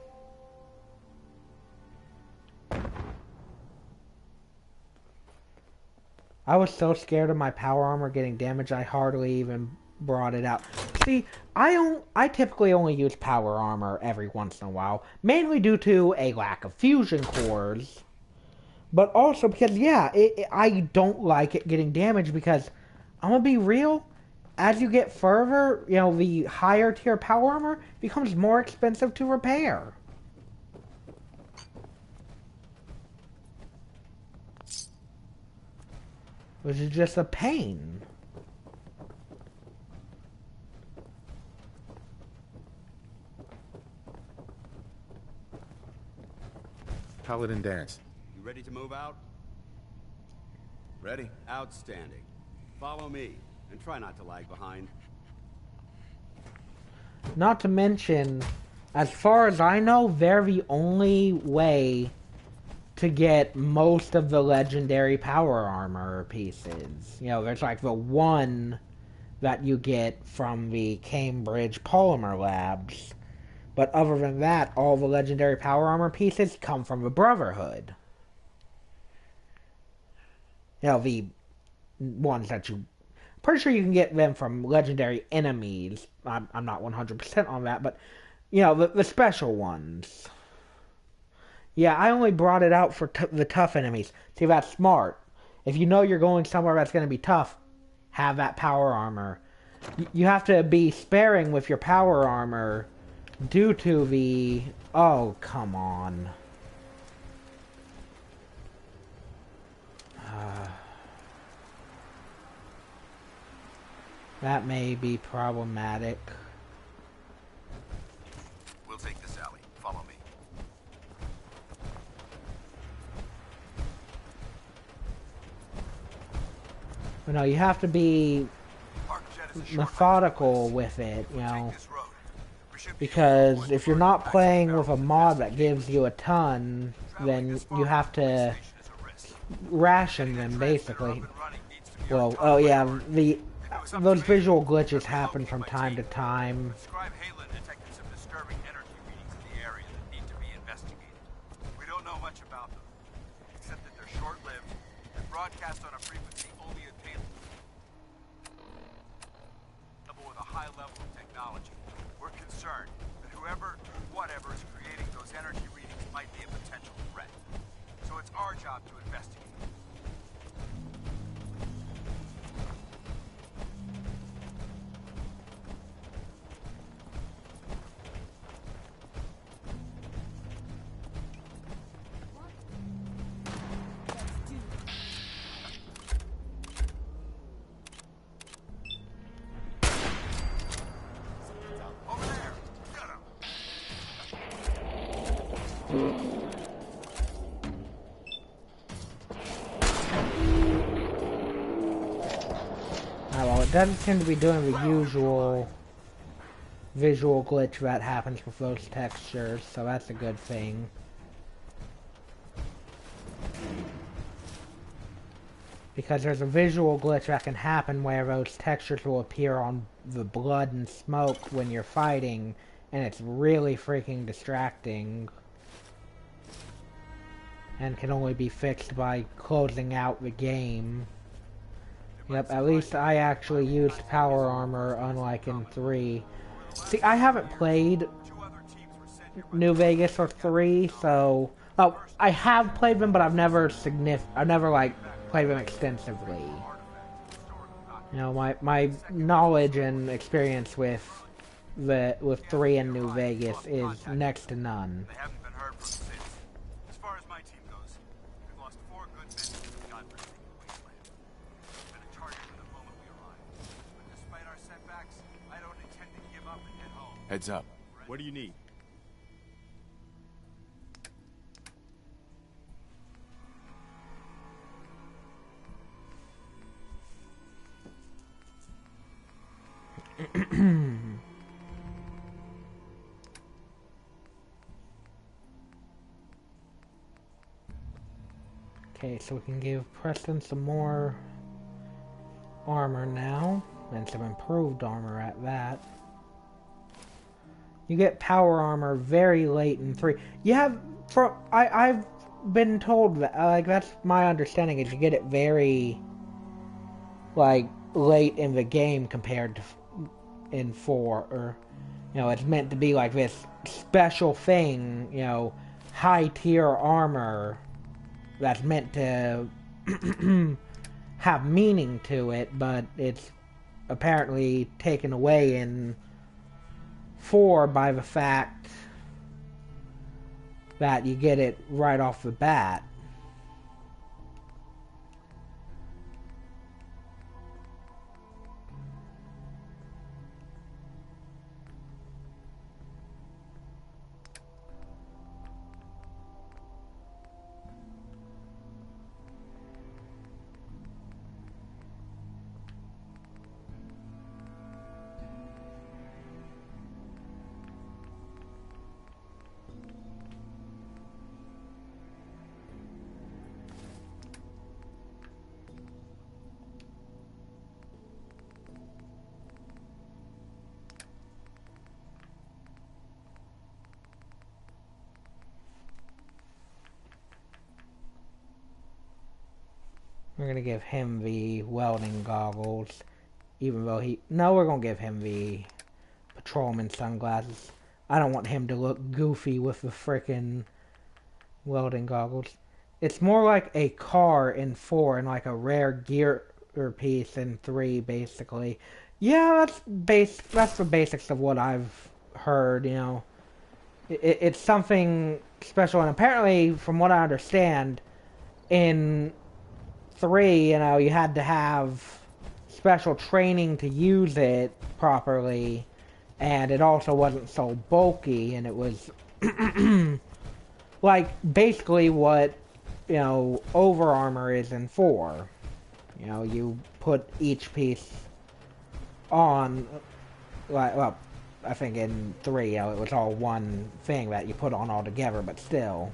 I was so scared of my power armor getting damaged, I hardly even brought it out. See, I typically only use power armor every once in a while, mainly due to a lack of fusion cores, but also because, yeah, I don't like it getting damaged because, I'm gonna be real, as you get further, you know, the higher tier power armor becomes more expensive to repair. Which is just a pain. Paladin dance. You ready to move out? Ready. Outstanding. Follow me, and try not to lag behind. Not to mention, as far as I know, they're the only way to get most of the legendary power armor pieces. You know, there's like the one that you get from the Cambridge Polymer Labs. But other than that, all the legendary power armor pieces come from the Brotherhood. You know, the ones that you... Pretty sure you can get them from legendary enemies. I'm not 100% on that, but... You know, the special ones. Yeah, I only brought it out for the tough enemies. See, that's smart. If you know you're going somewhere that's going to be tough, have that power armor. You have to be sparing with your power armor due to the... Oh, come on. That may be problematic. We'll take this alley. Follow me. You know, you have to be methodical with it, you know. Because if you're not playing with a mod that gives you a ton, then you have to ration them, basically. Well, oh yeah, those visual glitches happen from time to time. We don't know much about them, except that they're short-lived and broadcast on a frequency only attainable with a high level of technology. We're concerned that whoever, whatever is creating those energy readings might be a potential threat. So it's our job to investigate. Well, it doesn't seem to be doing the usual visual glitch that happens with those textures, so that's a good thing. Because there's a visual glitch that can happen where those textures will appear on the blood and smoke when you're fighting, and it's really freaking distracting. And can only be fixed by closing out the game. Yep, at least I actually used power armor, unlike in 3. See, I haven't played New Vegas or 3, so... Oh, I have played them, but I've never like, played them extensively. You know, my knowledge and experience with 3 and New Vegas is next to none. Heads up. What do you need? Okay, so we can give Preston some more armor now, and some improved armor at that. You get power armor very late in 3. You have, I've been told that, like, that's my understanding, is you get it very, like, late in the game compared to in 4, or, you know, it's meant to be like this special thing, you know, high tier armor that's meant to have meaning to it, but it's apparently taken away in 4 by the fact that you get it right off the bat. We're gonna give him the welding goggles, even though no, we're gonna give him the patrolman sunglasses. I don't want him to look goofy with the frickin' welding goggles. It's more like a car in 4 and like a rare gear piece in 3, basically. Yeah, that's the basics of what I've heard, you know. It's something special, and apparently, from what I understand, in 3, you know, you had to have special training to use it properly, and it also wasn't so bulky, and it was like basically what, you know, over armor is in 4. You know, you put each piece on, like, well, I think in 3, you know, it was all one thing that you put on all together, but still.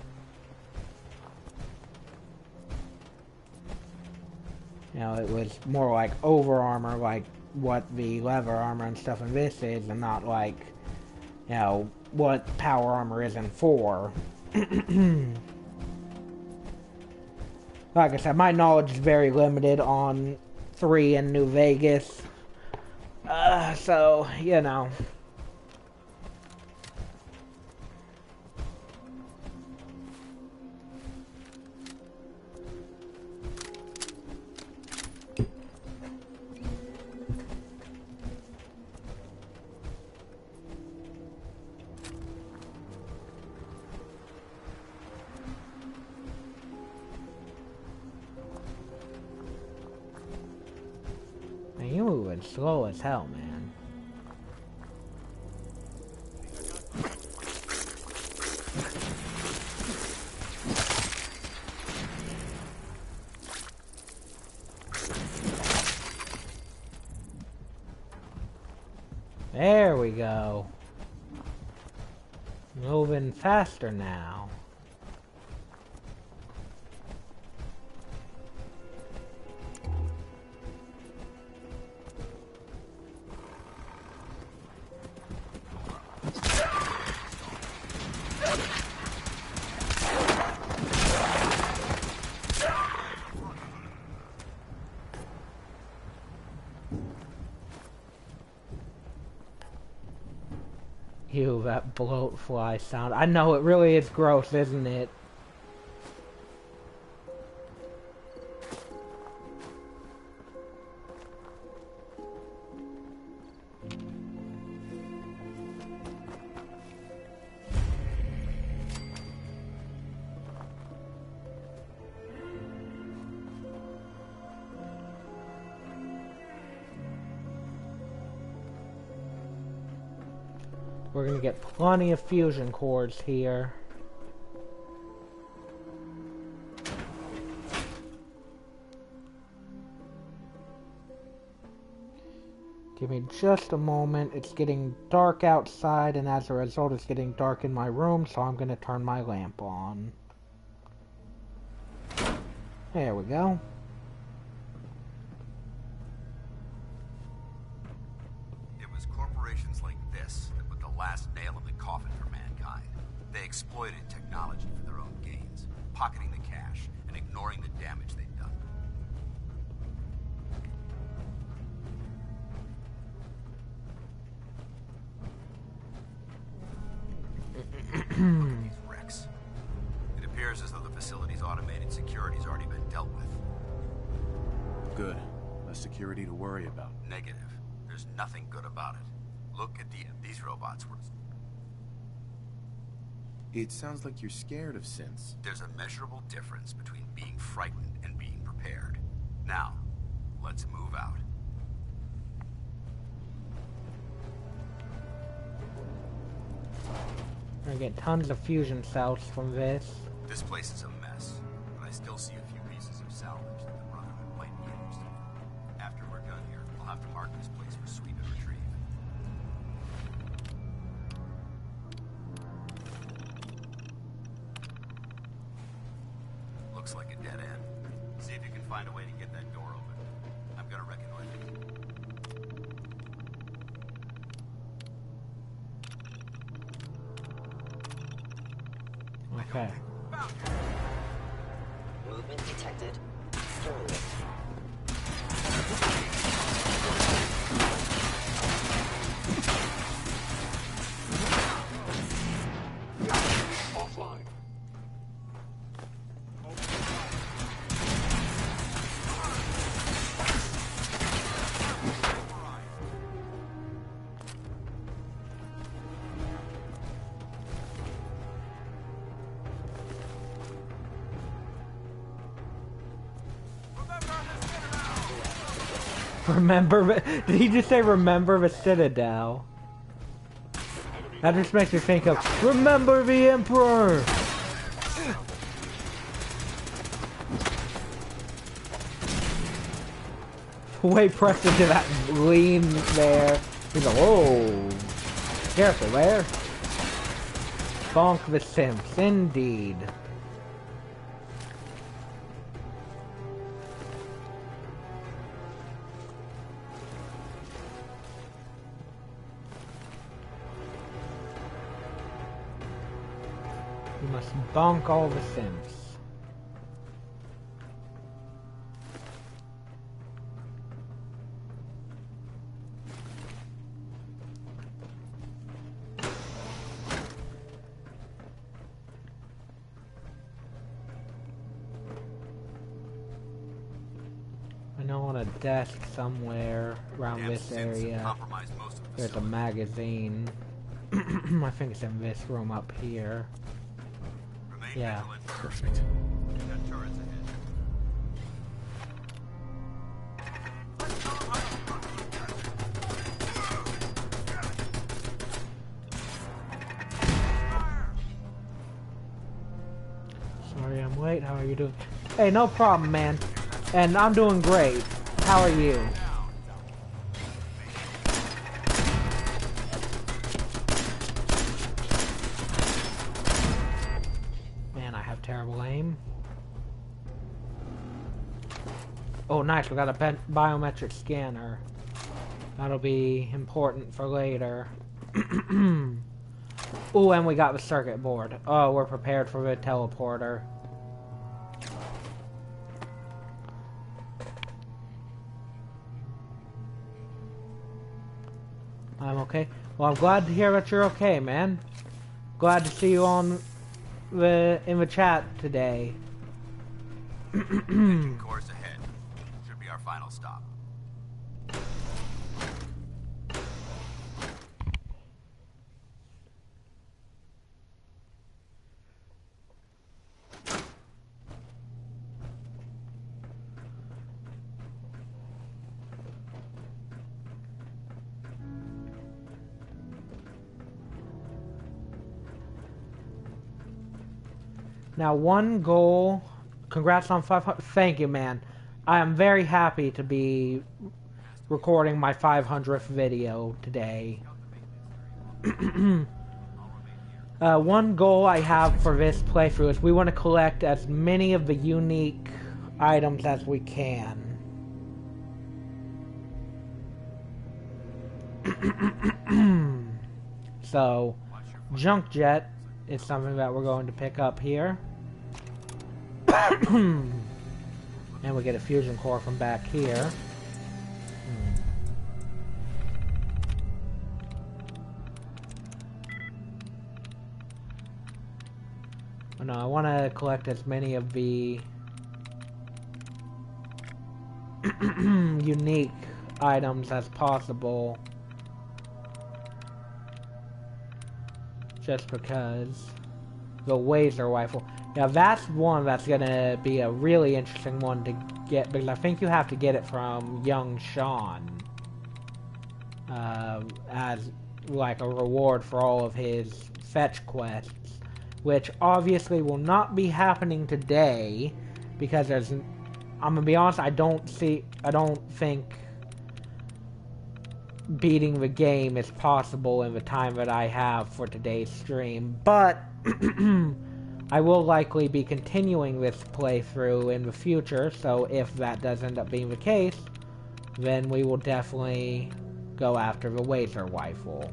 You know, it was more like over armor, like what the leather armor and stuff in this is, and not like, you know, what power armor is in 4. Like I said, my knowledge is very limited on 3 and New Vegas. So, you know. You moving slow as hell, man. There we go. Moving faster now. Ew, that bloat fly sound. I know, it really is gross, isn't it? We're gonna get plenty of fusion cores here. Give me just a moment. It's getting dark outside, and as a result, it's getting dark in my room, so I'm gonna turn my lamp on. There we go. It was corporations like this that put the last nail in the coffin for mankind. They exploited technology for their own gains, pocketing the cash and ignoring the damage they'd done. Look at these wrecks. It appears as though the facility's automated security's already been dealt with. Good. Less security to worry about. Negative. There's nothing good about it. Look at these robots were... It sounds like you're scared of synths. There's a measurable difference between being frightened and being prepared. Now, let's move out. I get tons of fusion cells from this. This place is a mess, but I still see a few pieces of salvage that the Brotherhood might be interested in. After we're done here, we'll have to mark this place for sweep and retrieve. Looks like a dead end. See if you can find a way to get that door open. I'm gonna reconnoiter. Okay. Movement detected. Thoroughly. Offline. Remember, did he just say remember the Citadel? That just makes me think of remember the Emperor! way pressed into that lean there. He's like, whoa. Careful there. Bonk the simps, indeed. You must bonk all the simps. I know on a desk somewhere around this area there's a magazine. I think it's in this room up here. Yeah. Perfect. Got turrets ahead. Sorry I'm late. How are you doing? Hey, no problem, man. And I'm doing great. How are you? Man, I have terrible aim. Oh, nice. We got a biometric scanner. That'll be important for later. Oh, and we got the circuit board. Oh, we're prepared for the teleporter. I'm okay. Well, I'm glad to hear that you're okay, man. Glad to see you in the chat today. Making course ahead. Should be our final stop. Now, one goal. Congrats on 500. Thank you, man. I am very happy to be recording my 500th video today. One goal I have for this playthrough is we want to collect as many of the unique items as we can. So, junk jet is something that we're going to pick up here. And we get a fusion core from back here. Oh, no, I want to collect as many of the unique items as possible. Just because. The laser rifle. Now that's one that's gonna be a really interesting one to get, because I think you have to get it from young Sean. As like a reward for all of his fetch quests. Which obviously will not be happening today, because there's, I'm gonna be honest, I don't think beating the game is possible in the time that I have for today's stream, but I will likely be continuing this playthrough in the future, so if that does end up being the case, then we will definitely go after the laser rifle.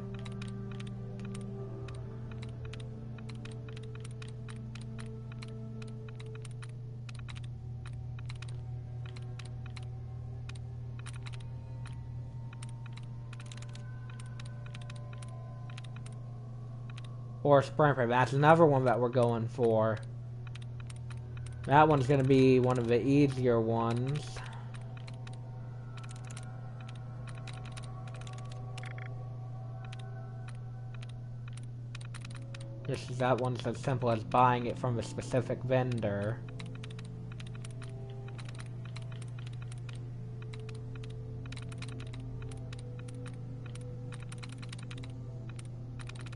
Or Sprinter, that's another one that we're going for. That one's going to be one of the easier ones. Just that one's as simple as buying it from a specific vendor.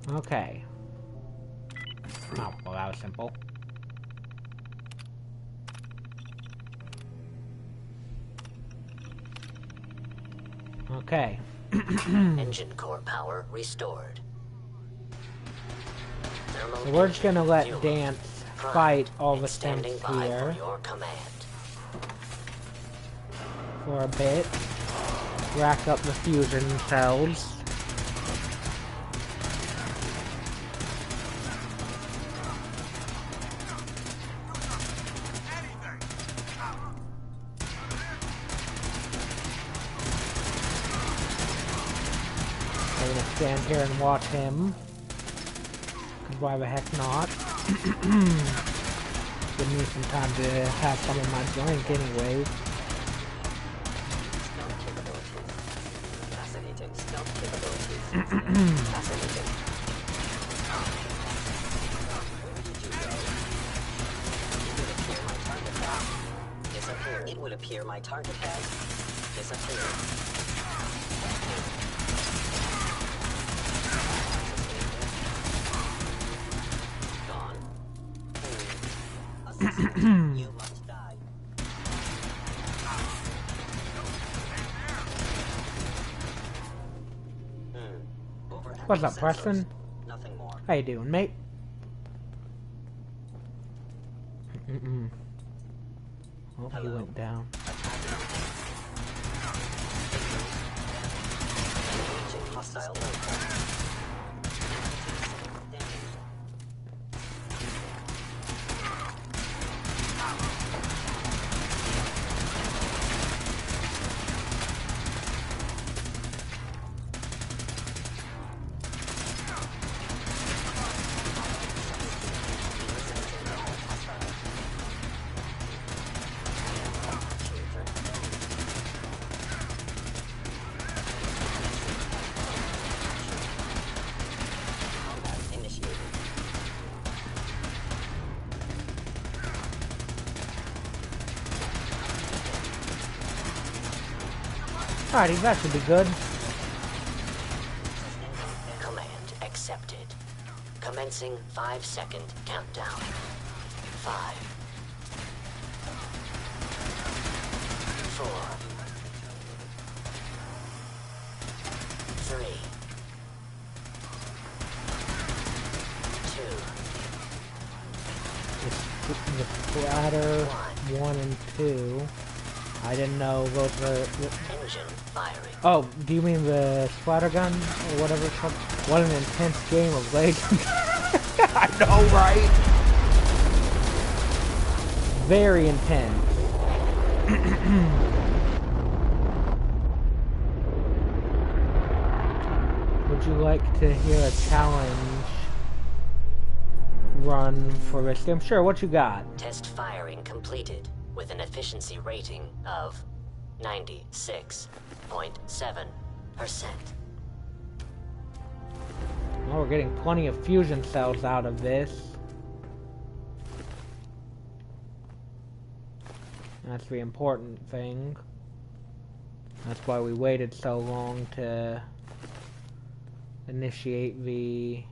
Okay. Oh, well, that was simple. Okay. Engine core power restored. So we're just gonna let Dance fight all the things here for a bit. Rack up the fusion cells. I'm gonna stand here and watch him. Cause why the heck not? Give me some time to have some of my drink anyway. It would appear my target has disappeared. You must die. What's up, Preston? Nothing more. How you doing, mate? Oh, he went down. Hostile. Alrighty, that should be good. Command accepted. Commencing 5-second countdown. 5, 4, 3, 2. The splatter 1 and 2. I didn't know those were. Engine firing. Oh, do you mean the splatter gun or whatever it's called? What an intense game of Legends. I know, right? Very intense. Would you like to hear a challenge run for this game? Sure, what you got? Test firing completed with an efficiency rating of 96.7%. Well, we're getting plenty of fusion cells out of this. That's the important thing. That's why we waited so long to initiate the...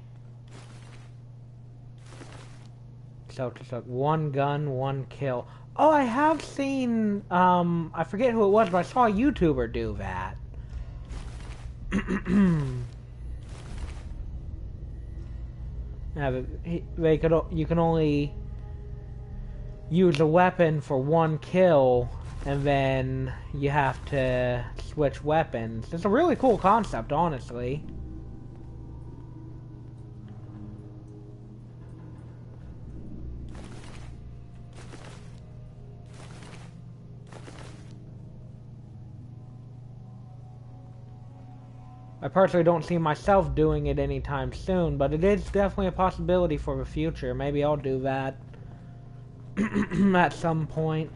So it's like 1 gun, 1 kill. Oh, I have seen, I forget who it was, but I saw a YouTuber do that. Yeah, but you can only use a weapon for 1 kill, and then you have to switch weapons. It's a really cool concept, honestly. I personally don't see myself doing it anytime soon, but it is definitely a possibility for the future. Maybe I'll do that at some point.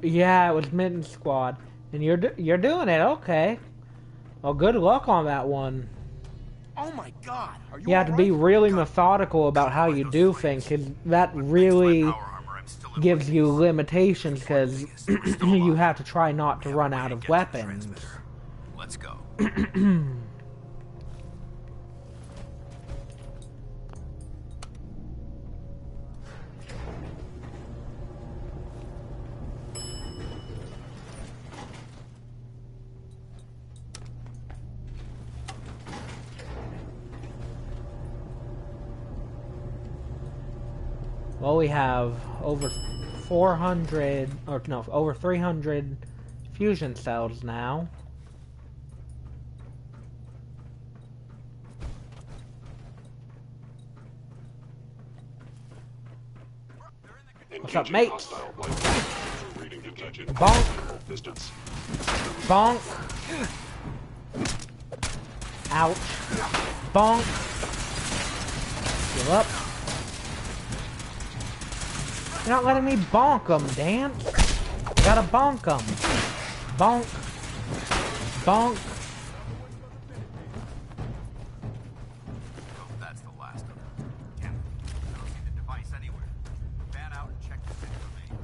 Yeah, it was Mitten Squad, and you're doing it. Okay. Well, good luck on that one. Oh my God! Are You have to be really methodical about how you do things, because that really gives you limitations, because you have to try not to run out of weapons. Let's go. Well, we have over 400, or no, over 300 fusion cells now. What's up, mates? Bonk. Bonk. Ouch. Bonk. Give up. You're not letting me bonk them, Dan. I gotta bonk them. Bonk. Bonk. That's the last of them. Ken, I don't see the device anywhere. Fan out and check the pin remains.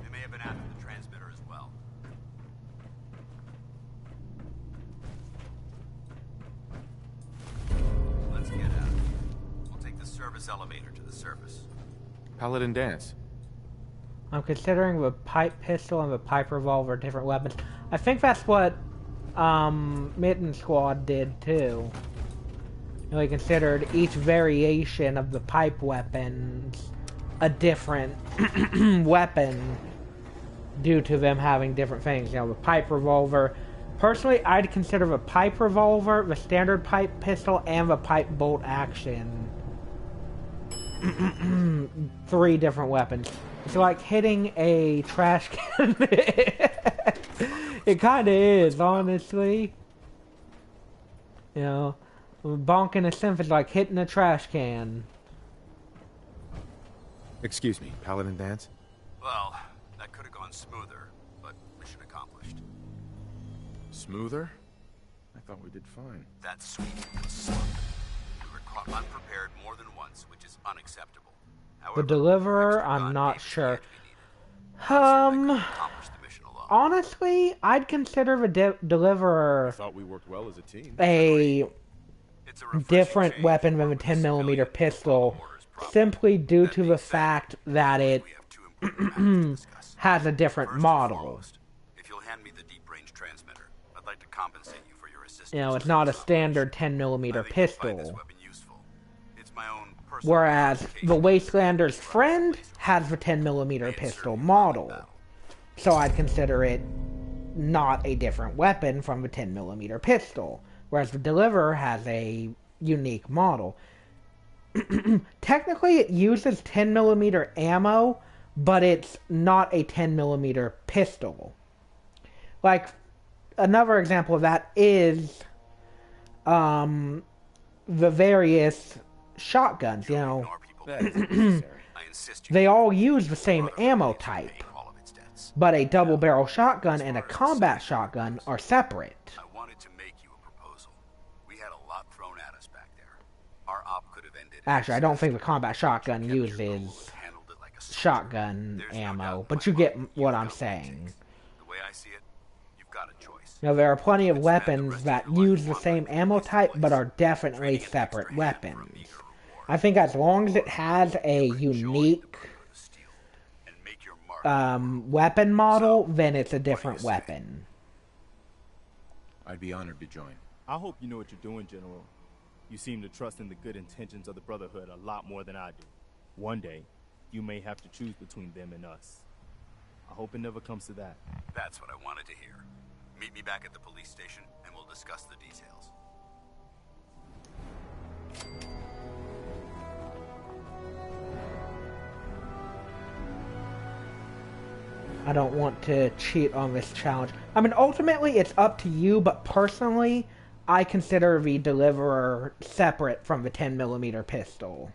They may have been after the transmitter as well. Let's get out of here. We'll take the service elevator to the surface. Paladin dance. I'm considering the pipe pistol and the pipe revolver different weapons. I think that's what Mitten Squad did too. They considered each variation of the pipe weapons a different weapon due to them having different things. You know, the pipe revolver. Personally, I'd consider the pipe revolver, the standard pipe pistol, and the pipe bolt action 3 different weapons. It's like hitting a trash can. It kind of is, honestly. You know, bonking a synth is like hitting a trash can. Excuse me, Paladin dance? Well, that could have gone smoother, but mission accomplished. Smoother? I thought we did fine. That sweep was slow. We were caught unprepared more than once, which is unacceptable. However, The Deliverer, I'm not sure. Honestly, I'd consider the Deliverer I thought we worked well as a team. a different weapon than the 10mm pistol, simply due to the fact that it has a different model. If you'll hand me the deep range transmitter, I'd like to compensate you for your assistance. You know, it's not a standard 10mm pistol. It's my own Whereas the Wastelander's friend has the 10mm pistol model. So I'd consider it not a different weapon from the 10mm pistol. Whereas the Deliverer has a unique model. Technically it uses 10mm ammo, but it's not a 10mm pistol. Like, another example of that is the various shotguns, you know. They all use the same ammo type, but a double barrel shotgun and a combat shotgun are separate. I wanted to make you a proposal. We had a lot thrown at us back there. Our op could have ended. Actually, I don't think the combat shotgun uses shotgun ammo, but you get what I'm saying. The way I see it, you've got a choice. Now, there are plenty of weapons that use the same ammo type, but are definitely separate weapons. I think as long as it has a unique weapon model, then it's a different weapon. I'd be honored to join. I hope you know what you're doing, General. You seem to trust in the good intentions of the Brotherhood a lot more than I do. One day, you may have to choose between them and us. I hope it never comes to that. That's what I wanted to hear. Meet me back at the police station, and we'll discuss the details. I don't want to cheat on this challenge. I mean, ultimately, it's up to you, but personally, I consider the Deliverer separate from the 10mm pistol.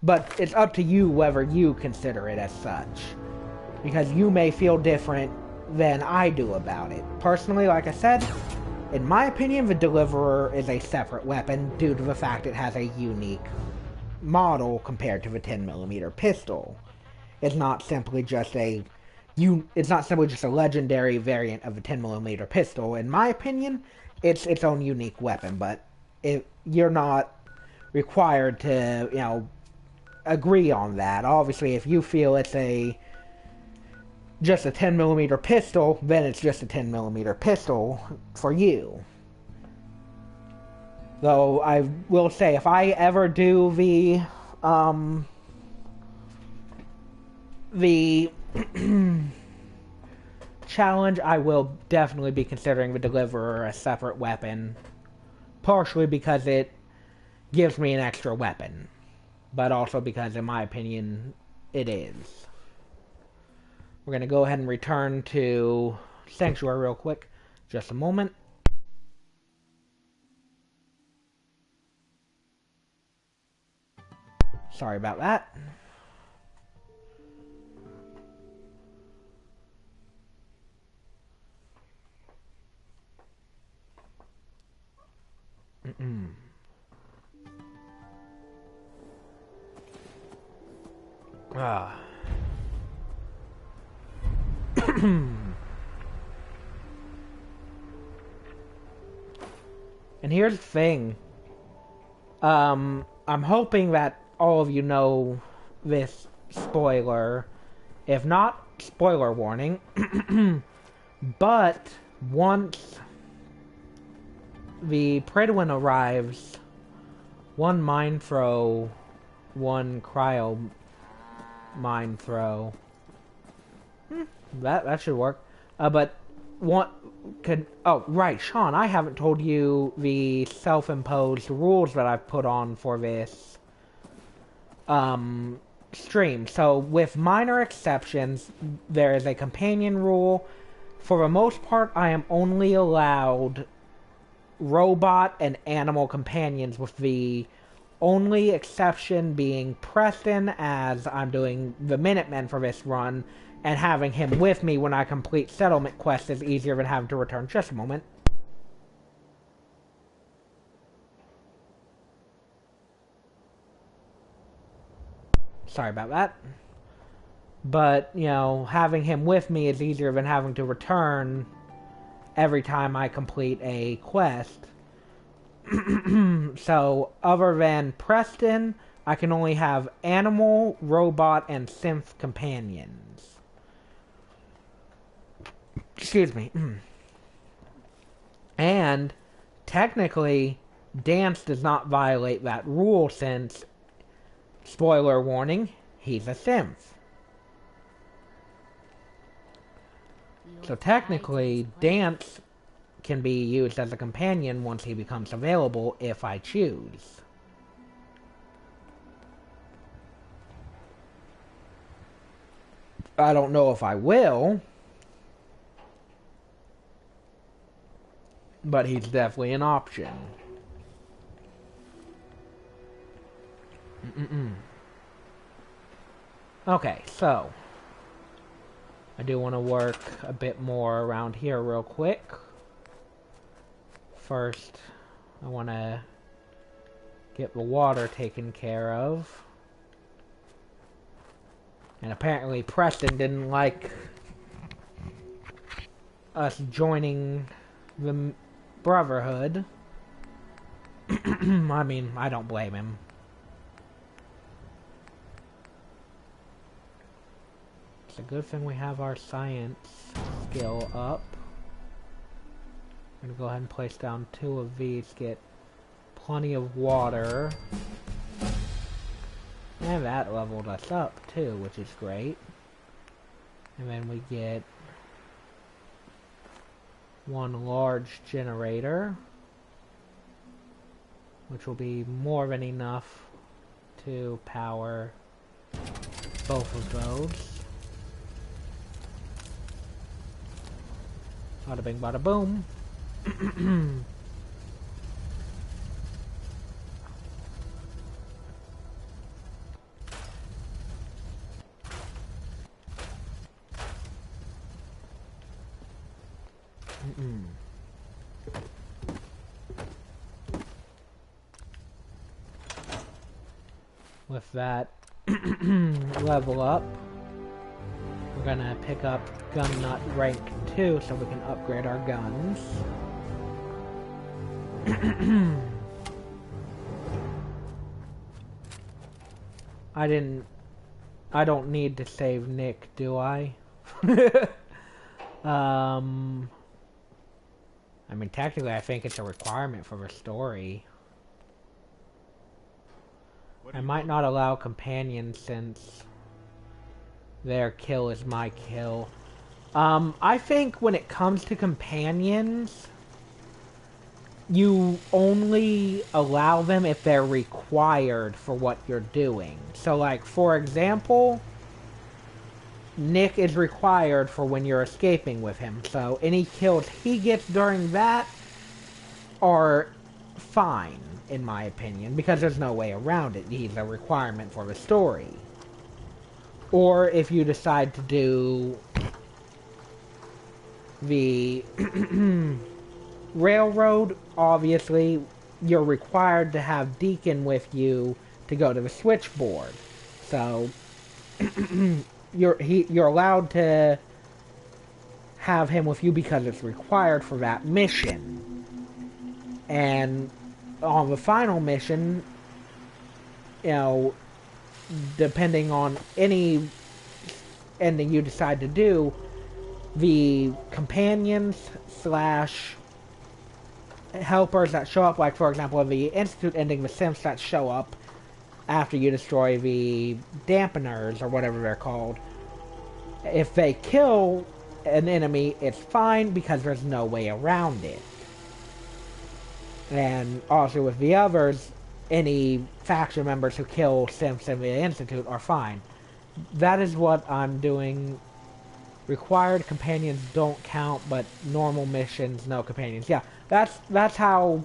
But it's up to you whether you consider it as such. Because you may feel different than I do about it. Personally, like I said, in my opinion, the Deliverer is a separate weapon due to the fact it has a unique model compared to the 10mm pistol. It's not simply just a legendary variant of the 10mm pistol. In my opinion, it's its own unique weapon, but you're not required to, you know, agree on that. Obviously, if you feel it's just a 10mm pistol, then it's just a 10mm pistol for you. Though I will say, if I ever do the the challenge, I will definitely be considering the Deliverer a separate weapon. Partially because it gives me an extra weapon. But also because, in my opinion, it is. We're going to go ahead and return to Sanctuary real quick. Just a moment. Sorry about that. And here's the thing. I'm hoping that all of you know this spoiler. If not, spoiler warning. But once the Pridwin arrives, one mind throw, one cryo mind throw. That should work. But one could. Oh, right, Sean. I haven't told you the self-imposed rules that I've put on for this stream. So, with minor exceptions, there is a companion rule. For the most part, I am only allowed robot and animal companions, with the only exception being Preston, as I'm doing the Minutemen for this run, and having him with me when I complete settlement quests is easier than having to return. Just a moment. Sorry about that. But, you know, having him with me is easier than having to return every time I complete a quest. So, other than Preston, I can only have animal, robot, and synth companions. Excuse me. And, technically, Dance does not violate that rule since, spoiler warning, he's a synth. So technically, Dance can be used as a companion once he becomes available if I choose. I don't know if I will, but he's definitely an option. Okay, so I do want to work a bit more around here real quick. First, I want to get the water taken care of. And apparently Preston didn't like us joining the Brotherhood. I mean, I don't blame him. It's a good thing we have our science skill up. I'm gonna go ahead and place down 2 of these, get plenty of water. And that leveled us up too, which is great. And then we get 1 large generator, which will be more than enough to power both of those. Bada bing, bada boom. With that level up, we're gonna pick up Gun Nut rank 2 so we can upgrade our guns. I don't need to save Nick, do I? I mean, technically I think it's a requirement for the story. I might not allow companions since Their kill is my kill. I think when it comes to companions, you only allow them if they're required for what you're doing. So, like, for example, Nick is required for when you're escaping with him. So, any kills he gets during that are fine, in my opinion, because there's no way around it. He's a requirement for the story. Or if you decide to do the railroad, obviously, you're required to have Deacon with you to go to the switchboard. So, you're allowed to have him with you because it's required for that mission. And on the final mission, you know, depending on any ending you decide to do, the companions slash helpers that show up, like for example the Institute ending, the Sims that show up after you destroy the dampeners or whatever they're called, if they kill an enemy, it's fine because there's no way around it. And also with the others, any faction members who kill Sims in the Institute are fine. That is what I'm doing. Required companions don't count, but normal missions, no companions. Yeah, that's how,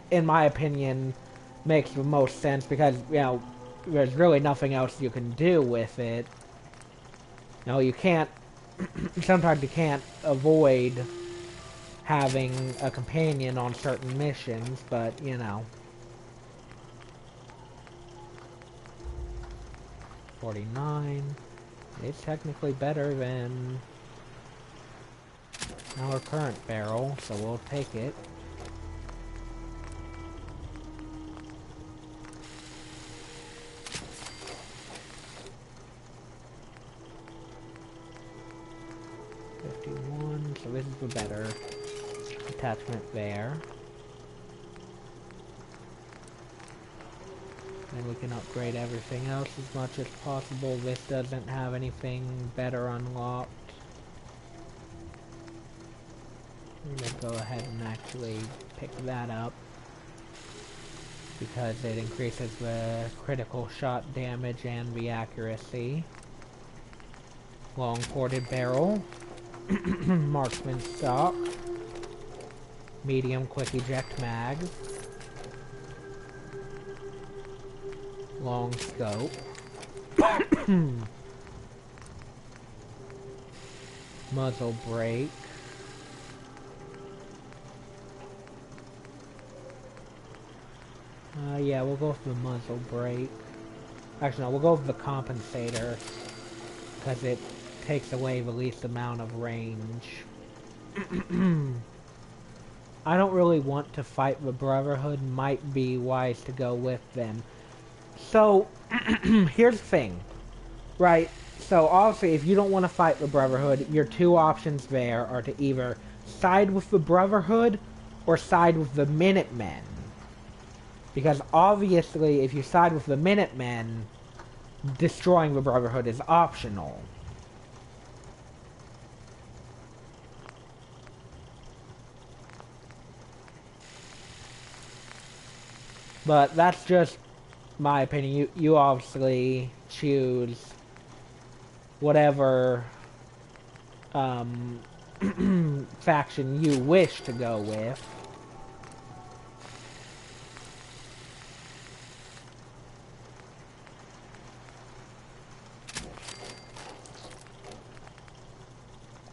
in my opinion, makes the most sense, because, you know, there's really nothing else you can do with it. You know, you can't, sometimes you can't avoid having a companion on certain missions, but, you know. 49. It's technically better than our current barrel, so we'll take it. So this is the better attachment there. And we can upgrade everything else as much as possible. This doesn't have anything better unlocked. I'm gonna go ahead and actually pick that up, because it increases the critical shot damage and the accuracy. Long ported barrel. Marksman stock. Medium quick eject mag. Long scope. Muzzle brake. Yeah, we'll go with the muzzle brake. Actually, no, we'll go with the compensator, because it takes away the least amount of range. I don't really want to fight the Brotherhood. Might be wise to go with them. So, here's the thing, right? So, obviously, if you don't want to fight the Brotherhood, your two options there are to either side with the Brotherhood or side with the Minutemen. Because, obviously, if you side with the Minutemen, destroying the Brotherhood is optional. But that's just my opinion. You obviously choose whatever faction you wish to go with.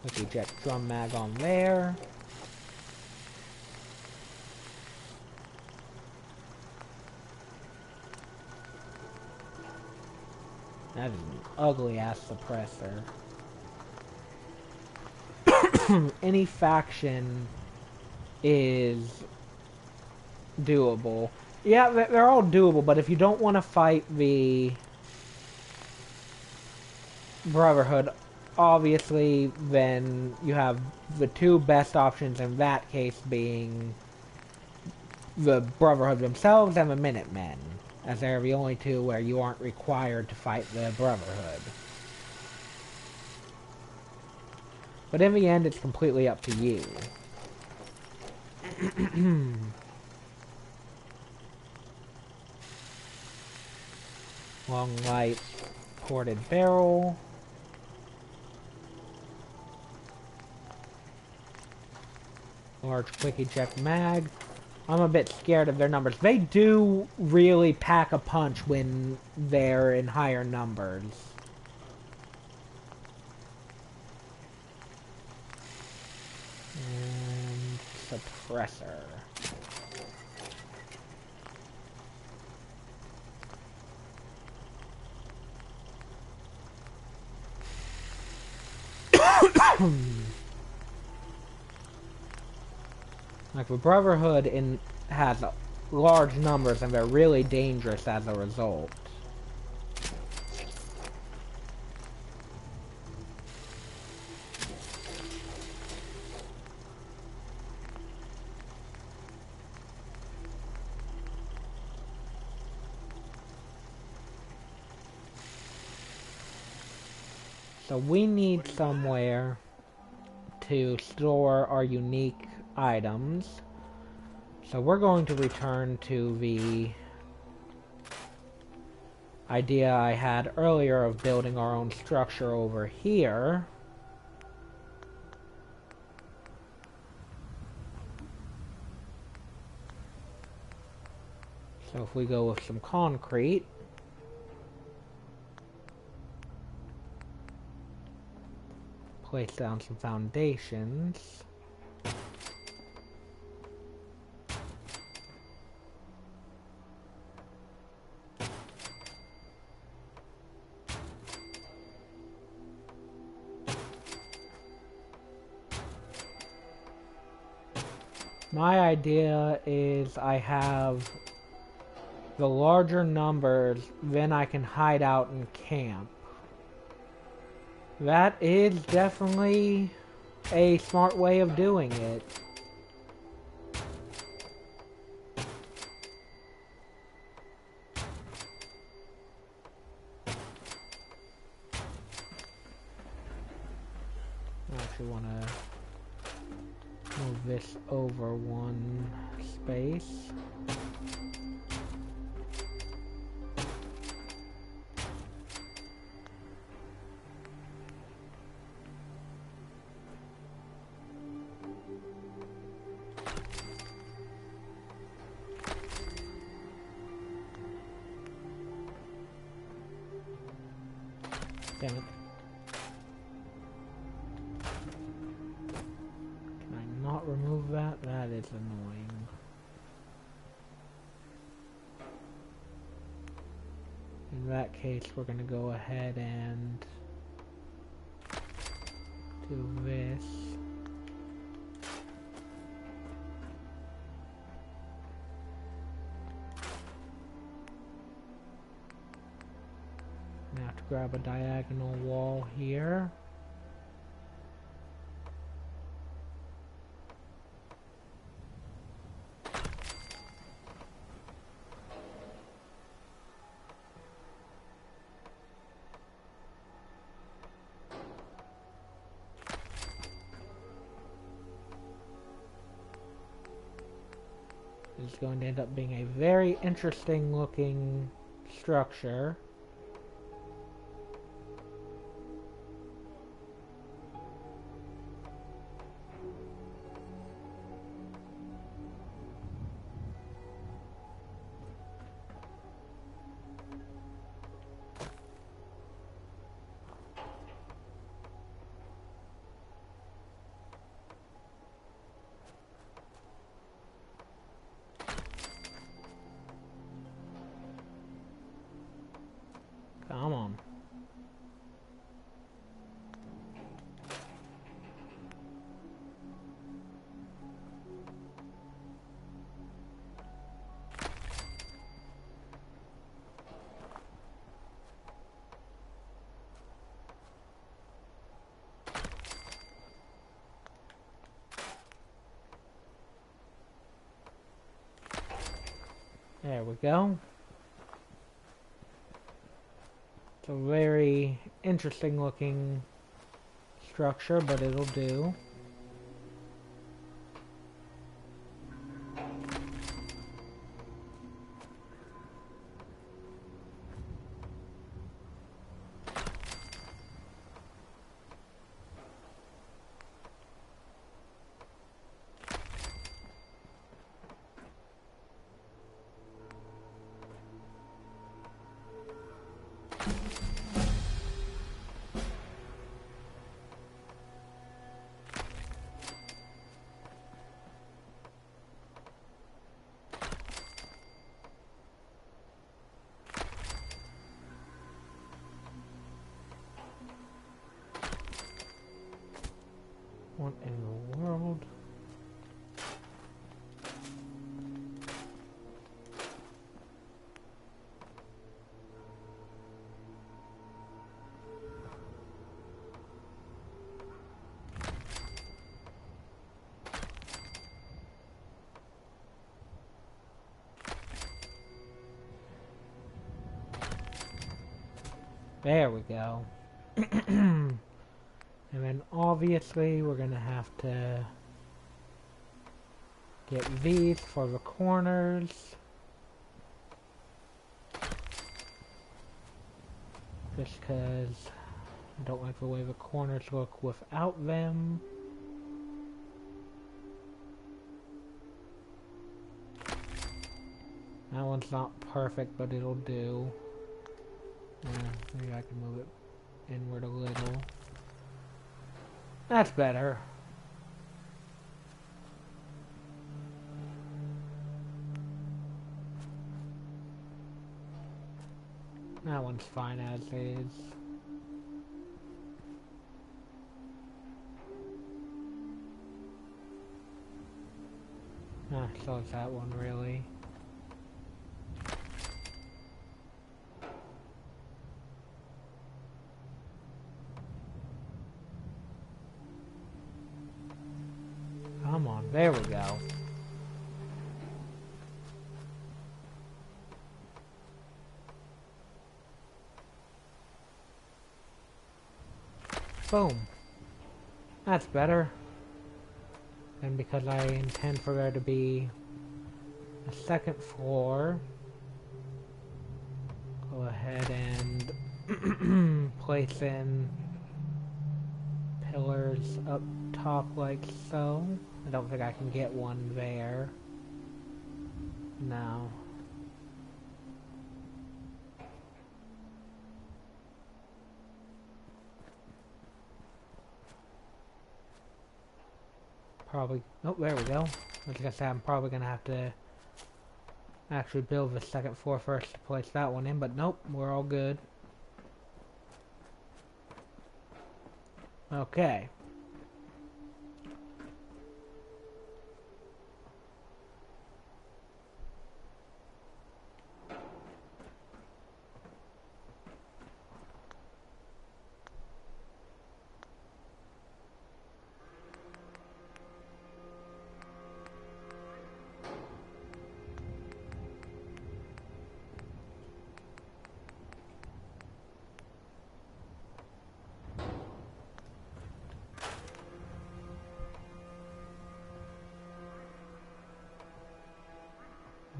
Quick eject drum mag on there. That is an ugly-ass suppressor. Any faction is doable. Yeah, they're all doable, but if you don't want to fight the Brotherhood, obviously, then you have the two best options in that case being the Brotherhood themselves and the Minutemen, as they're the only two where you aren't required to fight the Brotherhood. But in the end, it's completely up to you. Long light ported barrel. Large quick eject mag. I'm a bit scared of their numbers. They do really pack a punch when they're in higher numbers. And suppressor. Like the Brotherhood has large numbers and they're really dangerous as a result. So we need somewhere to store our unique items. So we're going to return to the idea I had earlier of building our own structure over here. So if we go with some concrete, place down some foundations. My idea is I have the larger numbers, then I can hide out and camp. That is definitely a smart way of doing it. I actually want to move this over one space. Damn it. Can I not remove that? That is annoying. In that case, we're going to go ahead and do this. Now have to grab a diagonal wall here. This is going to end up being a very interesting looking structure. Come on. There we go. It's a very interesting looking structure, but it'll do. What in the world? There we go. And then obviously we're gonna have to get these for the corners. Just because I don't like the way the corners look without them. That one's not perfect, but it'll do. Maybe I can move it inward a little. That's better. That one's fine as is. So is that one really. Come on, there we go. Boom. That's better. And because I intend for there to be a second floor, go ahead and place in pillars up top like so. I don't think I can get one there. No. Probably, oh, there we go. Like I said, I'm probably gonna have to actually build the second floor first to place that one in, but nope, we're all good. Okay.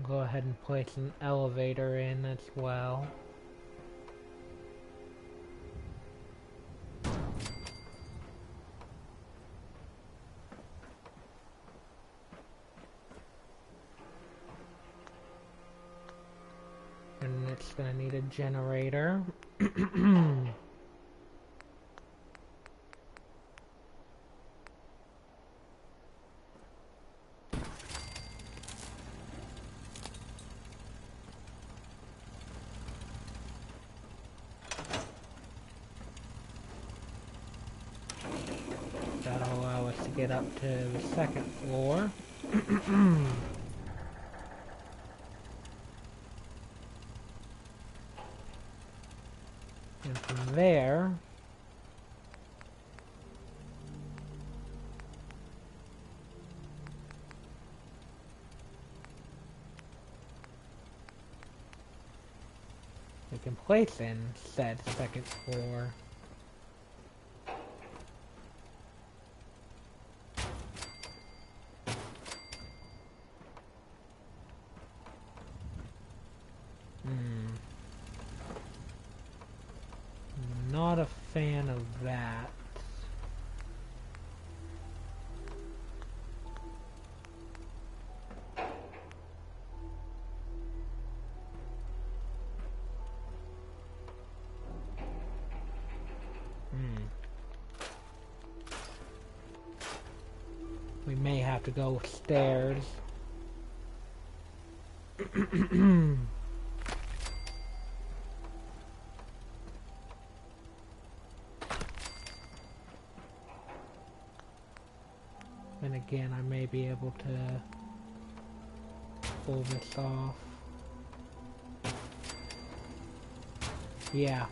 Go ahead and place an elevator in as well. And it's gonna need a generator. That'll allow us to get up to the second floor. And from there, we can place in said second floor. not a fan of that. We may have to go upstairs. And again, I may be able to pull this off. Yeah.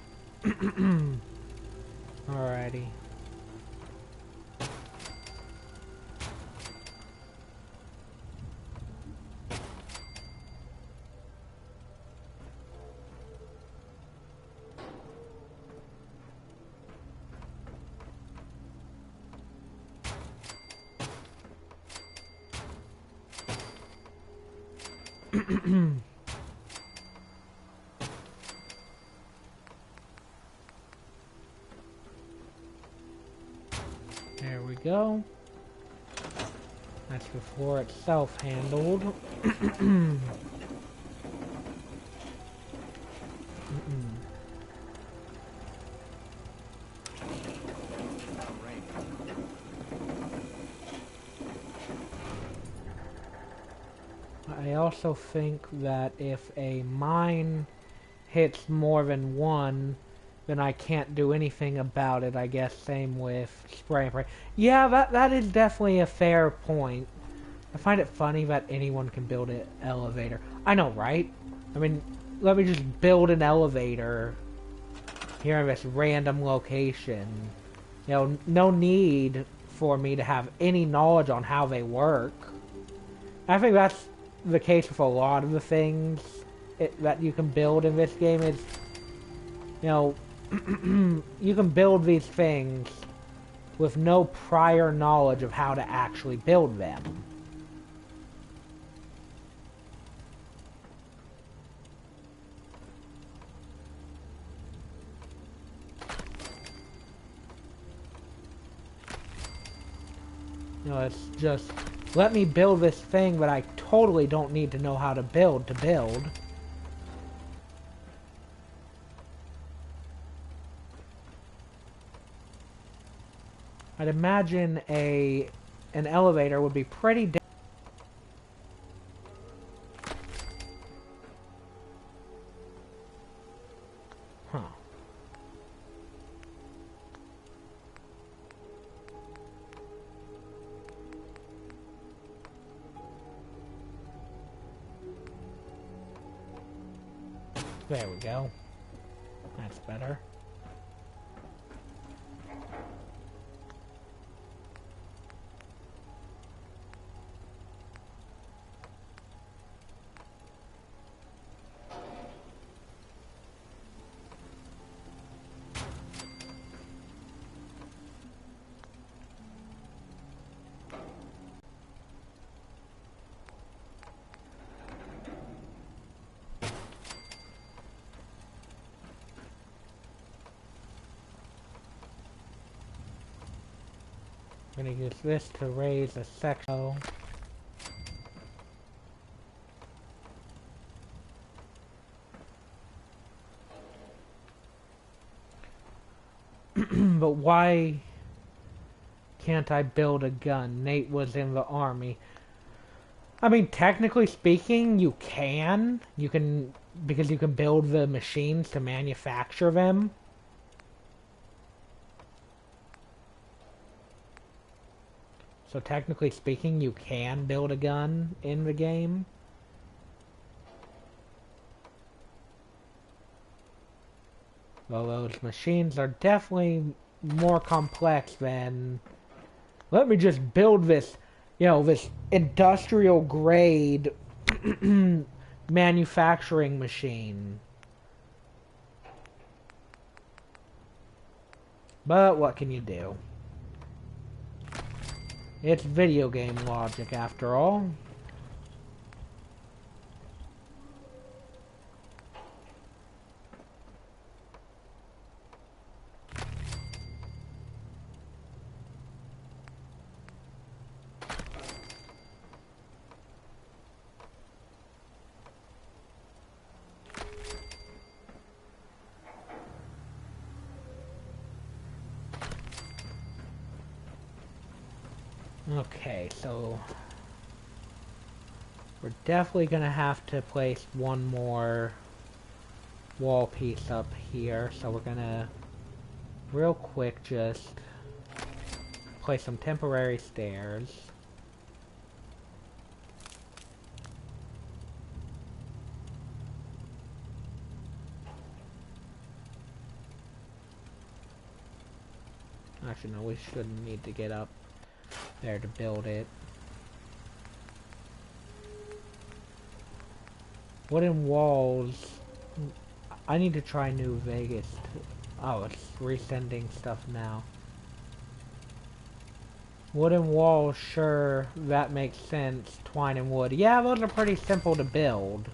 Alrighty. There we go. That's before it's self-handled. I also think that if a mine hits more than one, then I can't do anything about it, I guess. Same with spray and pray. Yeah, that is definitely a fair point. I find it funny that anyone can build an elevator. I know, right? I mean, let me just build an elevator here in this random location. You know, no need for me to have any knowledge on how they work. I think that's the case with a lot of the things that you can build in this game. Is, you know, you can build these things with no prior knowledge of how to actually build them. You know, it's just, let me build this thing that I totally don't need to know how to build. I'd imagine an elevator would be pretty Huh. There we go. That's better. I'm gonna use this to raise a section. But why can't I build a gun? Nate was in the army. I mean, technically speaking, you can. Because you can build the machines to manufacture them. So technically speaking, you can build a gun in the game. Well, those machines are definitely more complex than... Let me just build this, you know, this industrial grade manufacturing machine. But what can you do? It's video game logic, after all. Okay, so we're definitely gonna have to place one more wall piece up here, so we're gonna real quick just place some temporary stairs. Actually, no, we shouldn't need to get up there to build it. Wooden walls. I need to try New Vegas. Oh, it's resending stuff now. Wooden walls, sure, that makes sense. Twine and wood. Yeah, those are pretty simple to build.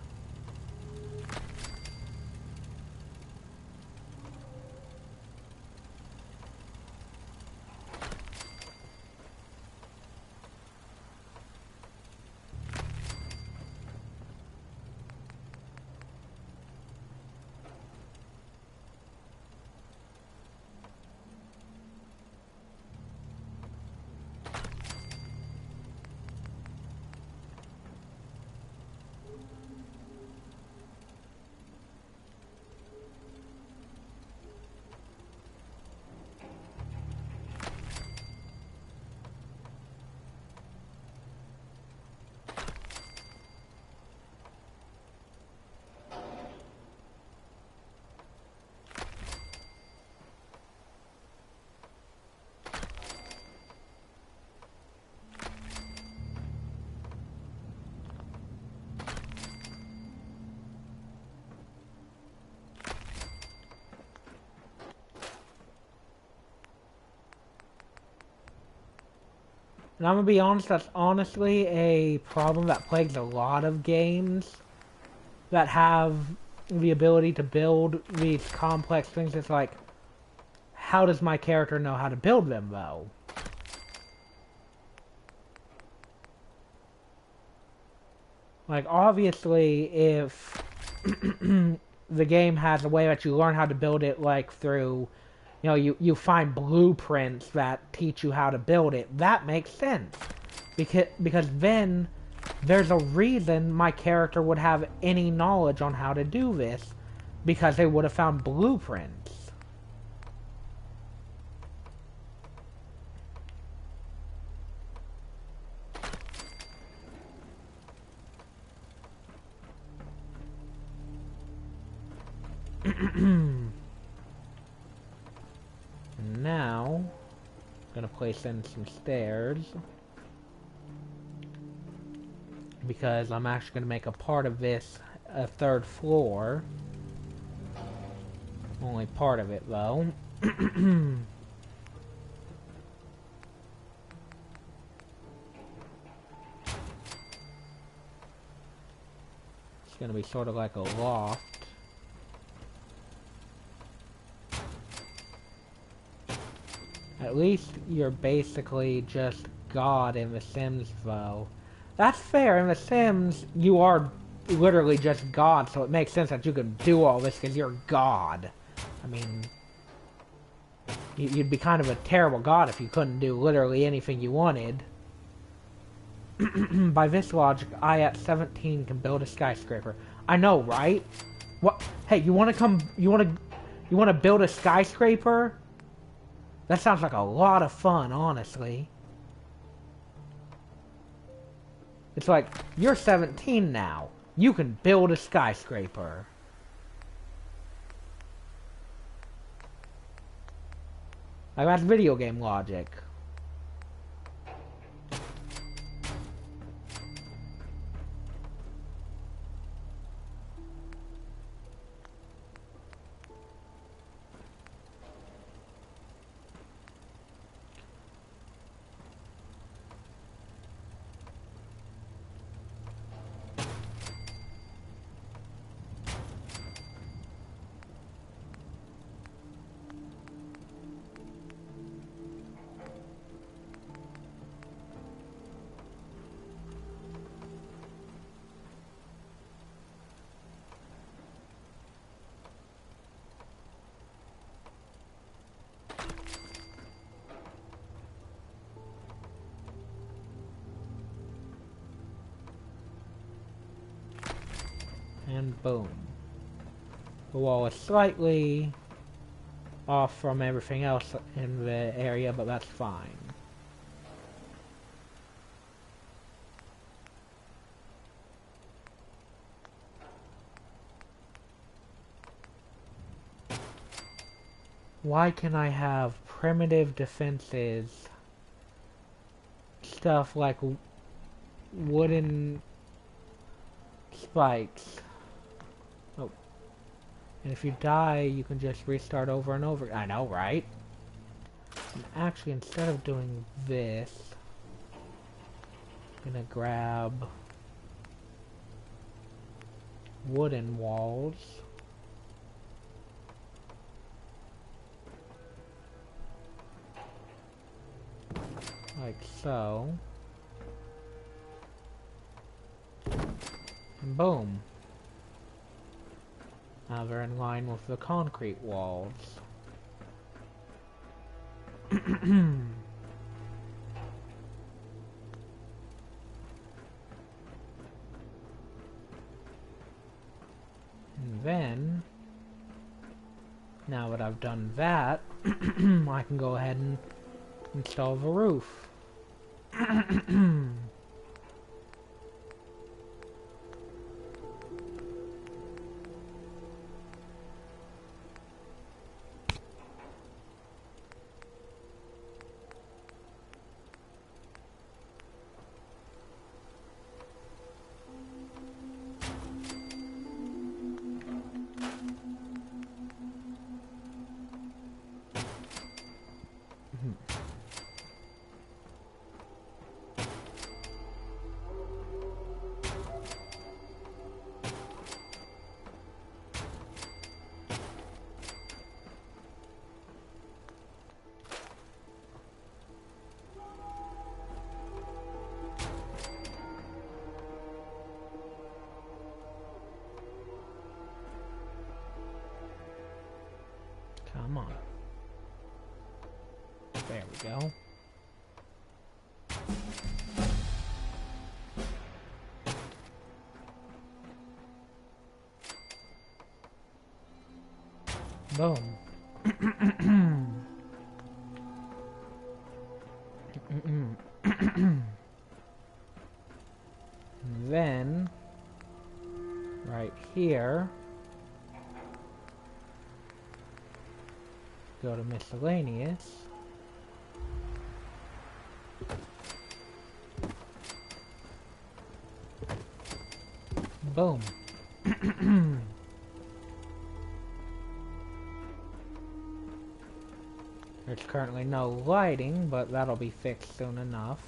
And I'm gonna be honest, that's honestly a problem that plagues a lot of games that have the ability to build these complex things. It's like, how does my character know how to build them, though? Like, obviously, if the game has a way that you learn how to build it, like, through... You know, you find blueprints that teach you how to build it. That makes sense. Because then there's a reason my character would have any knowledge on how to do this. Because they would have found blueprints. Now, I'm gonna place in some stairs because I'm actually gonna make a part of this a third floor. Only part of it, though. It's gonna be sort of like a loft. At least you're basically just God in The Sims, though. That's fair. In The Sims, you are literally just God, so it makes sense that you can do all this because you're God. I mean, you'd be kind of a terrible God if you couldn't do literally anything you wanted. By this logic, I at 17 can build a skyscraper. I know, right? What? Hey, you want to come? You want to build a skyscraper? That sounds like a lot of fun, honestly. It's like, you're 17 now. You can build a skyscraper. Like, that's video game logic. And boom. The wall is slightly off from everything else in the area, but that's fine. Why can I have primitive defenses, stuff like wooden spikes? Oh. And if you die, you can just restart over and over. I know, right? And actually, instead of doing this, I'm gonna grab wooden walls. Like so. And boom. Now they're in line with the concrete walls. And then, now that I've done that, I can go ahead and install the roof. Come on. There we go. Boom. And then, right here, go to miscellaneous. Boom. There's currently no lighting, but that'll be fixed soon enough.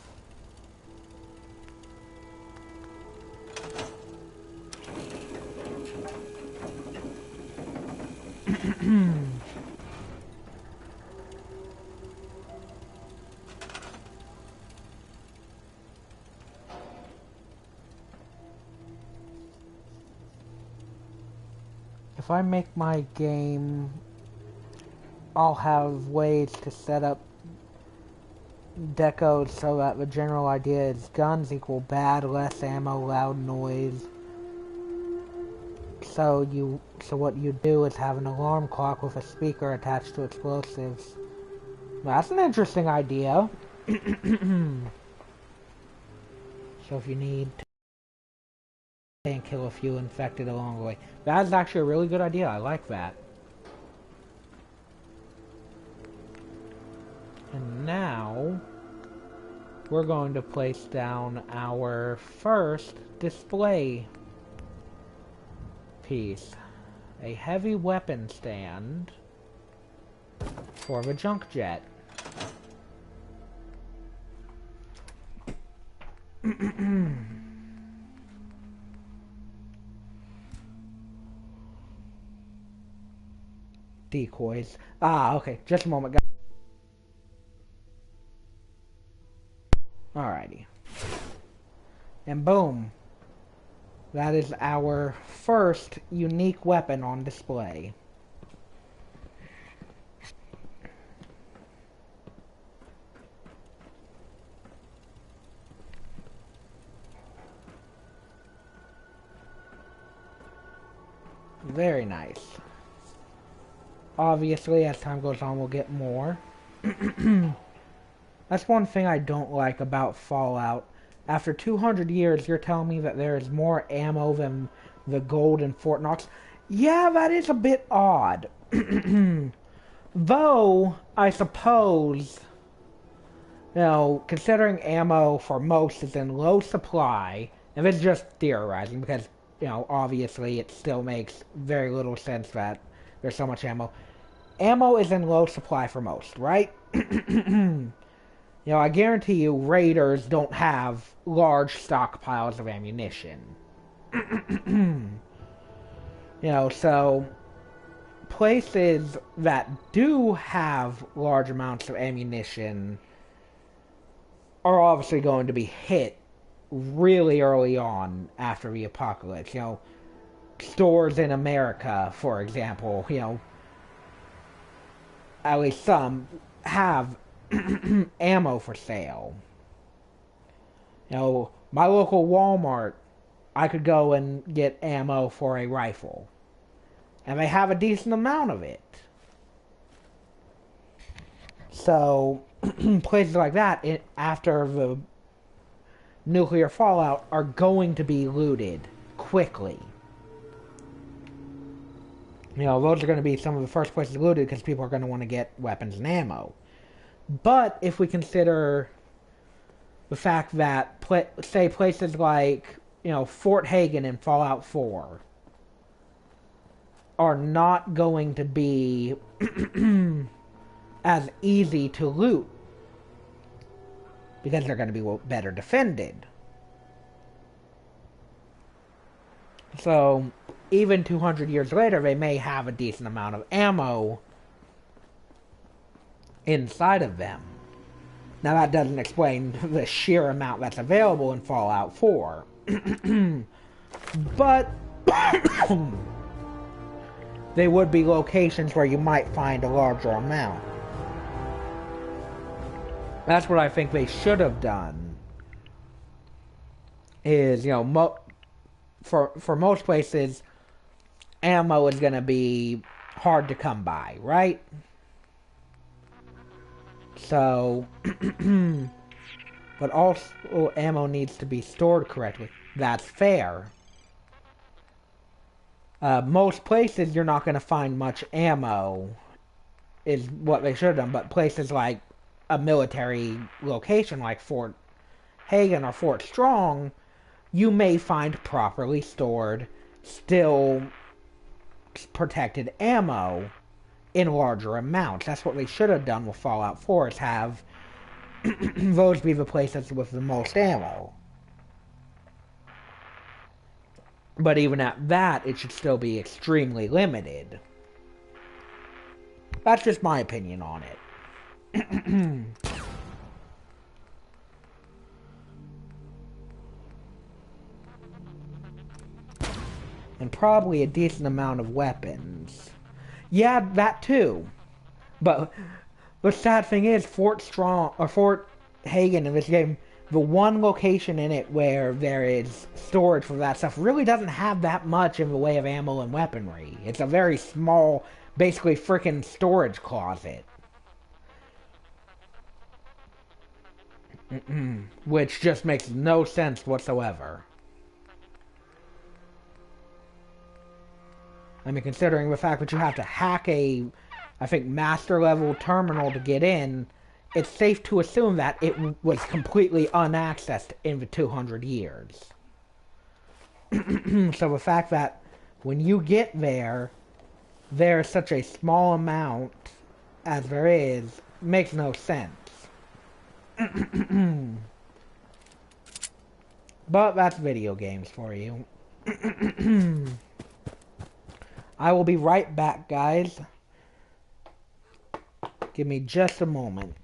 If I make my game, I'll have ways to set up decos so that the general idea is guns equal bad, less ammo, loud noise. So what you do is have an alarm clock with a speaker attached to explosives. That's an interesting idea. So if you need to and kill a few infected along the way. That is actually a really good idea. I like that. And now we're going to place down our first display piece. A heavy weapon stand for the junk jet. Decoys. Ah, okay. Just a moment, guys. Alrighty. And boom. That is our first unique weapon on display. Very nice. Obviously, as time goes on, we'll get more. That's one thing I don't like about Fallout. After 200 years, you're telling me that there is more ammo than the gold in Fort Knox? Yeah, that is a bit odd. Though, I suppose, you know, considering ammo for most is in low supply, and this is just theorizing because, you know, obviously it still makes very little sense that there's so much ammo. Ammo is in low supply for most, right? You know, I guarantee you raiders don't have large stockpiles of ammunition. You know, so places that do have large amounts of ammunition are obviously going to be hit really early on after the apocalypse. You know, stores in America, for example, you know, at least some have ammo for sale. You know, my local Walmart, I could go and get ammo for a rifle. And they have a decent amount of it. So, places like that, after the nuclear fallout, are going to be looted quickly. You know, those are going to be some of the first places looted because people are going to want to get weapons and ammo. But if we consider the fact that, say, places like, you know, Fort Hagen in Fallout 4 are not going to be as easy to loot because they're going to be better defended. So, even 200 years later, they may have a decent amount of ammo inside of them. Now, that doesn't explain the sheer amount that's available in Fallout 4. But they would be locations where you might find a larger amount. That's what I think they should have done. Is, you know, for most places, ammo is going to be hard to come by, right? So, but also ammo needs to be stored correctly. That's fair. Most places you're not going to find much ammo, is what they should have done. But places like a military location like Fort Hagen or Fort Strong, you may find properly stored, still protected ammo in larger amounts. That's what they should have done with Fallout 4, is have those be the places with the most ammo. But even at that, it should still be extremely limited. That's just my opinion on it. And probably a decent amount of weapons. Yeah, that too. But the sad thing is, Fort Hagen in this game, the one location in it where there is storage for that stuff really doesn't have that much in the way of ammo and weaponry. It's a very small, basically frickin' storage closet. Which just makes no sense whatsoever. I mean, considering the fact that you have to hack a, I think, master level terminal to get in, it's safe to assume that it was completely unaccessed in the 200 years. So the fact that when you get there, there's such a small amount as there is, makes no sense. But that's video games for you. I will be right back, guys. Give me just a moment.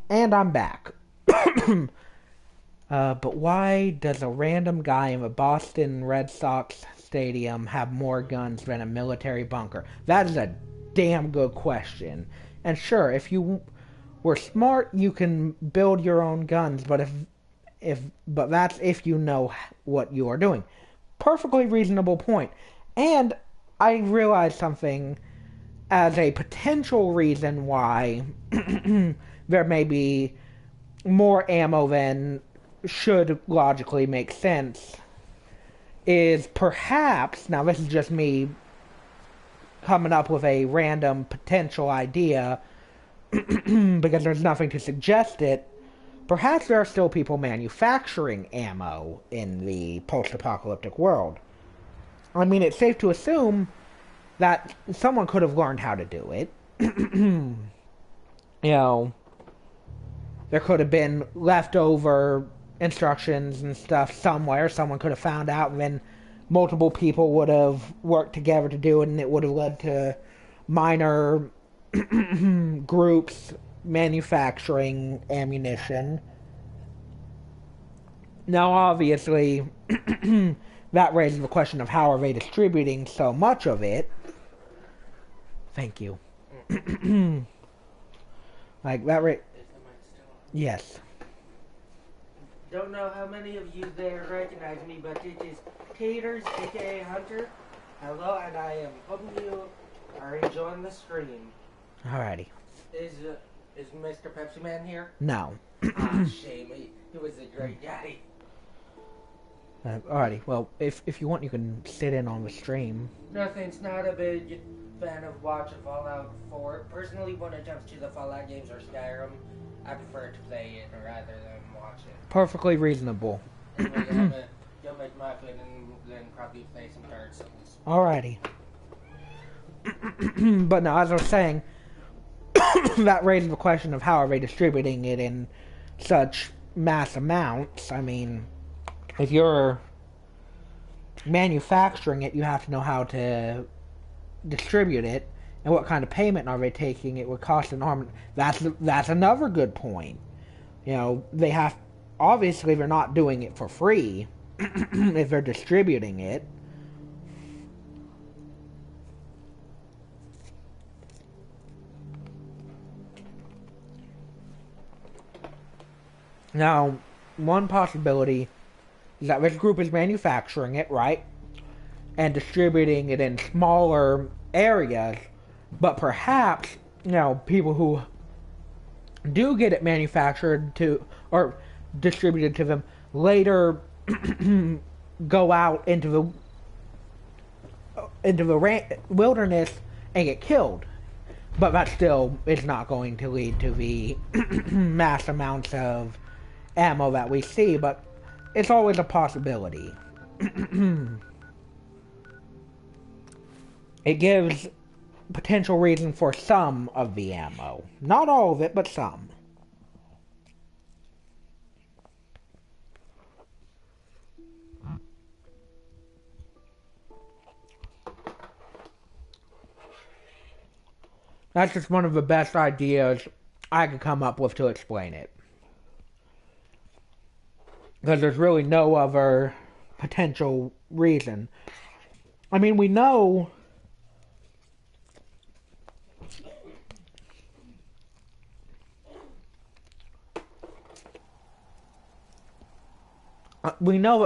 And I'm back. But why does a random guy in the Boston Red Sox stadium have more guns than a military bunker? That is a damn good question. And sure, if you were smart, you can build your own guns, but but that's if you know what you are doing. Perfectly reasonable point. And I realized something as a potential reason why there may be more ammo than should logically make sense is perhaps, now this is just me coming up with a random potential idea because there's nothing to suggest it, perhaps there are still people manufacturing ammo in the post-apocalyptic world. I mean, it's safe to assume that someone could have learned how to do it. You know, there could have been leftover instructions and stuff somewhere. Someone could have found out, and then multiple people would have worked together to do it, and it would have led to minor groups manufacturing ammunition. Now, obviously, that raises the question of how are they distributing so much of it. Thank you. Like that yes. Don't know how many of you there recognize me, but it is Taters, aka Hunter. Hello, and I am hoping you are enjoying the stream. Alrighty. Is Mr. Pepsi Man here? No. Shame. He was a great guy. Alrighty. Well, if you want, you can sit in on the stream. Nothing's not a big fan of watching Fallout 4. Personally, when it comes to the Fallout games or Skyrim, I prefer to play it rather than watch it. Perfectly reasonable. Anyway, you'll make my food and then probably play some Dark Souls. Alrighty. But no, as I was saying, that raises the question of how are they distributing it in such mass amounts. I mean, if you're manufacturing it, you have to know how to distribute it, and what kind of payment are they taking? It would cost an arm. That's another good point. You know, they have, obviously they're not doing it for free if they're distributing it. Now, one possibility is that this group is manufacturing it, right? And distributing it in smaller areas, but perhaps, you know, people who do get it manufactured to, or distributed to them, later go out into the wilderness and get killed. But that still is not going to lead to the mass amounts of ammo that we see, but it's always a possibility. It gives potential reason for some of the ammo. Not all of it, but some. That's just one of the best ideas I could come up with to explain it. Because there's really no other potential reason. I mean, we know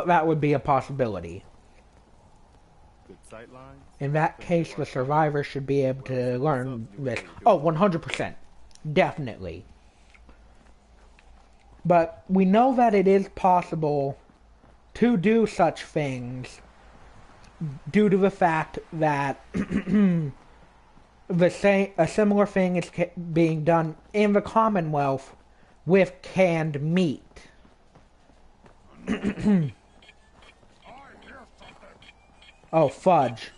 that would be a possibility. Good sight lines. In that case, the survivor should be able to learn this. Oh, 100%. Definitely. But we know that it is possible to do such things due to the fact that a similar thing is being done in the Commonwealth with canned meat. Oh, fudge.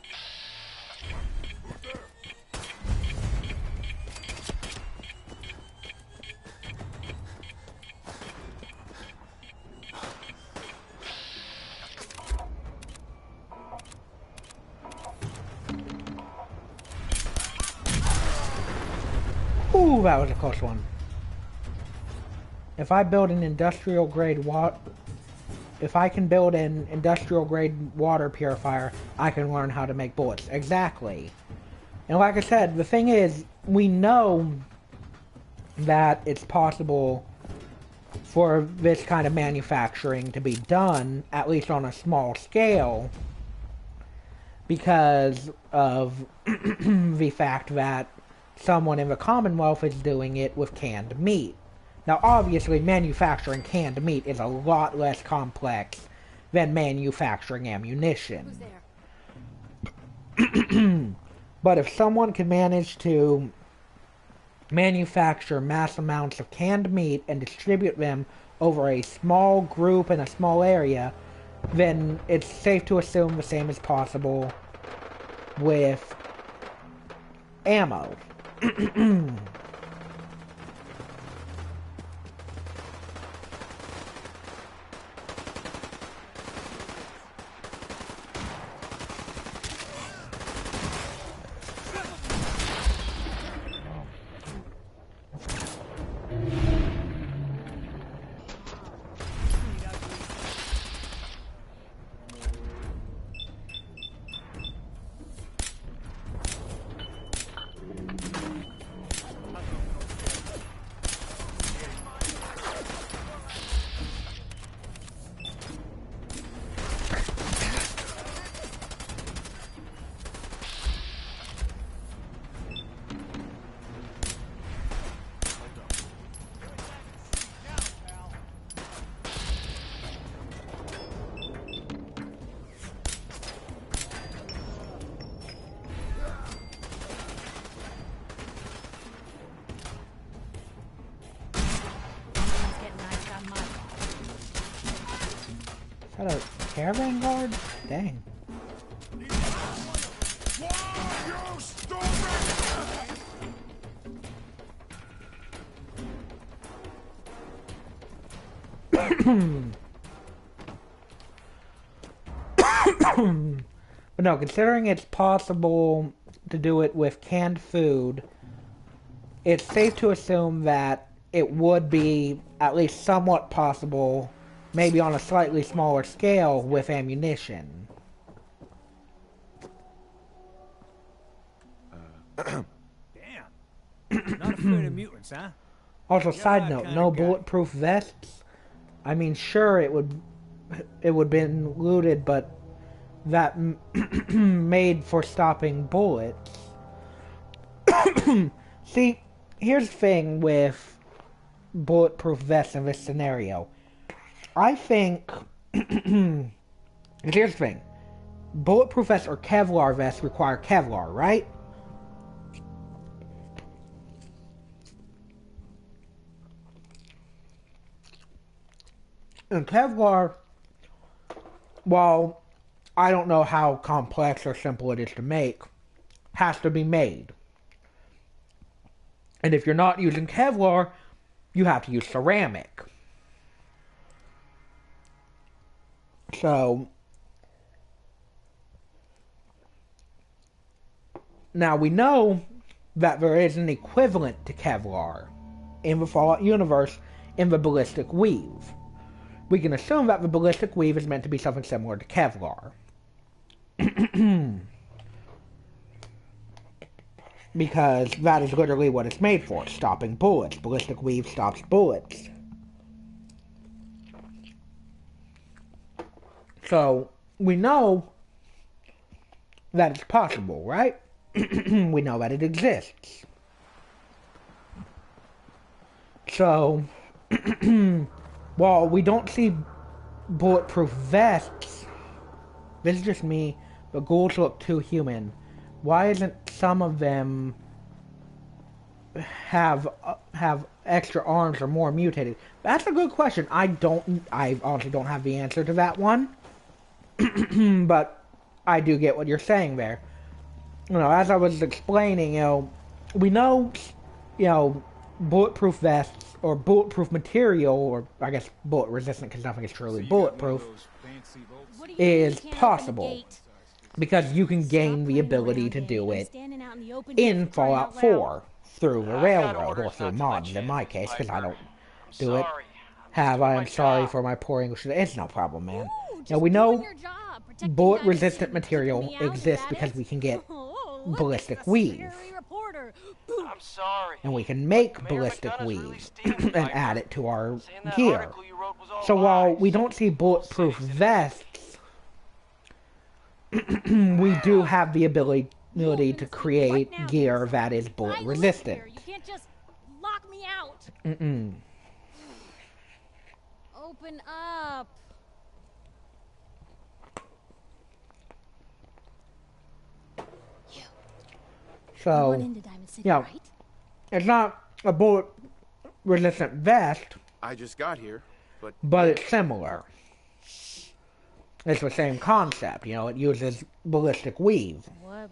Ooh, that was a close one. if I build an industrial grade if I can build an industrial grade water purifier, I can learn how to make bullets. Exactly. And like I said, the thing is, we know that it's possible for this kind of manufacturing to be done, at least on a small scale, because of the fact that someone in the Commonwealth is doing it with canned meat. Now, obviously, manufacturing canned meat is a lot less complex than manufacturing ammunition. But if someone can manage to manufacture mass amounts of canned meat and distribute them over a small group in a small area, then it's safe to assume the same is possible with ammo. Is that a caravan guard? Dang. But no, considering it's possible to do it with canned food, it's safe to assume that it would be at least somewhat possible, maybe on a slightly smaller scale, with ammunition. Damn. Not afraid of mutants, huh? Also, side note, no bulletproof vests. I mean, sure, it would been looted, but that made for stopping bullets. See, here's the thing with bulletproof vests in this scenario. I think here's the thing. Bulletproof vests or Kevlar vests require Kevlar, right? And Kevlar, while I don't know how complex or simple it is to make, has to be made. And if you're not using Kevlar, you have to use ceramic. So, now we know that there is an equivalent to Kevlar in the Fallout universe in the ballistic weave. We can assume that the ballistic weave is meant to be something similar to Kevlar. Because that is literally what it's made for, stopping bullets. Ballistic weave stops bullets. So, we know that it's possible, right? We know that it exists. So, while we don't see bulletproof vests, this is just me, the ghouls look too human. Why isn't some of them have extra arms or more mutated? That's a good question. I honestly don't have the answer to that one. But I do get what you're saying there. You know, as I was explaining, we know, bulletproof vests or bulletproof material, or I guess bullet resistant because nothing is truly bulletproof, is possible. Because you can gain the ability to do it in Fallout 4 through the railroad, or through mods in my case, because do it. I am sorry for my poor English. It's no problem, man. Now we know bullet-resistant material exists because we can get ballistic weave. I'm sorry. And we can make ballistic weave and add it to our gear. So while we don't see bulletproof vests, we do have the ability to create gear that is bullet resistant. You can't just lock me out. Open up. So, yeah, it's not a bullet-resistant vest. I just got here, but it's similar. It's the same concept, you know. It uses ballistic weave.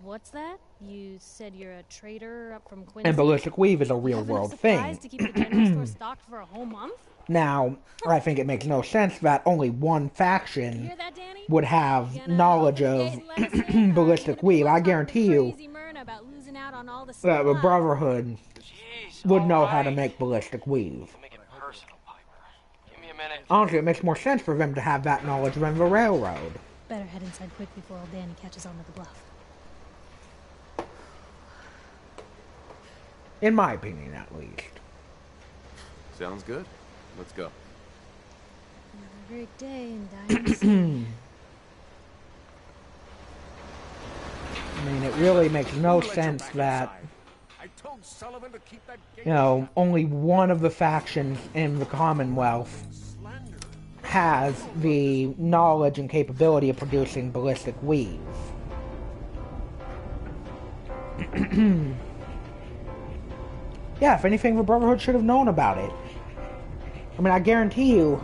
What's that? You said you're a trader up from Quincy? And ballistic weave is a real-world thing. To keep the general store stocked for a whole month? Now, I think it makes no sense that only one faction would have knowledge of ballistic weave. I guarantee you that the Brotherhood would know how to make ballistic weave. Honestly, it makes more sense for them to have that knowledge than the Railroad. Better head inside quick before old Danny catches on to the bluff. In my opinion, at least. Sounds good. Let's go. Another great day in Dynasty. I mean, it really makes no sense that, you know, only one of the factions in the Commonwealth has the knowledge and capability of producing ballistic weave. Yeah, if anything, the Brotherhood should have known about it. I mean, I guarantee you,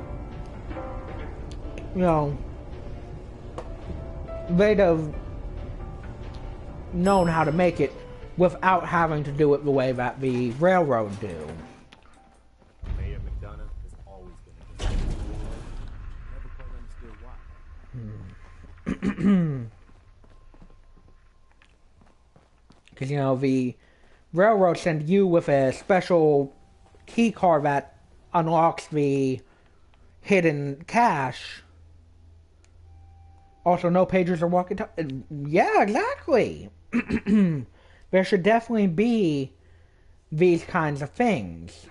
you know, they'd have known how to make it without having to do it the way that the Railroad do. Mayor McDonough has always been against it. Never quite understood why. Because, you know, the Railroad send you with a special key card that unlocks the hidden cache. Also, no pagers or walkie-talkie. Yeah, exactly. There should definitely be these kinds of things.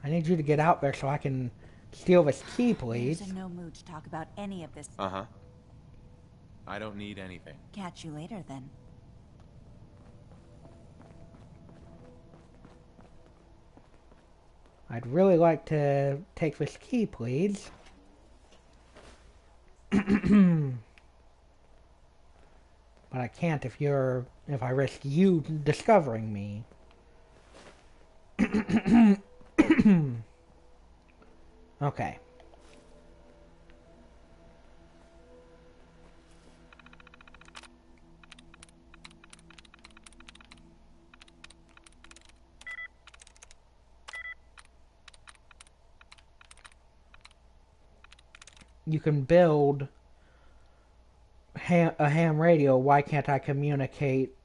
I need you to get out there so I can steal this key, please. There's no mood to talk about any of this. Uh-huh. I don't need anything. Catch you later, then. I'd really like to take this key, please. But I can't if I risk you discovering me. Okay. You can build a ham radio. Why can't I communicate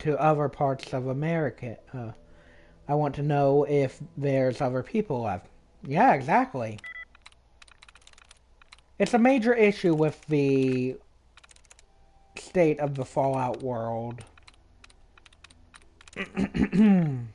to other parts of America? I want to know if there's other people left. Yeah, exactly. It's a major issue with the state of the Fallout world. I'm in.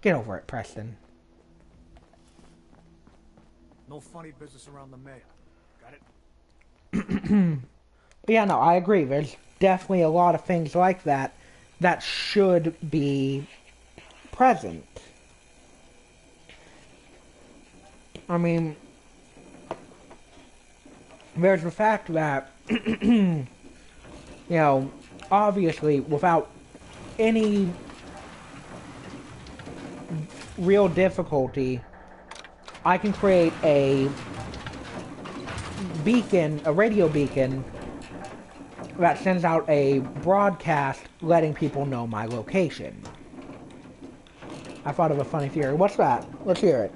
Get over it, Preston. No funny business around the mayor. Got it? But yeah, no, I agree. There's definitely a lot of things like that that should be present. I mean, there's the fact that, you know, obviously, without any real difficulty, I can create a beacon, a radio beacon, that sends out a broadcast letting people know my location. I thought of a funny theory. What's that? Let's hear it.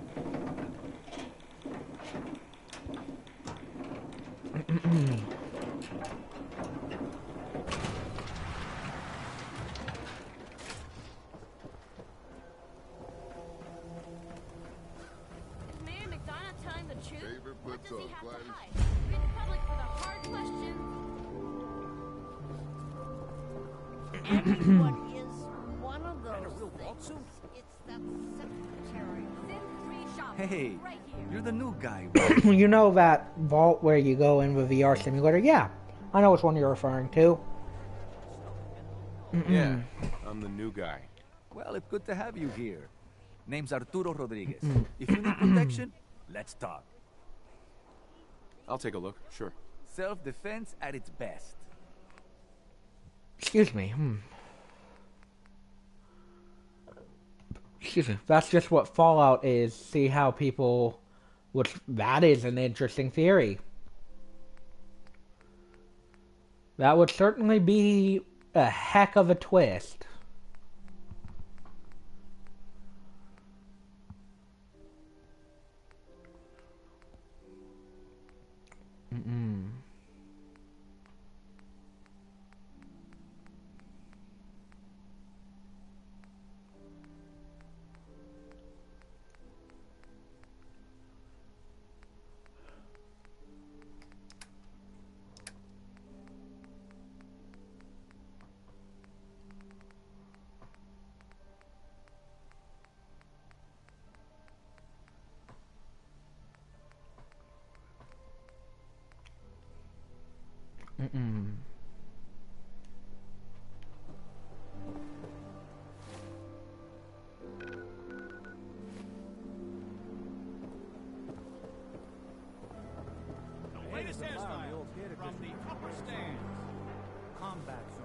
Everyone is one of those things. It's that secretary. Hey, you're the new guy. You know that vault where you go in with VR simulator? Yeah, I know which one you're referring to. Yeah, I'm the new guy. Well, it's good to have you here. Name's Arturo Rodriguez. If you need protection, let's talk. I'll take a look, sure. Self-defense at its best. Excuse me. Excuse me. That's just what Fallout is. See how people... Which, that is an interesting theory. That would certainly be a heck of a twist. Latest hairstyle from the upper stands. Combat zone.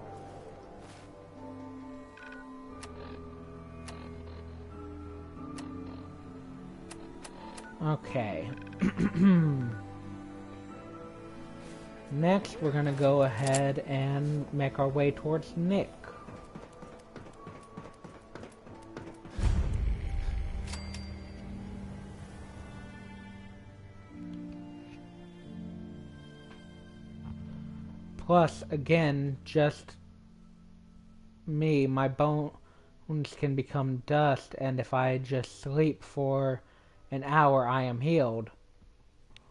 Okay. Next, we're gonna go ahead and make our way towards Nick. Plus, again, just me, my bones can become dust, and if I just sleep for an hour, I am healed.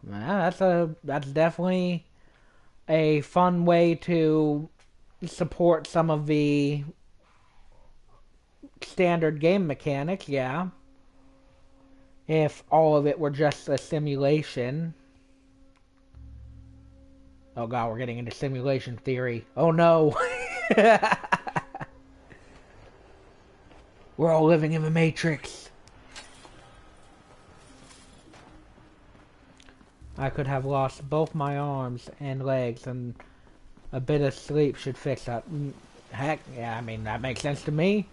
That's definitely a fun way to support some of the standard game mechanics, yeah. If all of it were just a simulation. Oh god, we're getting into simulation theory. Oh no! We're all living in the Matrix. I could have lost both my arms and legs, and a bit of sleep should fix that. Heck, yeah, I mean, that makes sense to me.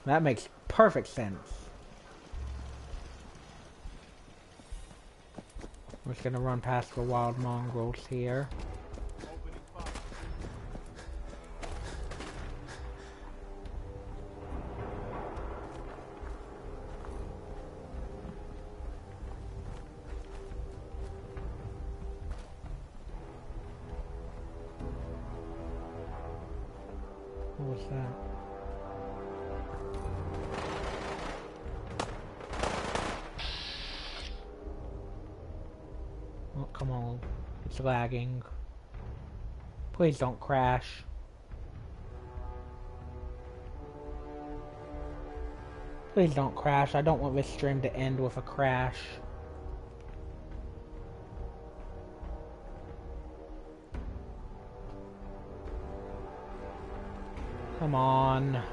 That makes perfect sense. We're just gonna run past the wild mongrels here. What was that? Oh, come on. It's lagging. Please don't crash. Please don't crash. I don't want this stream to end with a crash. Come on.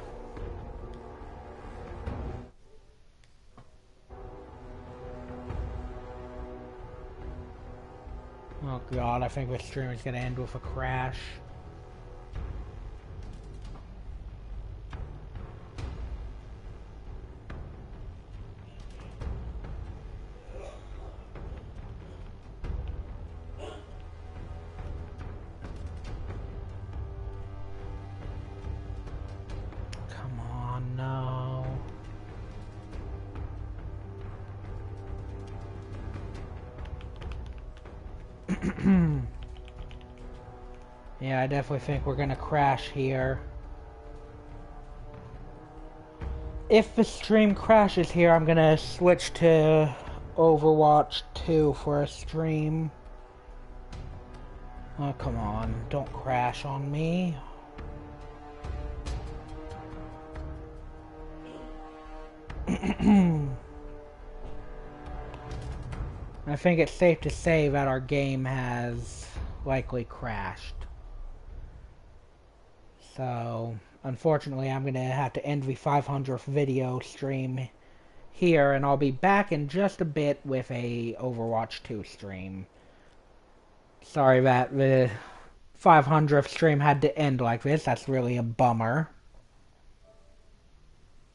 Oh god, I think this stream is gonna end with a crash. Yeah, I definitely think we're gonna crash here. If the stream crashes here, I'm gonna switch to Overwatch 2 for a stream. Oh, come on. Don't crash on me. I think it's safe to say that our game has likely crashed. So, unfortunately, I'm going to have to end the 500th video stream here, and I'll be back in just a bit with a Overwatch 2 stream. Sorry that the 500th stream had to end like this. That's really a bummer.